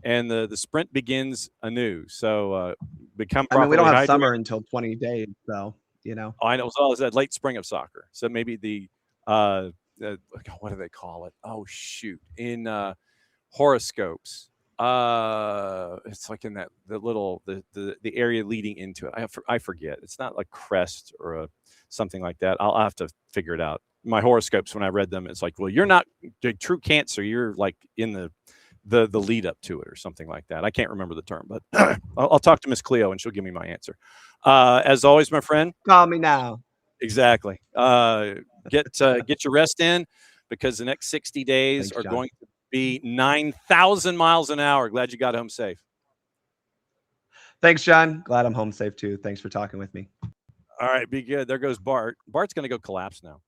And the sprint begins anew. So become properly we don't have hydrated. summer until 20 days, so you know. I know. So I said late spring of soccer. So maybe the what do they call it? Oh shoot! In horoscopes, it's like in the area leading into it. I forget. It's not like crest or something like that. I'll have to figure it out. My horoscopes, when I read them, it's like, well, you're not true Cancer. You're like in the lead up to it or something like that. I can't remember the term, but I'll talk to Miss Cleo and she'll give me my answer. As always, my friend, call me now. Exactly. Get your rest in because the next 60 days are going to be 9,000 miles an hour. Glad you got home safe. Thanks, John. Glad I'm home safe too. Thanks for talking with me. All right, be good. There goes Bart. Bart's going to go collapse now.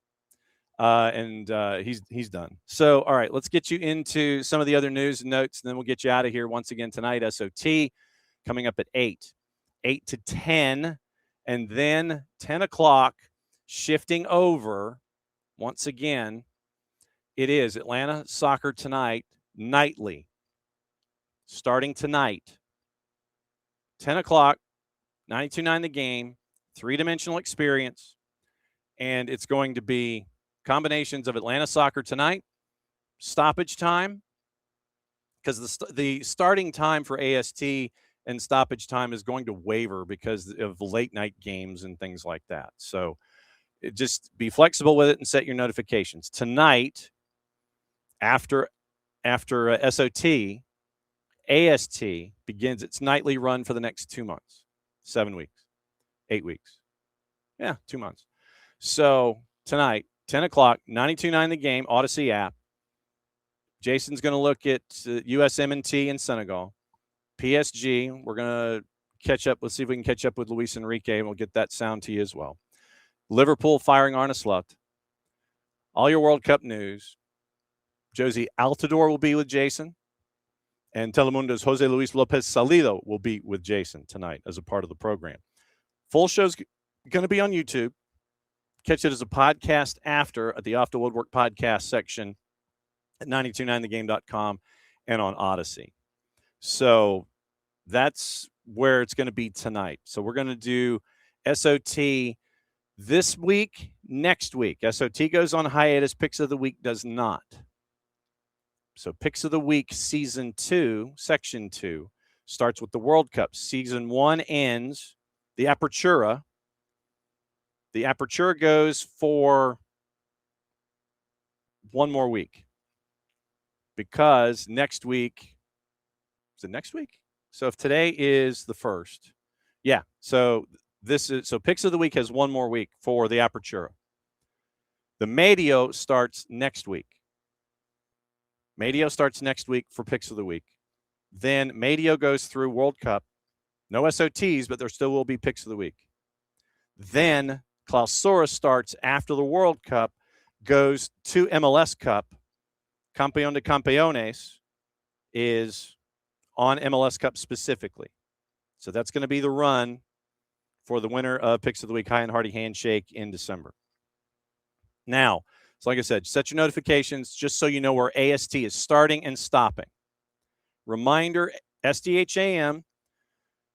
And he's done. So, all right, let's get you into some of the other news and notes, and then we'll get you out of here once again tonight. SOT coming up at 8 to 10, and then 10 o'clock, shifting over once again. It is Atlanta Soccer Tonight, nightly, starting tonight. 10 o'clock, 92.9 The Game, three-dimensional experience, and it's going to be combinations of Atlanta Soccer Tonight, stoppage time, because the starting time for AST and stoppage time is going to waver because of late night games and things like that. So just be flexible with it and set your notifications. Tonight, after SOT, AST begins its nightly run for the next 2 months, 7 weeks, 8 weeks. Yeah, 2 months. So tonight, 10 o'clock, 92.9 The Game, Odyssey app. Jason's going to look at USMNT in Senegal. PSG, we're going to catch up. Let's see if we can catch up with Luis Enrique, and we'll get that sound to you as well. Liverpool firing Arne Slot. All your World Cup news. Josie Altidore will be with Jason. And Telemundo's Jose Luis Lopez Salido will be with Jason tonight as a part of the program. Full show's going to be on YouTube. Catch it as a podcast after at the Off the Woodwork podcast section at 929thegame.com and on Odyssey. So that's where it's going to be tonight. So we're going to do SOT this week, next week. SOT goes on hiatus. Picks of the Week does not. So Picks of the Week Season 2, Section 2, starts with the World Cup. Season 1 ends, the Apertura. The Apertura goes for one more week because next week, is it next week? So if today is the 1st, yeah. So Picks of the Week has one more week for the Apertura. The Medio starts next week. Medio starts next week for Picks of the Week. Then Medio goes through World Cup. No SOTs, but there still will be Picks of the Week. Then Clausura starts after the World Cup, goes to MLS Cup. Campeón de Campeones is on MLS Cup specifically. So that's going to be the run for the winner of Picks of the Week, High and Hearty Handshake in December. Now, so like I said, set your notifications just so you know where AST is starting and stopping. Reminder, SDH AM,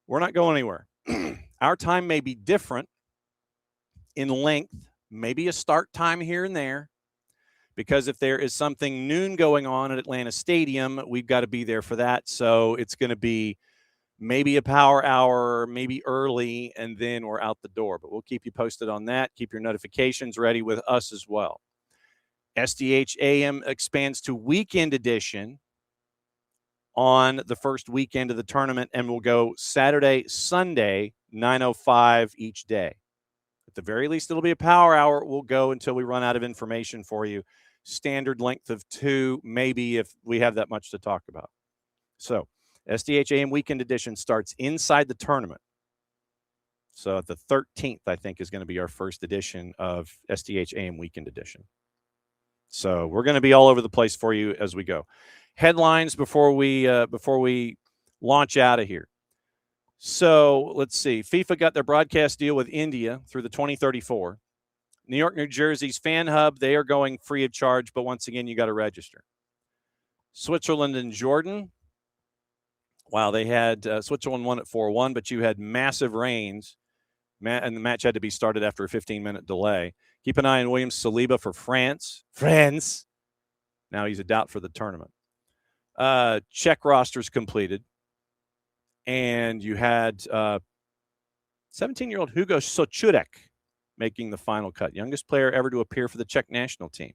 we're not going anywhere. Our time may be different in length, maybe a start time here and there, because if there is something noon going on at Atlanta Stadium, we've got to be there for that. So it's going to be maybe a power hour, maybe early, and then we're out the door. But we'll keep you posted on that. Keep your notifications ready with us as well. SDH AM expands to weekend edition on the first weekend of the tournament, and we'll go Saturday, Sunday, 9:05 each day. At the very least, it'll be a power hour. We'll go until we run out of information for you. Standard length of 2, maybe if we have that much to talk about. So SDH AM Weekend Edition starts inside the tournament. So at the 13th, I think, is going to be our first edition of SDH AM Weekend Edition. So we're going to be all over the place for you as we go. Headlines before we launch out of here. So let's see. FIFA got their broadcast deal with India through the 2034. New York, New Jersey's Fan Hub, they are going free of charge, but once again, you got to register. Switzerland and Jordan. Wow, they had Switzerland won at 4-1, but you had massive rains, and the match had to be started after a 15-minute delay. Keep an eye on William Saliba for France. France. Now he's a doubt for the tournament. Czech rosters completed. And you had 17-year-old Hugo Sochurek making the final cut. Youngest player ever to appear for the Czech national team.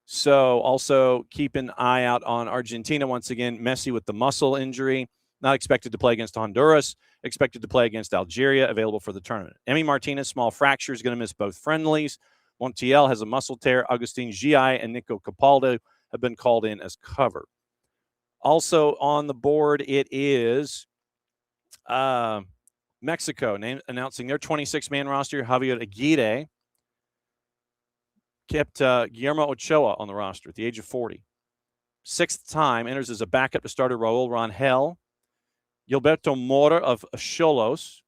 So also keep an eye out on Argentina. Once again, Messi with the muscle injury. Not expected to play against Honduras. Expected to play against Algeria. Available for the tournament. Emi Martinez, small fracture, is going to miss both friendlies. Montiel has a muscle tear. Agustin Giai and Nico Capaldo have been called in as cover. Also on the board, it is Mexico announcing their 26-man roster. Javier Aguirre kept Guillermo Ochoa on the roster at the age of 40. Sixth time, enters as a backup to starter Raul Rangel. Gilberto Mora of Xolos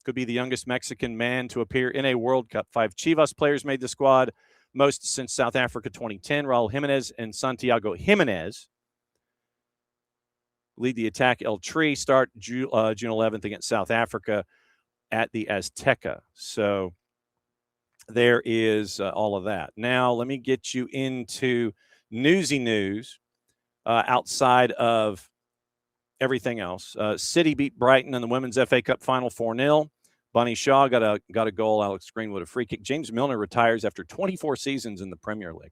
could be the youngest Mexican man to appear in a World Cup. 5 Chivas players made the squad, most since South Africa 2010. Raul Jimenez and Santiago Jimenez lead the attack. El Tri start June 11th against South Africa at the Azteca. So there is all of that. Now, let me get you into newsy news outside of everything else. City beat Brighton in the Women's FA Cup Final 4-0. Bunny Shaw got a goal. Alex Greenwood a free kick. James Milner retires after 24 seasons in the Premier League.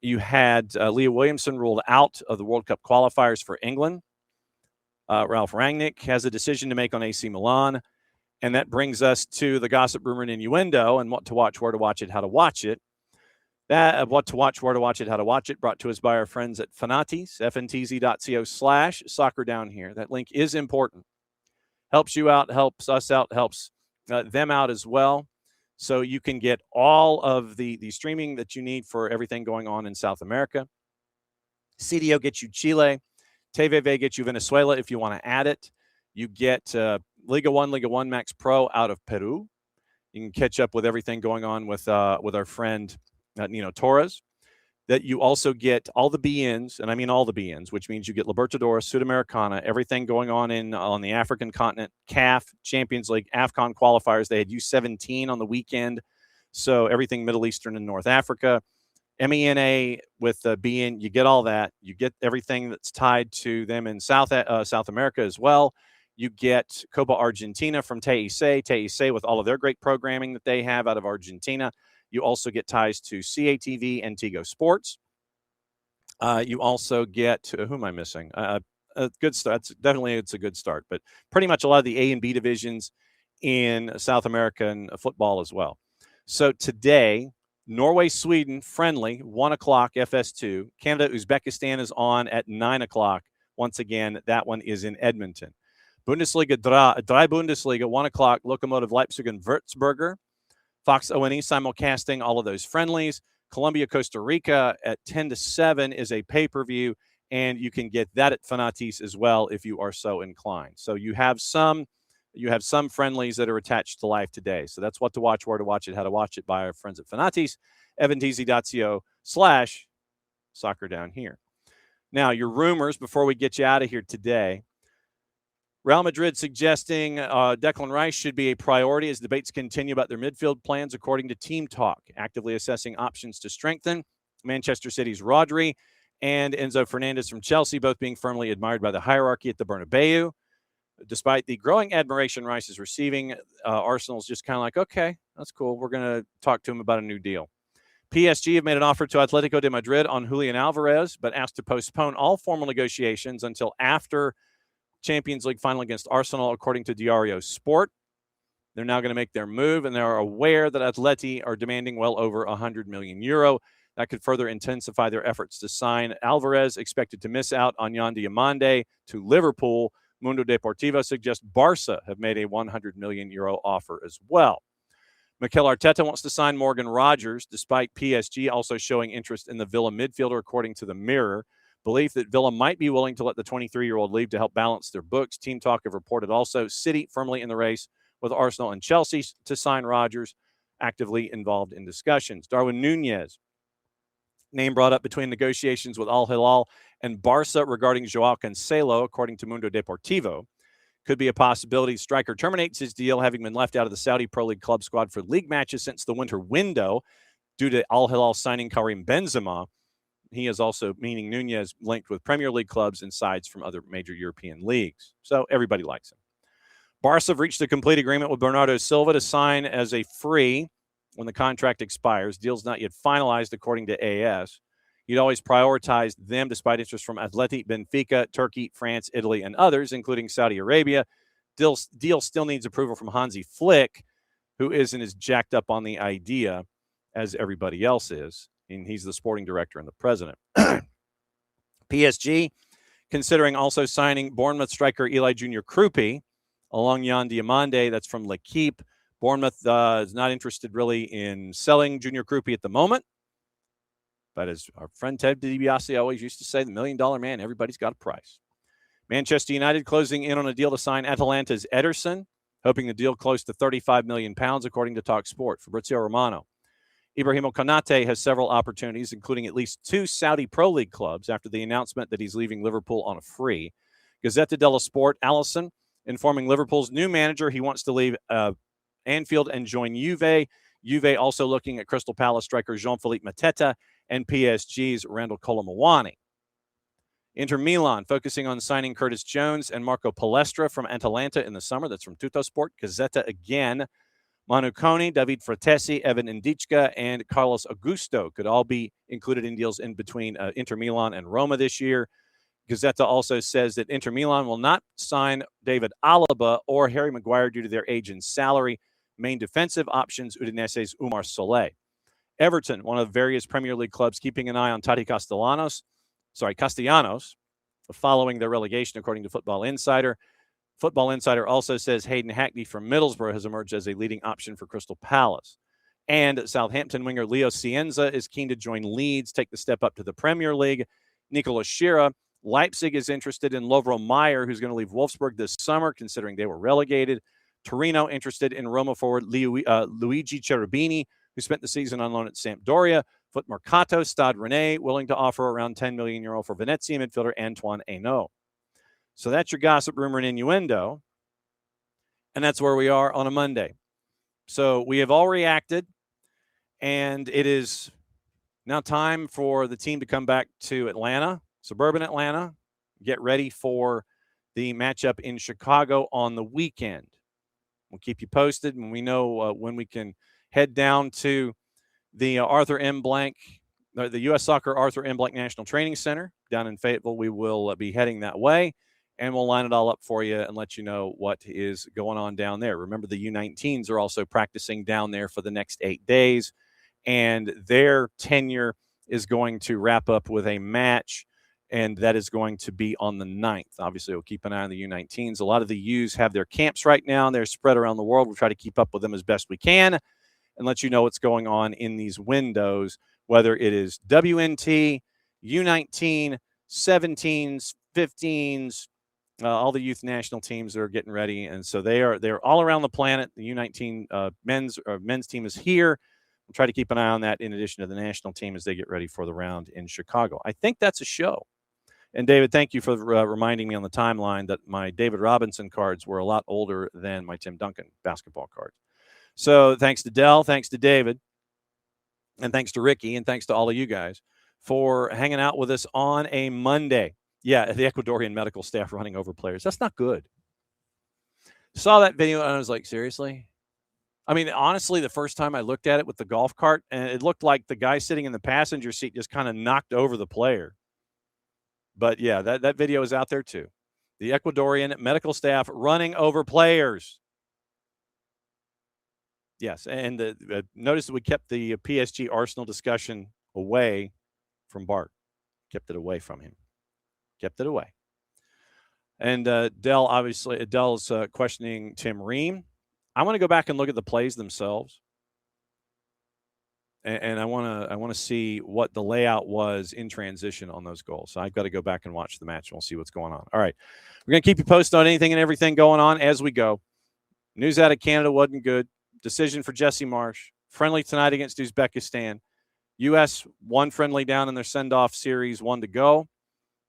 You had Leah Williamson ruled out of the World Cup qualifiers for England. Ralph Rangnick has a decision to make on AC Milan. And that brings us to the gossip, rumor, and innuendo and what to watch, where to watch it, how to watch it. That what to watch, where to watch it, how to watch it, brought to us by our friends at Fanatis, ftz.co/soccer down here. That link is important. Helps you out, helps us out, helps them out as well. So you can get all of the streaming that you need for everything going on in South America. CDO gets you Chile. TVV gets you Venezuela if you want to add it. You get Liga 1 Max Pro out of Peru. You can catch up with everything going on with our friend Nino Torres. That you also get all the BNs, and I mean all the BNs, which means you get Libertadores, Sudamericana, everything going on the African continent, CAF, Champions League, AFCON qualifiers. They had U17 on the weekend, so everything Middle Eastern and North Africa. MENA with BN, you get all that. You get everything that's tied to them in South America as well. You get Copa Argentina from TIC with all of their great programming that they have out of Argentina. You also get ties to CATV and Tigo Sports. You also get, who am I missing? A good start. It's a good start, but pretty much a lot of the A and B divisions in South American football as well. So today, Norway, Sweden, friendly, 1 o'clock FS2. Canada, Uzbekistan is on at 9 o'clock. Once again, that one is in Edmonton. Bundesliga, Drei Bundesliga, 1 o'clock, Lokomotiv Leipzig and Würzburger. Fox ONE simulcasting all of those friendlies. Colombia, Costa Rica at 10 to 7 is a pay-per-view, and you can get that at Fanatis as well if you are so inclined. So you have some friendlies that are attached to live today. So that's what to watch, where to watch it, how to watch it by our friends at Fanatis, eventz.co/soccer down here. Now, your rumors before we get you out of here today. Real Madrid suggesting Declan Rice should be a priority as debates continue about their midfield plans, according to Team Talk, actively assessing options to strengthen. Manchester City's Rodri and Enzo Fernandez from Chelsea, both being firmly admired by the hierarchy at the Bernabeu. Despite the growing admiration Rice is receiving, Arsenal's just kind of like, okay, that's cool. We're going to talk to him about a new deal. PSG have made an offer to Atletico de Madrid on Julian Alvarez, but asked to postpone all formal negotiations until after Champions League final against Arsenal, according to Diario Sport. They're now going to make their move, and they're aware that Atleti are demanding well over €100 million. That could further intensify their efforts to sign Alvarez, expected to miss out on Yan Diomande to Liverpool. Mundo Deportivo suggests Barca have made a €100 million offer as well. Mikel Arteta wants to sign Morgan Rogers, despite PSG also showing interest in the Villa midfielder, according to the Mirror. Belief that Villa might be willing to let the 23-year-old leave to help balance their books. Team Talk have reported also City firmly in the race with Arsenal and Chelsea to sign Rogers, actively involved in discussions. Darwin Nunez, name brought up between negotiations with Al Hilal and Barca regarding Joao Cancelo, according to Mundo Deportivo. Could be a possibility. Striker terminates his deal, having been left out of the Saudi Pro League club squad for league matches since the winter window due to Al Hilal signing Karim Benzema. He is also, meaning Nunez, linked with Premier League clubs and sides from other major European leagues. So everybody likes him. Barca have reached a complete agreement with Bernardo Silva to sign as a free when the contract expires. Deal's not yet finalized, according to AS. He'd always prioritized them despite interest from Atleti, Benfica, Turkey, France, Italy, and others, including Saudi Arabia. Deal still needs approval from Hansi Flick, who isn't as jacked up on the idea as everybody else is. And he's the sporting director and the president. PSG considering also signing Bournemouth striker Eli Junior Krupi along Yan Diomande. That's from L'Equipe. Bournemouth is not interested really in selling Junior Krupi at the moment. But as our friend Ted DiBiase always used to say, the $1 million man, everybody's got a price. Manchester United closing in on a deal to sign Atalanta's Ederson, hoping the deal close to £35 million, according to TalkSport. Fabrizio Romano. Ibrahimo Konate has several opportunities, including at least 2 Saudi Pro League clubs after the announcement that he's leaving Liverpool on a free. Gazzetta dello Sport, Allison, informing Liverpool's new manager he wants to leave Anfield and join Juve. Juve also looking at Crystal Palace striker Jean-Philippe Mateta and PSG's Randall Colomawani. Inter Milan focusing on signing Curtis Jones and Marco Palestra from Atalanta in the summer. That's from Tuttosport. Gazzetta again. Manu Kone, David Fratesi, Evan Ndicka, and Carlos Augusto could all be included in deals in between Inter Milan and Roma this year. Gazzetta also says that Inter Milan will not sign David Alaba or Harry Maguire due to their age and salary. Main defensive options, Udinese's Umar Soleil. Everton, one of various Premier League clubs, keeping an eye on Tati Castellanos, following their relegation, according to Football Insider. Football Insider also says Hayden Hackney from Middlesbrough has emerged as a leading option for Crystal Palace. And Southampton winger Leo Cienza is keen to join Leeds, take the step up to the Premier League. Nicolas Shearer, Leipzig is interested in Lovro Mayer, who's going to leave Wolfsburg this summer, considering they were relegated. Torino interested in Roma forward Luigi Cherubini, who spent the season on loan at Sampdoria. Foot Mercato, Stade Rennais, willing to offer around €10 million for Venezia midfielder Antoine Hainaut. So that's your gossip, rumor, and innuendo. And that's where we are on a Monday. So we have all reacted, and it is now time for the team to come back to Atlanta, suburban Atlanta, get ready for the matchup in Chicago on the weekend. We'll keep you posted, and we know when we can head down to the the U.S. Soccer Arthur M. Blank National Training Center down in Fayetteville. We will be heading that way, and we'll line it all up for you and let you know what is going on down there. Remember, the U19s are also practicing down there for the next 8 days, and their tenure is going to wrap up with a match, and that is going to be on the 9th. Obviously, we'll keep an eye on the U19s. A lot of the U's have their camps right now, and they're spread around the world. We'll try to keep up with them as best we can and let you know what's going on in these windows, whether it is WNT, U19, 17s, 15s, all the youth national teams are getting ready. And so they're all around the planet. The U19 men's team is here. We'll try to keep an eye on that in addition to the national team as they get ready for the round in Chicago. I think that's a show. And David, thank you for reminding me on the timeline that my David Robinson cards were a lot older than my Tim Duncan basketball cards. So thanks to Dell, thanks to David, and thanks to Ricky, and thanks to all of you guys for hanging out with us on a Monday. Yeah, the Ecuadorian medical staff running over players. That's not good. Saw that video, and I was like, seriously? I mean, honestly, the first time I looked at it with the golf cart, and it looked like the guy sitting in the passenger seat just kind of knocked over the player. But, yeah, that video is out there, too. The Ecuadorian medical staff running over players. Yes, and notice that we kept the PSG Arsenal discussion away from Bart. Kept it away from him. Kept it away. And Dell's questioning Tim Ream. I want to go back and look at the plays themselves. And I want to see what the layout was in transition on those goals. So I've got to go back and watch the match, and we'll see what's going on. All right. We're going to keep you posted on anything and everything going on as we go. News out of Canada wasn't good. Decision for Jesse Marsh. Friendly tonight against Uzbekistan. U.S. one friendly down in their send-off series, 1 to go.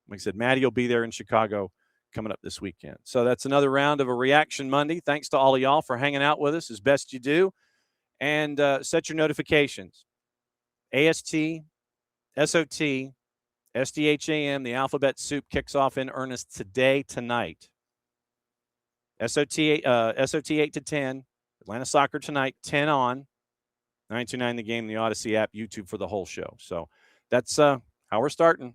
Like I said, Maddie will be there in Chicago coming up this weekend. So that's another round of a Reaction Monday. Thanks to all of y'all for hanging out with us as best you do. And set your notifications. AST, SOT, SDH AM, the Alphabet Soup kicks off in earnest tonight. SOT 8 to 10. Atlanta Soccer tonight, 10 on. 929 The Game, the Odyssey app, YouTube for the whole show. So that's how we're starting.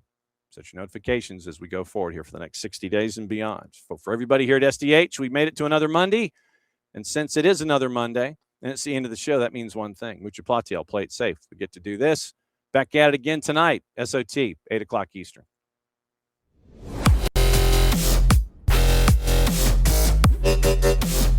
Set your notifications as we go forward here for the next 60 days and beyond. For everybody here at SDH, we've made it to another Monday. And since it is another Monday, and it's the end of the show, that means one thing. Mucho Platiel, play it safe. We get to do this. Back at it again tonight, SOT, 8 o'clock Eastern. Thank you.